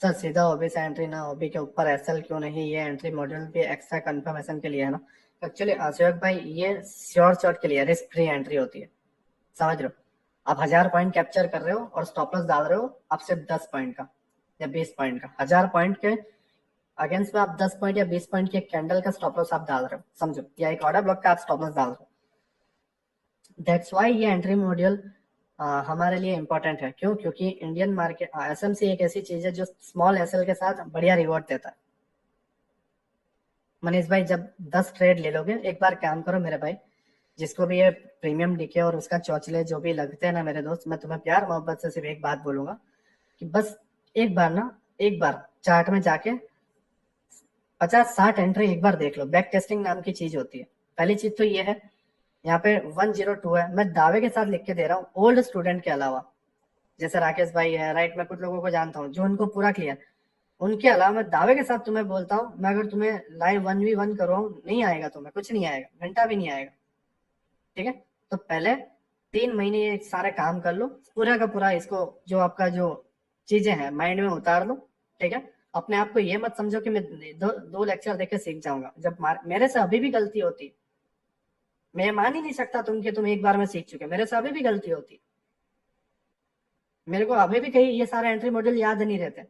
सर सीधा ओबी से एंट्री ना, ओबी के ऊपर एसएल क्यों नहीं, ये एंट्री मॉड्यूल भी एक्स्ट्रा कंफर्मेशन के लिए है ना। एक्चुअली अशोक भाई ये श्योर शॉट के लिए रिस्क फ्री एंट्री होती है, समझ रहे हो। आप 1000 पॉइंट कैप्चर कर रहे हो और स्टॉप लॉस डाल रहे हो आप सिर्फ 10 पॉइंट का या 20 पॉइंट का, 1000 पॉइंट के अगेंस्ट में आप 10 पॉइंट या 20 पॉइंट के कैंडल का स्टॉप लॉस आप डाल रहे हो, समझो, या एक ऑर्डर ब्लॉक का आप स्टॉप लॉस डाल रहे हो। दैट्स वाई ये एंट्री मॉड्यूल हमारे लिए इंपॉर्टेंट है, क्यों, क्योंकि इंडियन मार्केट एसएमसी एक ऐसी चीज है जो स्मॉल एसएल के साथ बढ़िया रिवॉर्ड देता है। मनीष भाई जब 10 ट्रेड ले लोगे, एक बार काम करो मेरे भाई, जिसको भी ये प्रीमियम डीके और उसका चौचले जो भी लगते हैं ना मेरे दोस्त, मैं तुम्हें प्यार मोहब्बत से सिर्फ एक बात बोलूंगा कि बस एक बार ना, एक बार चार्ट में जाके 50-60 एंट्री एक बार देख लो, बैक टेस्टिंग नाम की चीज होती है। पहली चीज तो ये है, यहाँ पे 102 है, मैं दावे के साथ लिख के दे रहा हूँ, ओल्ड स्टूडेंट के अलावा, जैसे राकेश भाई है, राइट, मैं कुछ लोगों को जानता हूँ जो उनको पूरा क्लियर, उनके अलावा मैं दावे के साथ तुम्हें बोलता हूँ, मैं अगर तुम्हें लाइव 1v1 कर रहा हूँ, नहीं आएगा तुम्हें, कुछ नहीं आएगा, घंटा भी नहीं आएगा, ठीक है। तो पहले 3 महीने ये सारे काम कर लो, पूरा का पूरा इसको जो आपका जो चीजें हैं माइंड में उतार लो, ठीक है। अपने आप को ये मत समझो कि मैं दो लेक्चर देख के सीख जाऊंगा, जब मेरे से अभी भी गलती होती, मैं मान ही नहीं सकता तुम कि तुम एक बार में सीख चुके, मेरे से अभी भी गलती होती, मेरे को अभी भी कहीं ये सारे एंट्री मॉड्यूल याद नहीं रहते,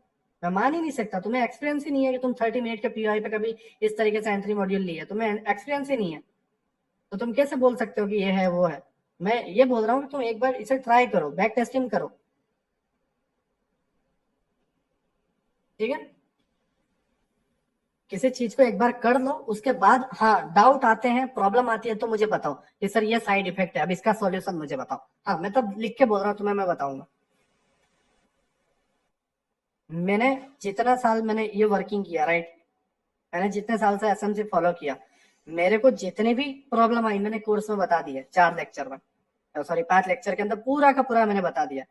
मैं मान ही नहीं सकता, तुम्हें एक्सपीरियंस ही नहीं है कि तुम 30 मिनट के पीआई पे कभी इस तरीके से एंट्री मॉड्यूल लिए, तुम्हें एक्सपीरियंस ही नहीं है, तो तुम कैसे बोल सकते हो कि ये है वो है। मैं ये बोल रहा हूँ कि तुम एक बार इसे ट्राई करो, बैक टेस्टिंग करो, ठीक है। किसी चीज को एक बार कर लो, उसके बाद हाँ डाउट आते हैं, प्रॉब्लम आती है, तो मुझे बताओ कि सर ये साइड इफेक्ट है, अब इसका सॉल्यूशन मुझे बताओ, हाँ मैं तब लिख के बोल रहा हूँ तुम्हें, मैं बताऊंगा। मैंने जितना साल मैंने ये वर्किंग किया, राइट, मैंने जितने साल से एसएमसी फॉलो किया, मेरे को जितनी भी प्रॉब्लम आई मैंने कोर्स में बता दी है, 4 लेक्चर में, सॉरी 5 लेक्चर के अंदर पूरा का पूरा मैंने बता दिया,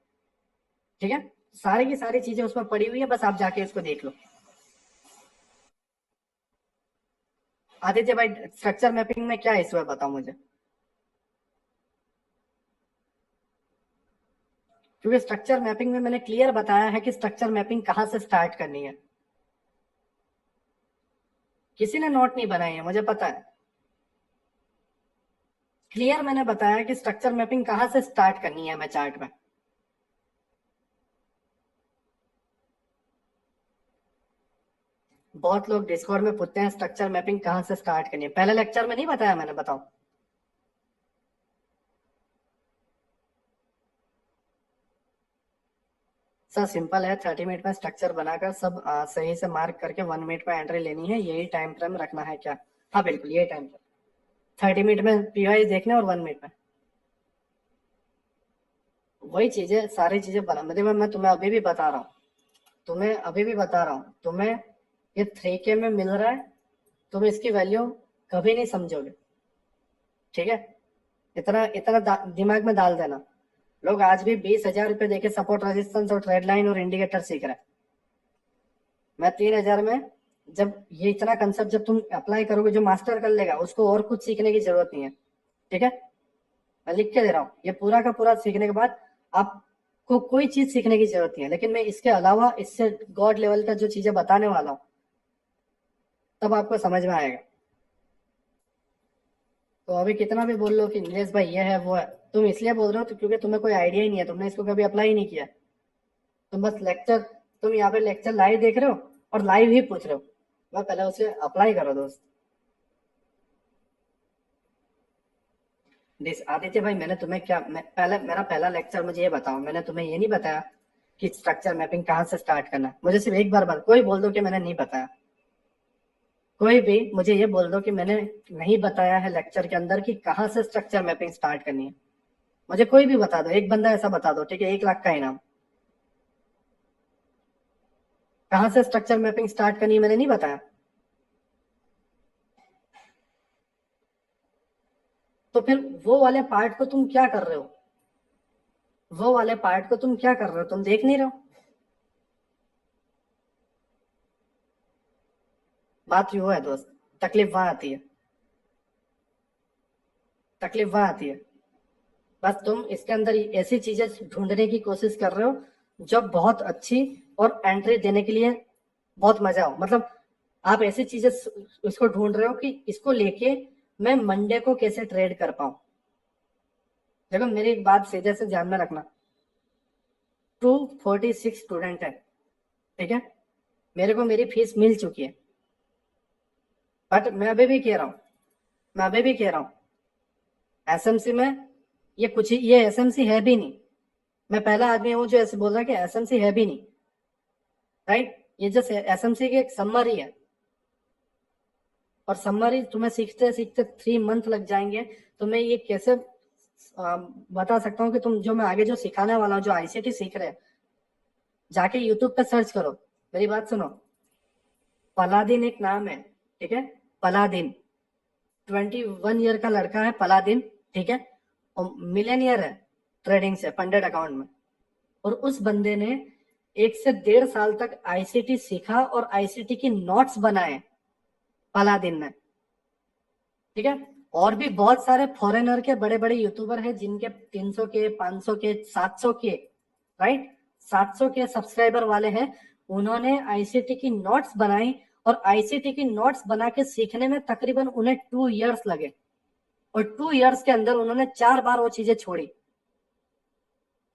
ठीक है। सारी की सारी चीजें उसमें पड़ी हुई है, बस आप जाके इसको देख लो। आदित्य भाई स्ट्रक्चर मैपिंग में क्या इशू है बताओ मुझे, क्योंकि स्ट्रक्चर मैपिंग में मैंने क्लियर बताया है कि स्ट्रक्चर मैपिंग कहाँ से स्टार्ट करनी है। किसी ने नोट नहीं बनाई है, मुझे पता है, क्लियर मैंने बताया कि स्ट्रक्चर मैपिंग कहाँ से स्टार्ट करनी है मैं चार्ट में। बहुत लोग डिस्कॉर्ड में पूछते हैं स्ट्रक्चर मैपिंग कहाँ से स्टार्ट करनी है। पहले लेक्चर में नहीं बताया मैंने, बताओ। सर सिंपल है, 30 मिनट में स्ट्रक्चर बनाकर सब सही से मार्क करके 1 मिनट में एंट्री लेनी है, यही टाइम फ्रेम रखना है क्या? हाँ बिल्कुल यही टाइम फ्रेम, 30 मिनट में पीवाई देखने और 1 मिनट में वही चीजें, सारी चीजें बना। मतलब मैं तुम्हें अभी भी बता रहा हूँ, तुम्हें अभी भी बता रहा हूँ, तुम्हें ये 3K में मिल रहा है, तुम इसकी वैल्यू कभी नहीं समझोगे, ठीक है? इतना इतना दिमाग में डाल देना। लोग आज भी 20,000 रुपए देके सपोर्ट रेजिस्टेंस और ट्रेड लाइन और इंडिकेटर सीख रहे हैं। मैं 3,000 में, जब ये इतना कंसेप्ट जब तुम अप्लाई करोगे, जो मास्टर कर लेगा उसको और कुछ सीखने की जरूरत नहीं है, ठीक है? मैं लिख के दे रहा हूँ, ये पूरा का पूरा सीखने के बाद आपको कोई चीज सीखने की जरूरत नहीं है। लेकिन मैं इसके अलावा, इससे गॉड लेवल का जो चीजें बताने वाला हूँ, तब आपको समझ में आएगा। तो अभी कितना भी बोल लो कि नीलेश भाई ये है वो है, तुम इसलिए बोल रहे हो तो क्योंकि तुम्हें कोई आइडिया ही नहीं है, तुमने इसको कभी अप्लाई ही नहीं किया। तुम बस लेक्चर, तुम यहाँ पे लेक्चर लाइव देख रहे हो और लाइव ही पूछ रहे हो, वह पहले उसे अप्लाई करो दोस्त। आदित्य भाई मैंने तुम्हें क्या, मेरा पहला लेक्चर, मुझे ये बताओ, मैंने तुम्हें ये नहीं बताया कि स्ट्रक्चर मैपिंग कहाँ से स्टार्ट करना है? मुझे सिर्फ एक बार कोई बोल दो कि मैंने नहीं बताया, कोई भी मुझे ये बोल दो कि मैंने नहीं बताया है लेक्चर के अंदर कि कहाँ से स्ट्रक्चर मैपिंग स्टार्ट करनी है। मुझे कोई भी बता दो, एक बंदा ऐसा बता दो, ठीक है? 1 लाख का इनाम। कहाँ से स्ट्रक्चर मैपिंग स्टार्ट करनी है मैंने नहीं बताया। तो फिर वो वाले पार्ट को तुम क्या कर रहे हो? वो वाले पार्ट को तुम क्या कर रहे हो? तुम देख नहीं रहे हो? बात यू है दोस्त, तकलीफ वहां आती है, तकलीफ वहां आती है। बस तुम इसके अंदर ऐसी चीजें ढूंढने की कोशिश कर रहे हो जो बहुत अच्छी और एंट्री देने के लिए बहुत मजा हो। मतलब आप ऐसी चीजें उसको ढूंढ रहे हो कि इसको लेके मैं मंडे को कैसे ट्रेड कर पाऊं। देखो मेरी एक बात सीधे से ध्यान में रखना, 246 स्टूडेंट है, ठीक है? मेरे को मेरी फीस मिल चुकी है, बट मैं अभी भी कह रहा हूँ, मैं अभी भी कह रहा हूँ, एसएमसी में ये कुछ ही, ये एसएमसी है भी नहीं। मैं पहला आदमी हूँ जो ऐसे बोल रहा है कि एसएमसी है भी नहीं, राइट? ये जस्ट एसएमसी की एक समरी है, और समरी तुम्हें सीखते सीखते 3 मंथ लग जाएंगे। तो मैं ये कैसे बता सकता हूँ कि तुम जो मैं आगे जो सिखाने वाला हूँ, जो आईसीटी सीख रहे हैं, जाके यूट्यूब पे सर्च करो। मेरी बात सुनो, पलादिन एक नाम है, ठीक है? पलादिन 21 ईयर का लड़का है, पलादिन, ठीक है? और मिलेनियर है ट्रेडिंग से, फंडेड अकाउंट में। और उस बंदे ने 1 से 1.5 साल तक आईसीटी सीखा और आईसीटी की नोट्स बनाए पलादिन ने, ठीक है? और भी बहुत सारे फॉरेनर के बड़े बड़े यूट्यूबर हैं जिनके 300 के, 500 के, 700 के, राइट, 700 के सब्सक्राइबर वाले हैं। उन्होंने आईसीटी की नोट्स बनाई, और आईसीटी की नोट्स बना के सीखने में तकरीबन उन्हें 2 इयर्स लगे, और 2 इयर्स के अंदर उन्होंने 4 बार वो चीजें छोड़ी,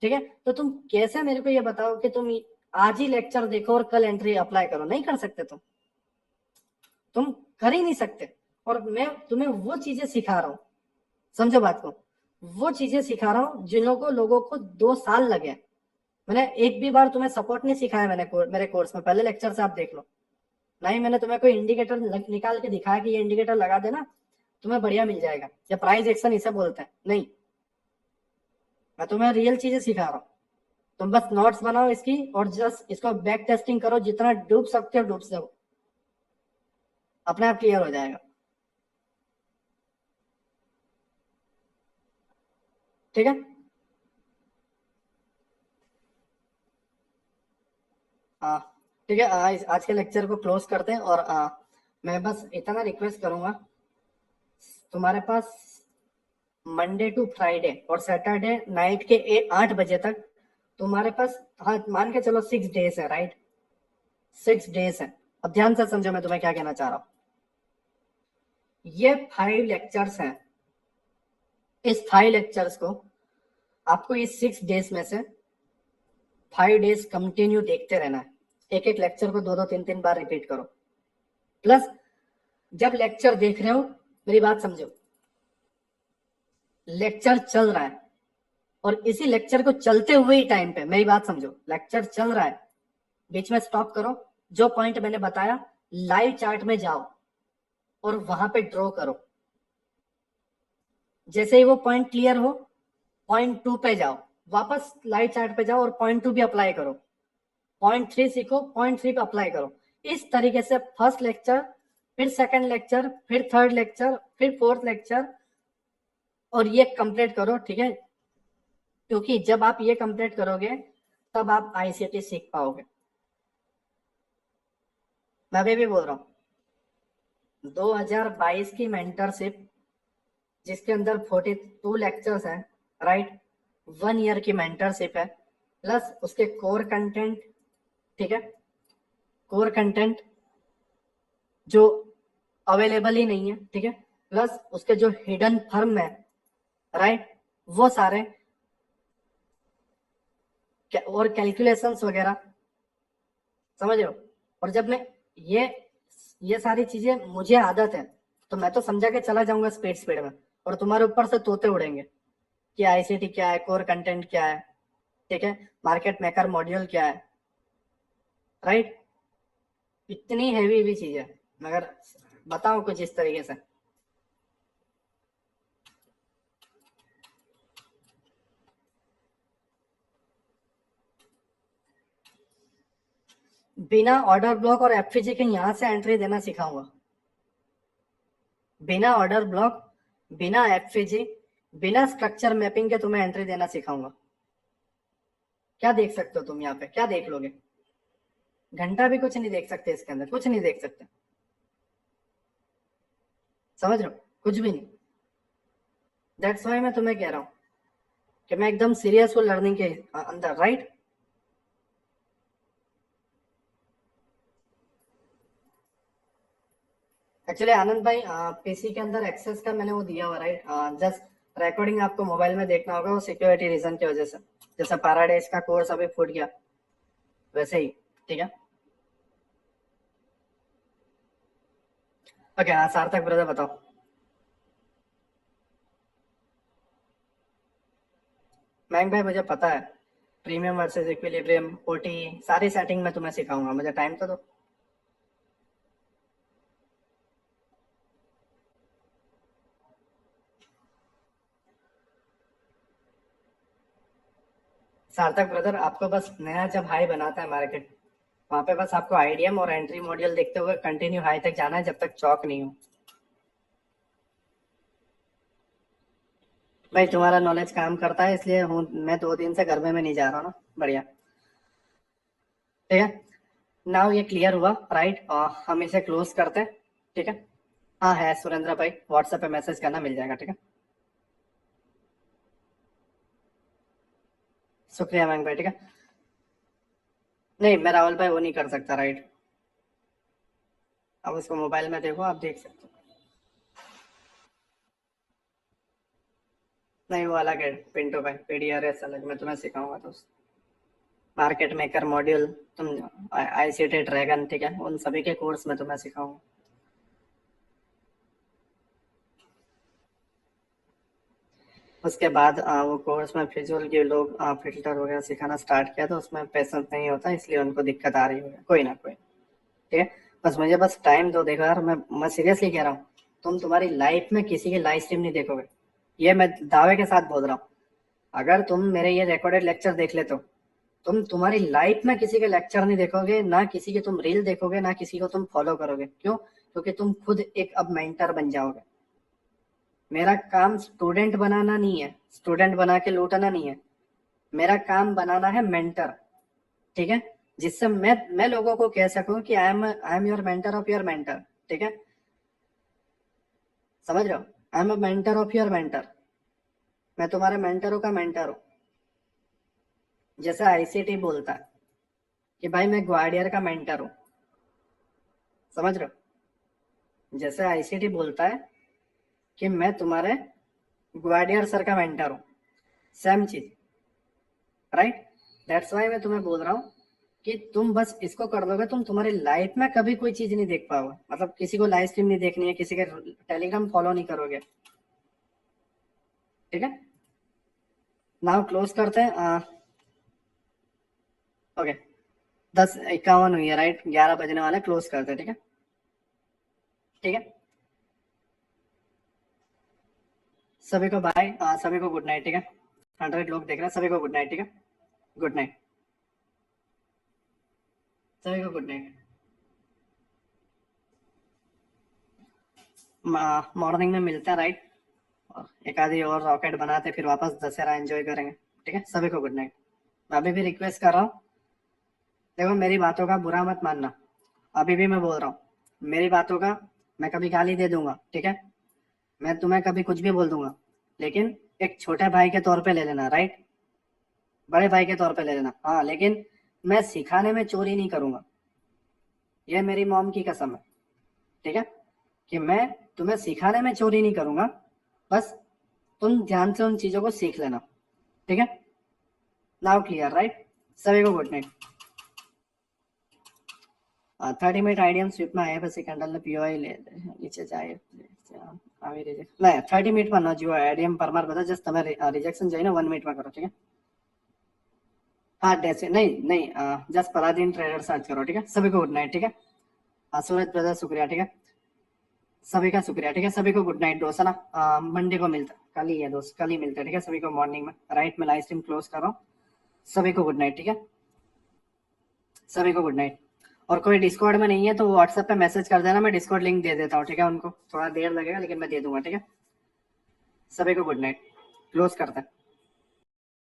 ठीक है? तो तुम कैसे मेरे को ये बताओ कि तुम आज ही लेक्चर देखो और कल एंट्री अप्लाई करो? नहीं कर सकते तुम कर ही नहीं सकते। और मैं तुम्हें वो चीजें सिखा रहा हूँ, समझो बात को, वो चीजें सिखा रहा हूँ जिन लोगों को 2 साल लगे। मैंने एक भी बार तुम्हें सपोर्ट नहीं सिखाया, मैंने मेरे कोर्स में, पहले लेक्चर से आप देख लो। ना ही मैंने तुम्हें कोई इंडिकेटर निकाल के दिखाया कि ये इंडिकेटर लगा देना तुम्हें बढ़िया मिल जाएगा, या प्राइस एक्शन इसे बोलते हैं, नहीं। मैं तुम्हें रियल चीजें सिखा रहा हूँ। तुम बस नोट्स बनाओ इसकी, और जस्ट इसको बैक टेस्टिंग करो, जितना डूब सकते हो डूब सको, अपने आप क्लियर हो जाएगा, ठीक है? हाँ ठीक है, आज के लेक्चर को क्लोज करते हैं। और मैं बस इतना रिक्वेस्ट करूंगा, तुम्हारे पास मंडे टू फ्राइडे और सैटरडे नाइट के 8 बजे तक तुम्हारे पास, हाँ मान के चलो 6 डेज है, राइट? 6 डेज है। अब ध्यान से समझो मैं तुम्हें क्या कहना चाह रहा हूँ। ये 5 लेक्चर्स हैं, इस 5 लेक्चर्स को आपको इस 6 डेज में से 5 डेज कंटिन्यू देखते रहना है। एक एक लेक्चर को 2-2 3-3 बार रिपीट करो, प्लस जब लेक्चर देख रहे हो, मेरी बात समझो, लेक्चर चल रहा है और इसी लेक्चर को चलते हुए ही टाइम पे, मेरी बात समझो, लेक्चर चल रहा है, बीच में स्टॉप करो, जो पॉइंट मैंने बताया लाइव चार्ट में जाओ और वहां पे ड्रॉ करो। जैसे ही वो पॉइंट क्लियर हो, पॉइंट 2 पे जाओ, वापस लाइव चार्ट पे जाओ और पॉइंट 2 भी अप्लाई करो, पॉइंट 3 सीखो, पॉइंट 3 पे अप्लाई करो। इस तरीके से फर्स्ट लेक्चर, फिर सेकंड लेक्चर, फिर थर्ड लेक्चर, फिर फोर्थ लेक्चर, और ये कंप्लीट करो, ठीक है? क्योंकि जब आप ये कंप्लीट करोगे तब आप आईसीटी सीख पाओगे। मैं अभी भी बोल रहा हूँ 2022 की मेंटरशिप, जिसके अंदर 42 लेक्चर्स हैं, राइट, 1 ईयर की मेंटरशिप है, प्लस उसके कोर कंटेंट, ठीक है, कोर कंटेंट जो अवेलेबल ही नहीं है, ठीक है, प्लस उसके जो हिडन फर्म है, राइट, वो सारे, और कैलकुलेशंस वगैरह, समझ रहे हो? और जब मैं ये सारी चीजें, मुझे आदत है तो मैं तो समझा के चला जाऊंगा स्पीड स्पीड में, और तुम्हारे ऊपर से तोते उड़ेंगे कि आईसीटी क्या है, कोर कंटेंट क्या है, ठीक है, मार्केट मेकर मॉड्यूल क्या है, राइट, इतनी हैवी हैवी चीज है, मगर बताओ कुछ इस तरीके से। बिना ऑर्डर ब्लॉक और एफपीजी के यहाँ से एंट्री देना सिखाऊंगा, बिना ऑर्डर ब्लॉक, बिना एफपीजी, बिना स्ट्रक्चर मैपिंग के तुम्हें एंट्री देना सिखाऊंगा। क्या देख सकते हो तुम यहाँ पे, क्या देख लोगे? घंटा भी कुछ नहीं देख सकते इसके अंदर, कुछ नहीं देख सकते, समझ रहे हो? कुछ भी नहीं। दैट्स वाई मैं तुम्हें कह रहा हूँ कि मैं एकदम सीरियस हूँ लर्निंग के अंदर, राइट? एक्चुअली आनंद भाई, पीसी के अंदर एक्सेस का मैंने वो दिया हुआ, राइट, जस्ट रिकॉर्डिंग आपको मोबाइल में देखना होगा, वो सिक्योरिटी रीजन की वजह से, जैसे पैराडाइज का कोर्स अभी फूट गया वैसे ही, ठीक है? ओके, हाँ सार्थक ब्रदर बताओ। मैंग भाई मुझे पता है, प्रीमियम वर्सेस इक्विलिब्रियम, ओटी, सारी सेटिंग में तुम्हें सिखाऊंगा, मुझे टाइम तो दो। सार्थक ब्रदर, आपको बस नया जब हाई बनाता है मार्केट, वहां पे बस आपको आईडीएम और एंट्री मॉड्यूल देखते हुए कंटिन्यू हाई तक जाना है, जब तक चौक नहीं हो। भाई तुम्हारा नॉलेज काम करता है, इसलिए हूँ मैं 2 दिन से घर में नहीं जा रहा हूँ ना, बढ़िया, ठीक है? नाउ ये क्लियर हुआ, राइट, हम इसे क्लोज करते हैं, ठीक है? हाँ है सुरेंद्र भाई, व्हाट्सएप पे मैसेज करना, मिल जाएगा, ठीक है? शुक्रिया मैंग भाई, ठीक है? नहीं, मैं राहुल भाई वो नहीं कर सकता, राइट, अब उसको मोबाइल में देखो, आप देख सकते हो। नहीं, वो अलग है पिंटू भाई, पीडीआरएस अलग, मैं तुम्हें सिखाऊंगा तो मार्केट मेकर मॉड्यूल, तुम आईसीटी ड्रैगन, ठीक है, उन सभी के कोर्स में तुम्हें सिखाऊंगा। उसके बाद वो कोर्स में फिजूल के लोग फिल्टर वगैरह सिखाना स्टार्ट किया, तो उसमें पैसेंस नहीं होता, इसलिए उनको दिक्कत आ रही है, कोई ना कोई, ठीक है? बस मुझे बस टाइम दो, देखो यार, मैं सीरियसली कह रहा हूँ, तुम तुम्हारी लाइफ में किसी की लाइव स्ट्रीम नहीं देखोगे, ये मैं दावे के साथ बोल रहा हूँ। अगर तुम मेरे ये रिकॉर्डेड लेक्चर देख लेते हो, तुम तुम्हारी लाइफ में किसी के लेक्चर नहीं देखोगे, ना किसी के तुम रील देखोगे, ना किसी को तुम फॉलो करोगे। क्यों? क्योंकि तुम खुद एक अब मेंटर बन जाओगे। मेरा काम स्टूडेंट बनाना नहीं है, स्टूडेंट बना के लूटना नहीं है, मेरा काम बनाना है मेंटर, ठीक है? जिससे मैं लोगों को कह सकूं कि I am your mentor of your mentor, ठीक है? समझ रहे हो? I am a mentor of your mentor, मैं तुम्हारे मेंटरों का मेंटर हूँ। जैसे आईसीटी बोलता है कि भाई मैं ग्वाडियर का मेंटर हूँ, समझ रहे हो? जैसे आईसीटी बोलता है कि मैं तुम्हारे ग्वाडियर सर का मेंटर हूँ, सेम चीज, राइट? दैट्स वाई मैं तुम्हें बोल रहा हूँ कि तुम बस इसको कर दोगे, तुम्हारी लाइफ में कभी कोई चीज नहीं देख पाओगे, मतलब किसी को लाइव स्ट्रीम नहीं देखनी है, किसी के टेलीग्राम फॉलो नहीं करोगे, ठीक है। नाउ क्लोज करते हैं। ओके, 10:51 हुई है, राइट, 11 बजने वाला, क्लोज करते हैं, ठीक है। ठीक है, सभी को बाय, सभी को गुड नाइट, ठीक है। 100 लोग देख रहे हैं, सभी को गुड नाइट, ठीक है। गुड नाइट, सभी को गुड नाइट। मॉर्निंग में मिलते हैं, राइट, और एक आधी और रॉकेट बनाते, फिर वापस दशहरा एंजॉय करेंगे, ठीक है। सभी को गुड नाइट। मैं अभी भी रिक्वेस्ट कर रहा हूँ, देखो मेरी बातों का बुरा मत मानना, अभी भी मैं बोल रहा हूँ, मेरी बातों का मैं कभी गाली दे दूंगा, ठीक है, मैं तुम्हें कभी कुछ भी बोल दूंगा, लेकिन एक छोटे भाई के तौर पे ले लेना, राइट, बड़े भाई के तौर पे ले लेना, हाँ, लेकिन मैं सिखाने में चोरी नहीं करूंगा, ये मेरी मॉम की कसम है, ठीक है, कि मैं तुम्हें सिखाने में चोरी नहीं करूंगा, बस तुम ध्यान से उन चीजों को सीख लेना, ठीक है। नाउ क्लियर, राइट, सभी को good night. 30 minute IDM sweep में आए बस कैंडल पीओआई ले नीचे जाए આવી रिजेक्ट नहीं 30 मिनट में न जो आईडीएम परमार बता जस्ट તમે रिजेक्शन जाए ना 1 मिनट में करो, ठीक है। हाँ डेसे नहीं नहीं, जस्ट पलादीन ट्रेडर सर्च करो, ठीक है। सभी को गुड नाइट, ठीक है। सूरज ब्रदर शुक्रिया, ठीक है, सभी का शुक्रिया, ठीक है। सभी को गुड नाइट दोस्त, है ना, मंडे को मिलता, कल ही है दोस्त, कल ही मिलता है, ठीक है। सभी को मॉर्निंग में, राइट, में लाइव स्ट्रीम क्लोज कर रहा हूँ, सभी को गुड नाइट, ठीक है। सभी को गुड नाइट। और कोई डिस्कॉर्ड में नहीं है तो व्हाट्सएप पे मैसेज कर देना, मैं डिस्कॉर्ड लिंक दे देता हूँ, ठीक है। उनको थोड़ा देर लगेगा लेकिन मैं दे दूंगा, ठीक है। सभी को गुड नाइट, क्लोज करते हैं।